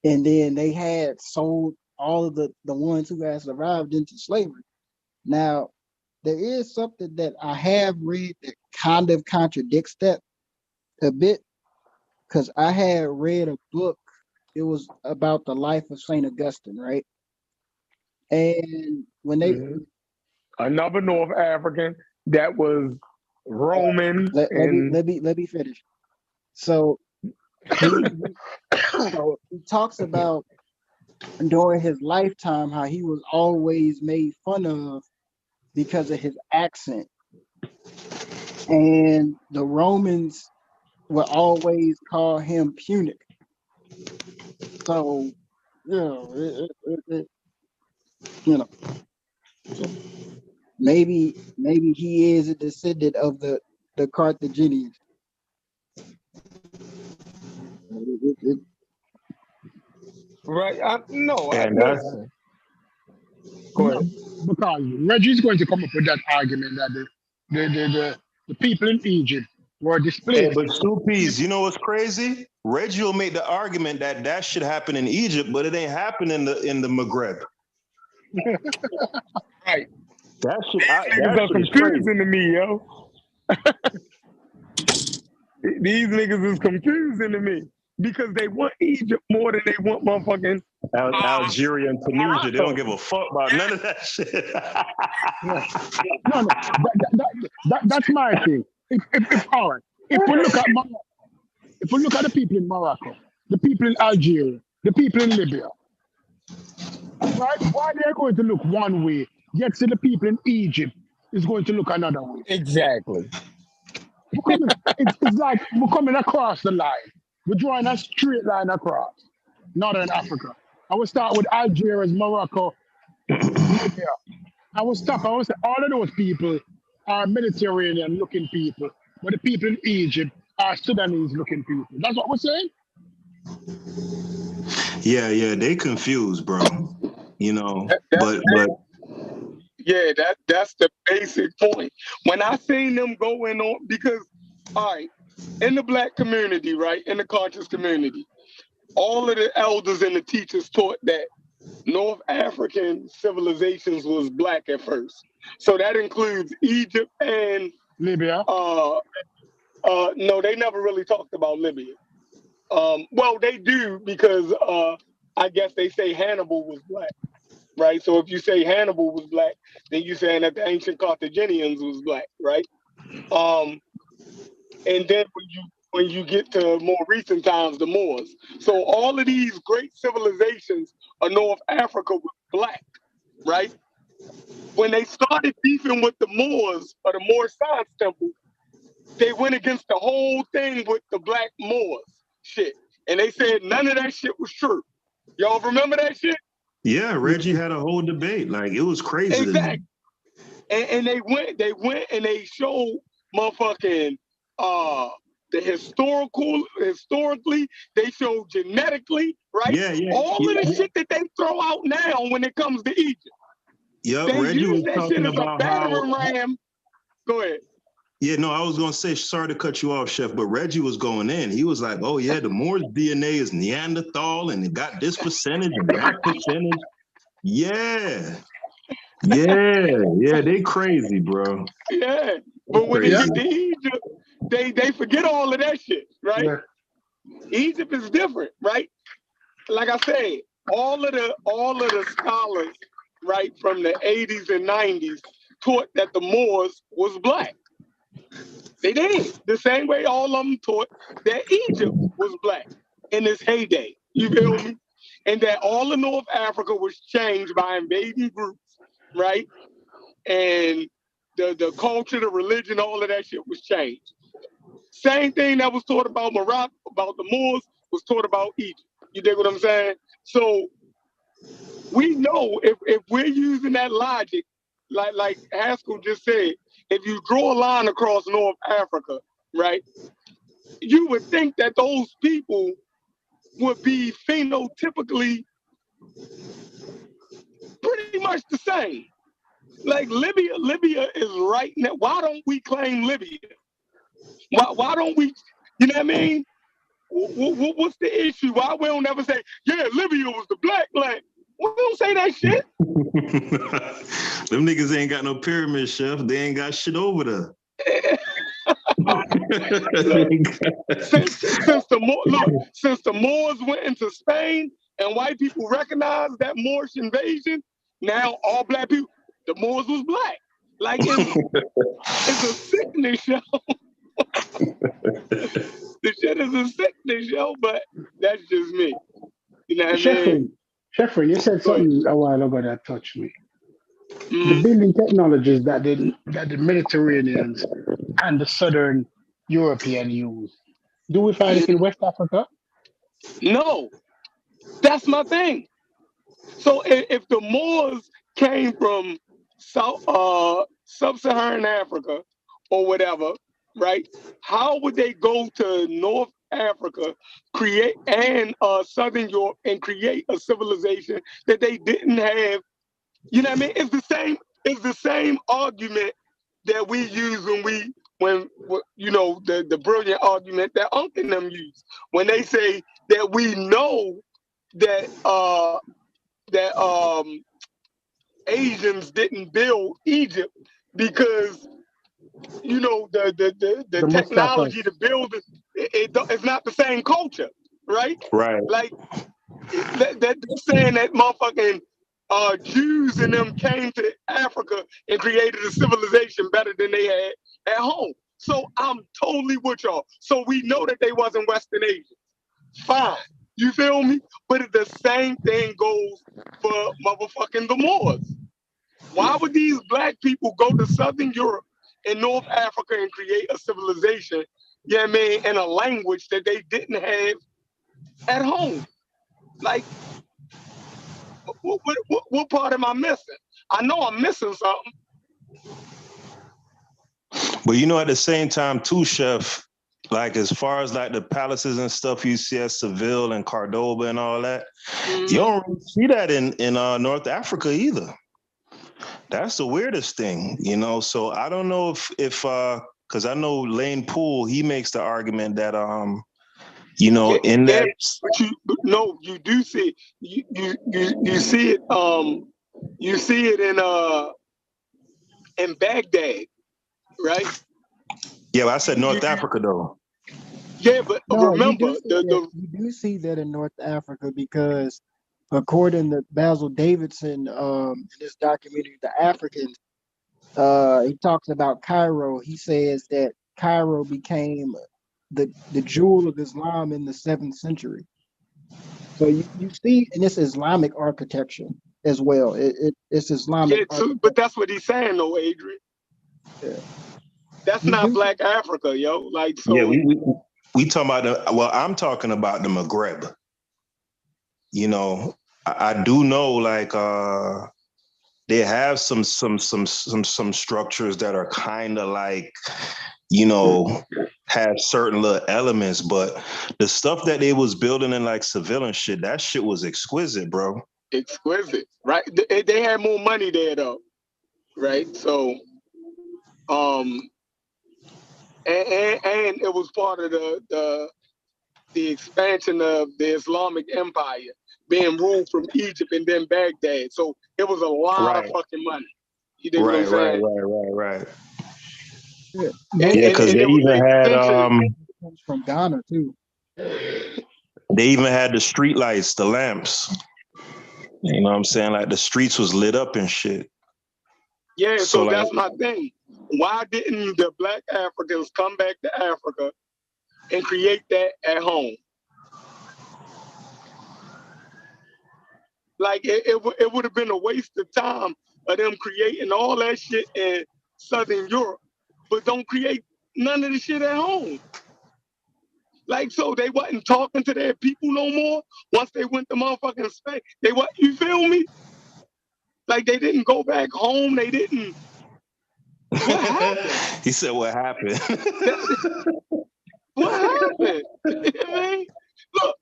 and then they had sold all of the ones who had survived into slavery. Now, there is something that I have read that kind of contradicts that a bit, because I had read a book. It was about the life of St. Augustine, right? And when they another North African that was Roman. Let me finish. So he talks about during his lifetime how he was always made fun of because of his accent, and the Romans would always call him Punic. So so maybe he is a descendant of the Carthaginians. Right? Go ahead. Because Reggie's going to come up with that argument that the people in Egypt were displaced. Hey, but Soupies, you know what's crazy? Reggie will make the argument that should happen in Egypt, but it ain't happening in the Maghreb. Right. That shit are confusing to me, yo. These niggas is confusing to me because they want Egypt more than they want motherfucking Algeria and Tunisia. They don't give a fuck about none of that shit. That's my thing. If we look at the people in Morocco, the people in Algeria, the people in Libya, right? Why they're going to look one way, yet see the people in Egypt is going to look another way. Exactly. It's like we're coming across the line. We're drawing a straight line across Northern Africa. I will start with Algeria, Morocco, Libya. I will say all of those people are Mediterranean looking people, but the people in Egypt Sudanese looking people. That's what we're saying. Yeah, they confused, bro. You know, That's but yeah, that's the basic point. When I seen them going on, because all right, in the black community, right, in the conscious community, all of the elders and the teachers taught that North African civilizations was black at first. So that includes Egypt and Libya. No, they never really talked about Libya. Well, they do because I guess they say Hannibal was black, right? So if you say Hannibal was black, then you're saying that the ancient Carthaginians was black, right? And then when you get to more recent times, the Moors. So all of these great civilizations of North Africa was black, right? When they started beefing with the Moors or the Moor Science Temple, they went against the whole thing with the black Moors shit. And they said none of that shit was true. Y'all remember that shit? yeah, Reggie had a whole debate. Like, it was crazy to Exactly. me. And they went and they showed motherfucking the historically, they showed genetically, right? Yeah. All of the shit that they throw out now when it comes to Egypt. Yep, They Reggie use was that shit talking as a about battering how. ram. Go ahead. Yeah, no, I was gonna say, sorry to cut you off, Chef, but Reggie was going in. He was like, "Oh yeah, the Moors' DNA is Neanderthal, and it got this percentage and that percentage." Yeah, they crazy, bro. Yeah. They But when they crazy. get to Egypt, they forget all of that shit, right? Yeah. Egypt is different, right? Like I said, all of the scholars, right, from the 80s and 90s taught that the Moors was black. They did. The same way all of them taught that Egypt was black in its heyday. You feel me? And that all of North Africa was changed by invading groups, right? And the culture, the religion, all of that shit was changed. Same thing that was taught about Morocco, about the Moors, was taught about Egypt. You dig what I'm saying? So we know if we're using that logic, like Haskell just said, if you draw a line across North Africa, right, you would think that those people would be phenotypically pretty much the same. Like Libya is right now. Why don't we claim Libya? Why don't we? You know what I mean? What's the issue? Why we don't ever say, yeah, Libya was the black land? We don't say that shit. Them niggas ain't got no pyramid, Chef. They ain't got shit over there. Since the Moors went into Spain and white people recognized that Moorish invasion, now all black people, the Moors was black. Like it's a sickness, yo. The shit is a sickness, yo. But that's just me. You know what I mean? Sheffrey, you said Go ahead. something a while ago that touched me. The Mhm. building technologies that the Mediterraneans and the Southern European use. Do we find it in West Africa? No, that's my thing. So if the Moors came from sub-Saharan Africa or whatever, right? How would they go to North Africa, create and Southern Europe and create a civilization that they didn't have? You know what I mean? It's the same. It's the same argument that we use when you know the brilliant argument that Unc and them use when they say that we know that that Asians didn't build Egypt because you know the The Mustafas. technology to build it's not the same culture, right? Right. Like they're saying that motherfucking Jews and them came to Africa and created a civilization better than they had at home. So I'm totally with y'all. So we know that they wasn't Western Asians. Fine. You feel me? But the same thing goes for motherfucking the Moors. Why would these black people go to Southern Europe and North Africa and create a civilization, you know what I mean, and a language that they didn't have at home? Like, what part am I missing? I know I'm missing something. But you know, at the same time, too, Chef, like as far as like the palaces and stuff you see at Seville and Cordoba and all that, Mhm. you don't really see that in North Africa either. That's the weirdest thing, you know. So I don't know if because I know Lane Poole, he makes the argument that you know, in Yeah, that but no, you do see you see it you see it in Baghdad, right? yeah, but I said You, North you Africa though. yeah, but No, remember you do see that in North Africa because according to Basil Davidson, in this documentary, The Africans, he talks about Cairo. He says that Cairo became the jewel of Islam in the 7th century. So you see, and it's Islamic architecture as well. It's Islamic yeah, architecture. but that's what he's saying though, Adrian. Yeah. That's You not do Black Africa, yo. Like Yeah, so. we talking about well, I'm talking about the Maghreb. You know, I do know like they have some structures that are kind of like, you know, have certain little elements, but the stuff that they was building in like Seville and shit, that shit was exquisite, bro. Exquisite, right? They had more money there though, right? So, and it was part of the expansion of the Islamic Empire being ruled from Egypt and then Baghdad. So it was a lot of Right. fucking money. You dig what I'm Right. saying? yeah. And, Yeah, and, because and they it was even the had extension. Comes from Ghana too. they even had the street lights, the lamps. You know what I'm saying? Like the streets was lit up and shit. Yeah, So so like, that's my thing. Why didn't the Black Africans come back to Africa and create that at home? Like it would have been a waste of time of them creating all that shit in Southern Europe, but don't create none of the shit at home. Like, so they wasn't talking to their people no more once they went to motherfucking Spain. They what, you feel me? Like they didn't go back home. They didn't. What happened? he said, "What happened?" What happened? I mean, look,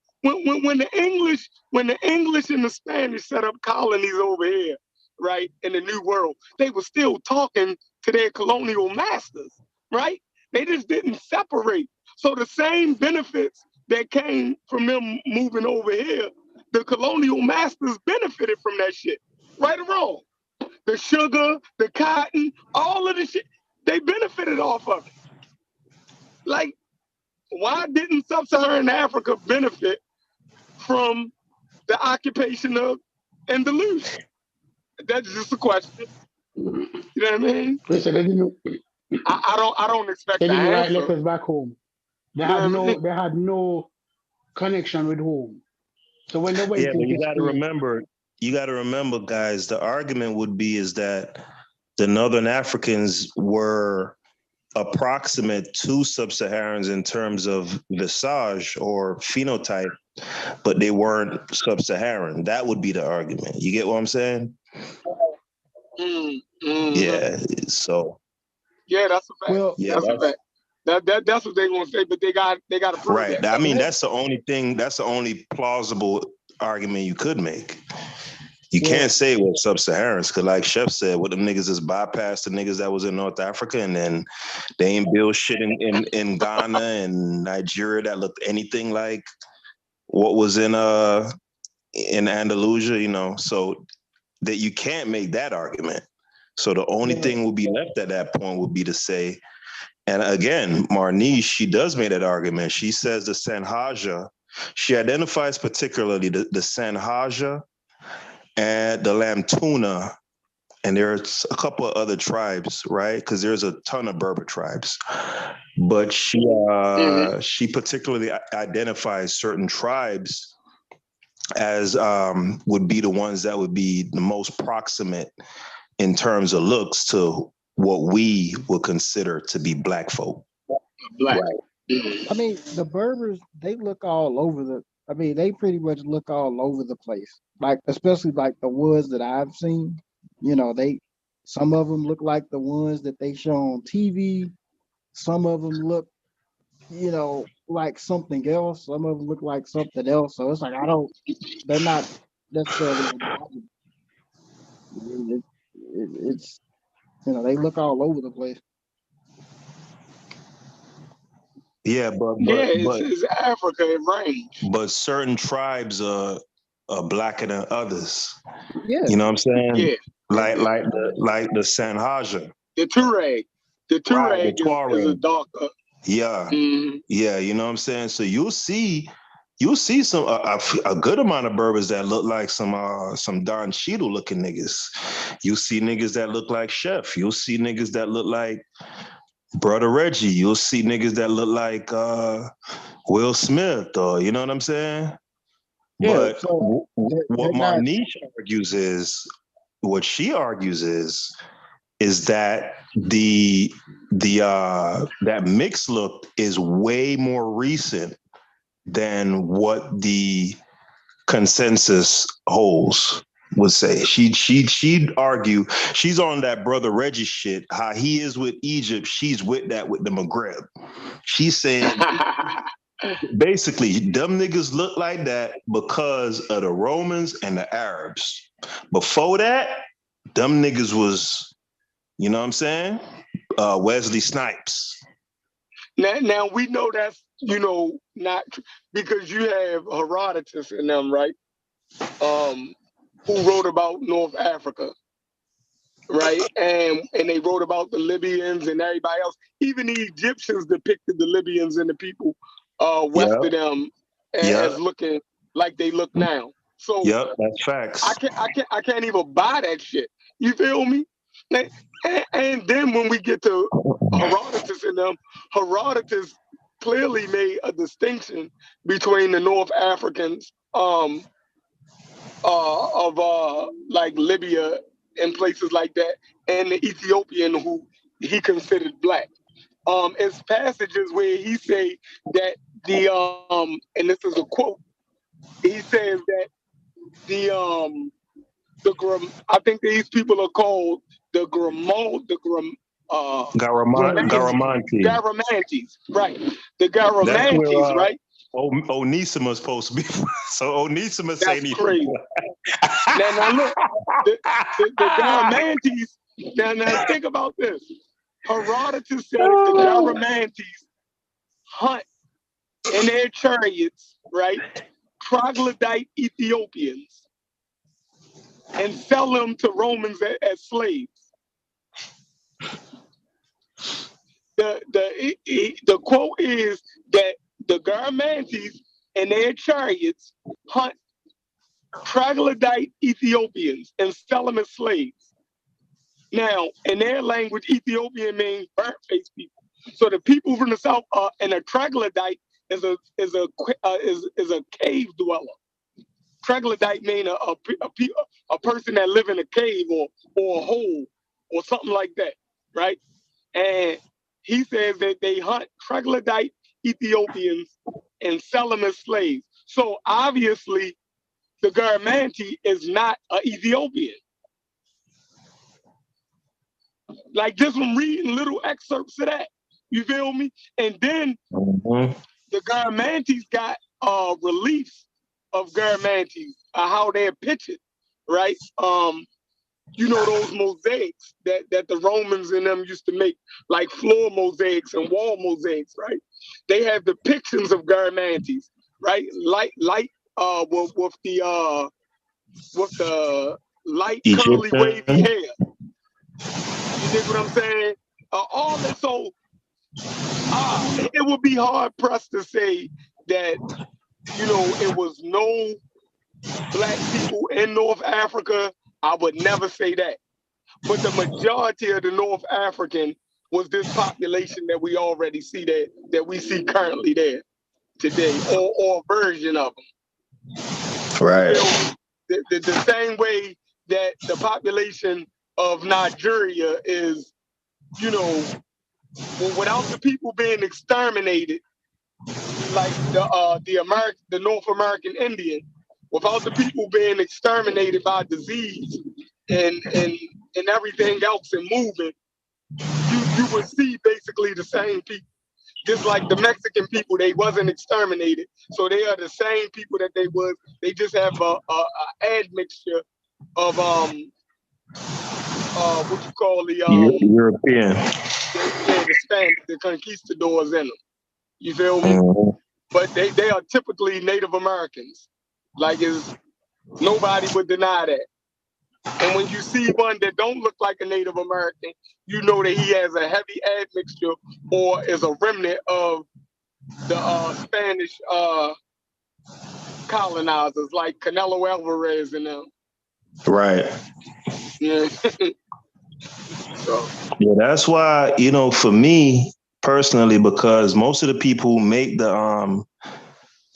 when the English and the Spanish set up colonies over here, right, in the New World, they were still talking to their colonial masters, right? They just didn't separate. So the same benefits that came from them moving over here, the colonial masters benefited from that shit, right or wrong. The sugar, the cotton, all of the shit, they benefited off of it. Like, why didn't sub-Saharan Africa benefit from the occupation of Andalusia? That's just a question. You know what I mean? Listen, I don't expect they the didn't write answer. letters back home. You know what I mean? They had no connection with home. So when they Yeah, went but into Spain, you got to remember, guys. The argument would be is that the Northern Africans were approximate to sub-Saharans in terms of visage or phenotype, but they weren't sub-Saharan. That would be the argument. You get what I'm saying? Mm-hmm. Yeah. So Yeah, that's a fact. Well, yeah, That's a fact. That's what they gonna say, but they got to prove right. that. I mean, let, that's the only thing. That's the only plausible argument you could make. You well, can't say it was sub-Saharans because, like Chef said, what them niggas is bypassed the niggas that was in North Africa, and then they ain't build shit in Ghana and Nigeria that looked anything like what was in Andalusia, you know. So that you can't make that argument. So the only well, thing would be left at that point would be to say, and again, Marniche, she does make that argument. She says the Sanhaja, she identifies particularly the Sanhaja and the Lamtuna, and there's a couple of other tribes, right? Because there's a ton of Berber tribes, but she particularly identifies certain tribes as would be the ones that would be the most proximate in terms of looks to what we would consider to be black folk. Black. Right. I mean, the Berbers, they look all over they pretty much look all over the place. Like, especially like the ones that I've seen, you know, some of them look like the ones that they show on TV. Some of them look you know, like something else. Some of them look like something else. So it's like they're not necessarily homogenous. It's you know, they look all over the place. Yeah, Yeah, it's Africa. It range. but certain tribes are blacker than others. Yeah. You know what I'm saying? Yeah. Like the Sanhaja. The Turag. The Right, the Turag is a Tuareg. darker. Yeah. Mm-hmm. Yeah, you know what I'm saying? So you'll see some a good amount of Berbers that look like some Don Cheadle looking niggas. You see niggas that look like Chef. You'll see niggas that look like Brother Reggie. You'll see niggas that look like Will Smith, or you know what I'm saying? Yeah. But So what they're not. Marniche argues is, what she argues is that that mixed look is way more recent than what the consensus holds would say. She'd argue, she's on that Brother Reggie shit. How he is with Egypt, she's with that with the Maghreb. She's saying basically them niggas look like that because of the Romans and the Arabs. Before that, them niggas was, you know what I'm saying? Wesley Snipes. Now we know that's, you know, not because you have Herodotus in them, right? Who wrote about North Africa, right? And they wrote about the Libyans and everybody else. Even the Egyptians depicted the Libyans and the people west of them as looking like they look now. So that's facts. I can't even buy that shit. You feel me? And then when we get to Herodotus and them, Herodotus clearly made a distinction between the North Africans of like Libya and places like that, and the Ethiopian who he considered black. It's passages where he say that and this is a quote. He says that I think these people are called the Garamanti. Garamantes, right? The That's Garamantes, where right? Onesimus supposed to be. So Onesimus That's ain't even. crazy. Now look, the Garamantes. Now think about this. Herodotus said that the Garamantes hunt in their chariots, right? Troglodyte Ethiopians and sell them to Romans as slaves. The quote is that the Garamantes and their chariots hunt troglodyte Ethiopians and sell them as slaves. Now, in their language, Ethiopian means burnt face people. So the people from the south and a troglodyte is a cave dweller. Troglodyte means a person that live in a cave or a hole or something like that, right? And he says that they hunt troglodyte Ethiopians and sell them as slaves. So obviously, the Garamanti is not an Ethiopian. Like just from reading little excerpts of that, you feel me? And then the Garamantes got reliefs of Garamantes, how they're pictured, right? You know, those mosaics that the Romans and them used to make, like floor mosaics and wall mosaics, right? They have depictions of Garamantes, right? Light with the light curly wavy hair. You dig what I'm saying? All that. So it would be hard pressed to say that, you know, it was no black people in North Africa. I would never say that. But the majority of the North African was this population that we already see that we see currently there today, or a version of them. Right. The same way that the population of Nigeria is, you know, without the people being exterminated, like the North American Indian, without the people being exterminated by disease and everything else and moving, you would see basically the same people. Just like the Mexican people, they wasn't exterminated, so they are the same people that they was. They just have a admixture of what you call the European. the Spanish, the conquistadors in them. You feel me? Mhm. But they are typically Native Americans. Like is nobody would deny that. And when you see one that don't look like a Native American, you know that he has a heavy admixture or is a remnant of the Spanish colonizers like Canelo Alvarez and them. Right. Yeah. So Yeah, that's why, for me personally, because most of the people who make the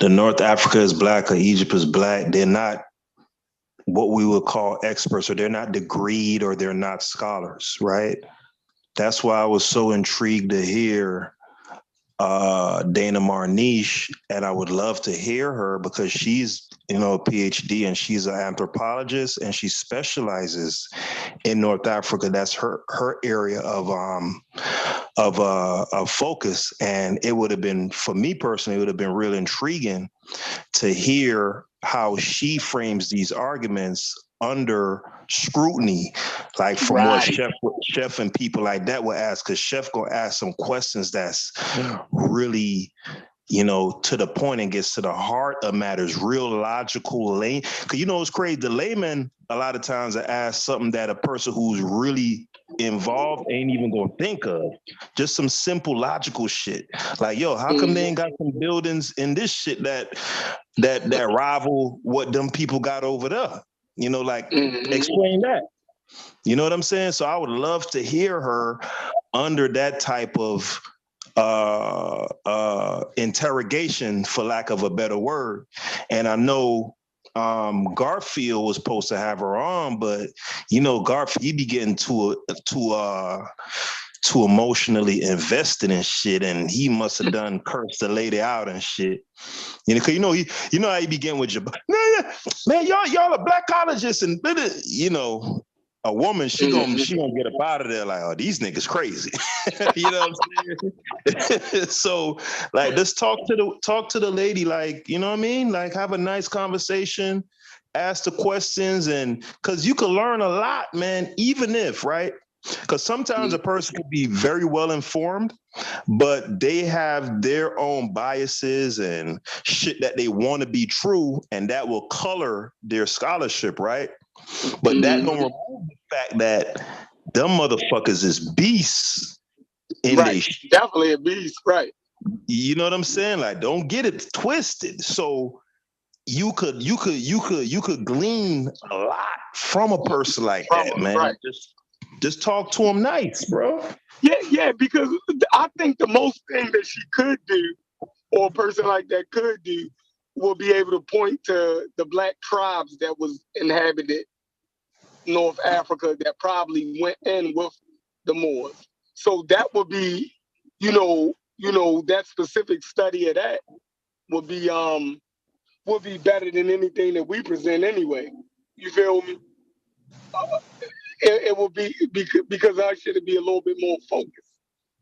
North Africa is black or Egypt is black, they're not what we would call experts, or they're not degreed, or they're not scholars, right? That's why I was so intrigued to hear Dana Marniche, and I would love to hear her because she's, a PhD, and she's an anthropologist, and she specializes in North Africa. That's her area of focus. And it would have been, for me personally, it would have been real intriguing to hear how she frames these arguments under scrutiny, like from what Chef and people like that will ask, because Chef gonna ask some questions that's really, to the point and gets to the heart of matters, real logical lane. Because it's crazy. The layman a lot of times ask something that a person who's really involved ain't even gonna think of. Just some simple logical shit. Like, yo, how come they ain't got some buildings in this shit that rival what them people got over there? Explain that. You know what I'm saying? So I would love to hear her under that type of interrogation, for lack of a better word. And I know Garfield was supposed to have her on, but Garfield, he be getting too emotionally invested in shit, and he must have done cursed the lady out and shit. Cause how you begin with your man, y'all are blackologists, and a woman, she gonna get up out of there like, oh, these niggas crazy. You know what I'm saying? So like, let's talk to the lady, like, you know what I mean? Like, have a nice conversation, ask the questions, and because you can learn a lot, man, even if, right? Because sometimes a person can be very well informed, but they have their own biases and shit that they want to be true, and that will color their scholarship, right? But that don't remove the fact that them motherfuckers is beasts in right, definitely a beast, right? You know what I'm saying? Like, don't get it twisted. So you could glean a lot from a person like that, man. Right. Just talk to him nice, bro. Yeah, because I think the most thing that she could do, or a person like that could do, will be able to point to the black tribes that was inhabited North Africa that probably went in with the Moors. So that would be, that specific study of that would be better than anything that we present anyway. You feel me? It will be because our shit would be a little bit more focused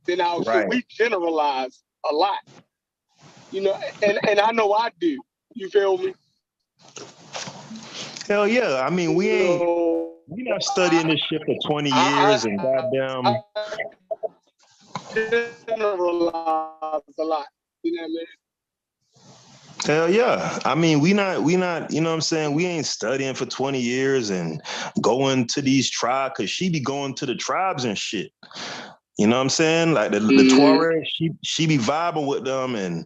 than our shit. We generalize a lot, and I know I do. You feel me? Hell yeah. I mean, we not studying this shit for 20 years and goddamn. I generalize a lot. You know what I mean? Hell yeah. I mean, we not, you know what I'm saying? We ain't studying for 20 years and going to these tribes, because she be going to the tribes and shit. You know what I'm saying? Like the Tuareg, she be vibing with them, and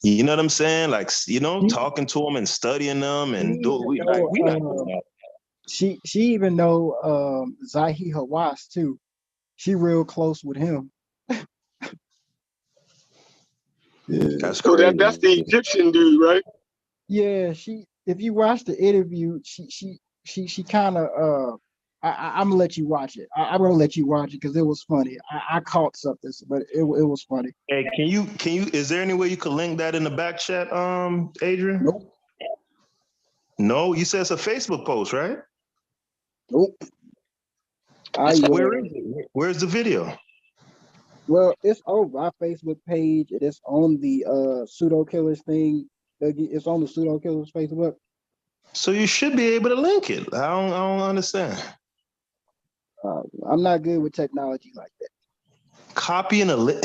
you know what I'm saying? Like, talking to them and studying them, and we not doing that. She even know Zahi Hawass too. She real close with him. That's so crazy. That's the Egyptian dude, right? Yeah, if you watch the interview, she kind of I'm gonna let you watch it. I'm gonna let you watch it because it was funny. I caught something, but it was funny. Hey, can you? Is there any way you could link that in the back chat, Adrian? Nope. No, you said it's a Facebook post, right? Nope. Where is it? Where's the video? Well, it's on my Facebook page. It is on the pseudo killers thing. It's on the pseudo killers Facebook. So you should be able to link it. I don't understand. I'm not good with technology like that. Copying a link.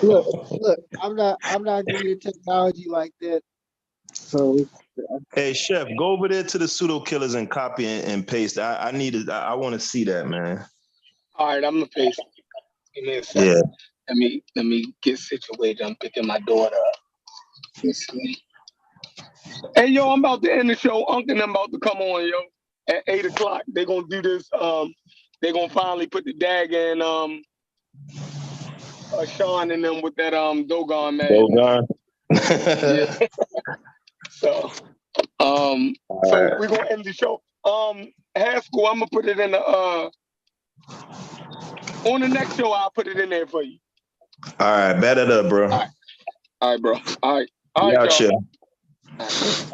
Look, I'm not good at technology like that. So Hey chef, go over there to the pseudo killers and copy and paste. I need it. I want to see that, man. All right, I'm gonna paste. Give me a second. Yeah. Let me get situated. I'm picking my daughter up. Let's see. Hey yo, I'm about to end the show. Uncle and I'm about to come on, yo. At 8 o'clock. They're gonna do this. They're gonna finally put the dag in Sean and them with that Dogon man. Dogon. Yeah. So we're gonna end the show. Haskell, I'm gonna put it in the on the next show. I'll put it in there for you. All right, bet it up, bro. All right, bro. All right, Out, y'all. chef. All right.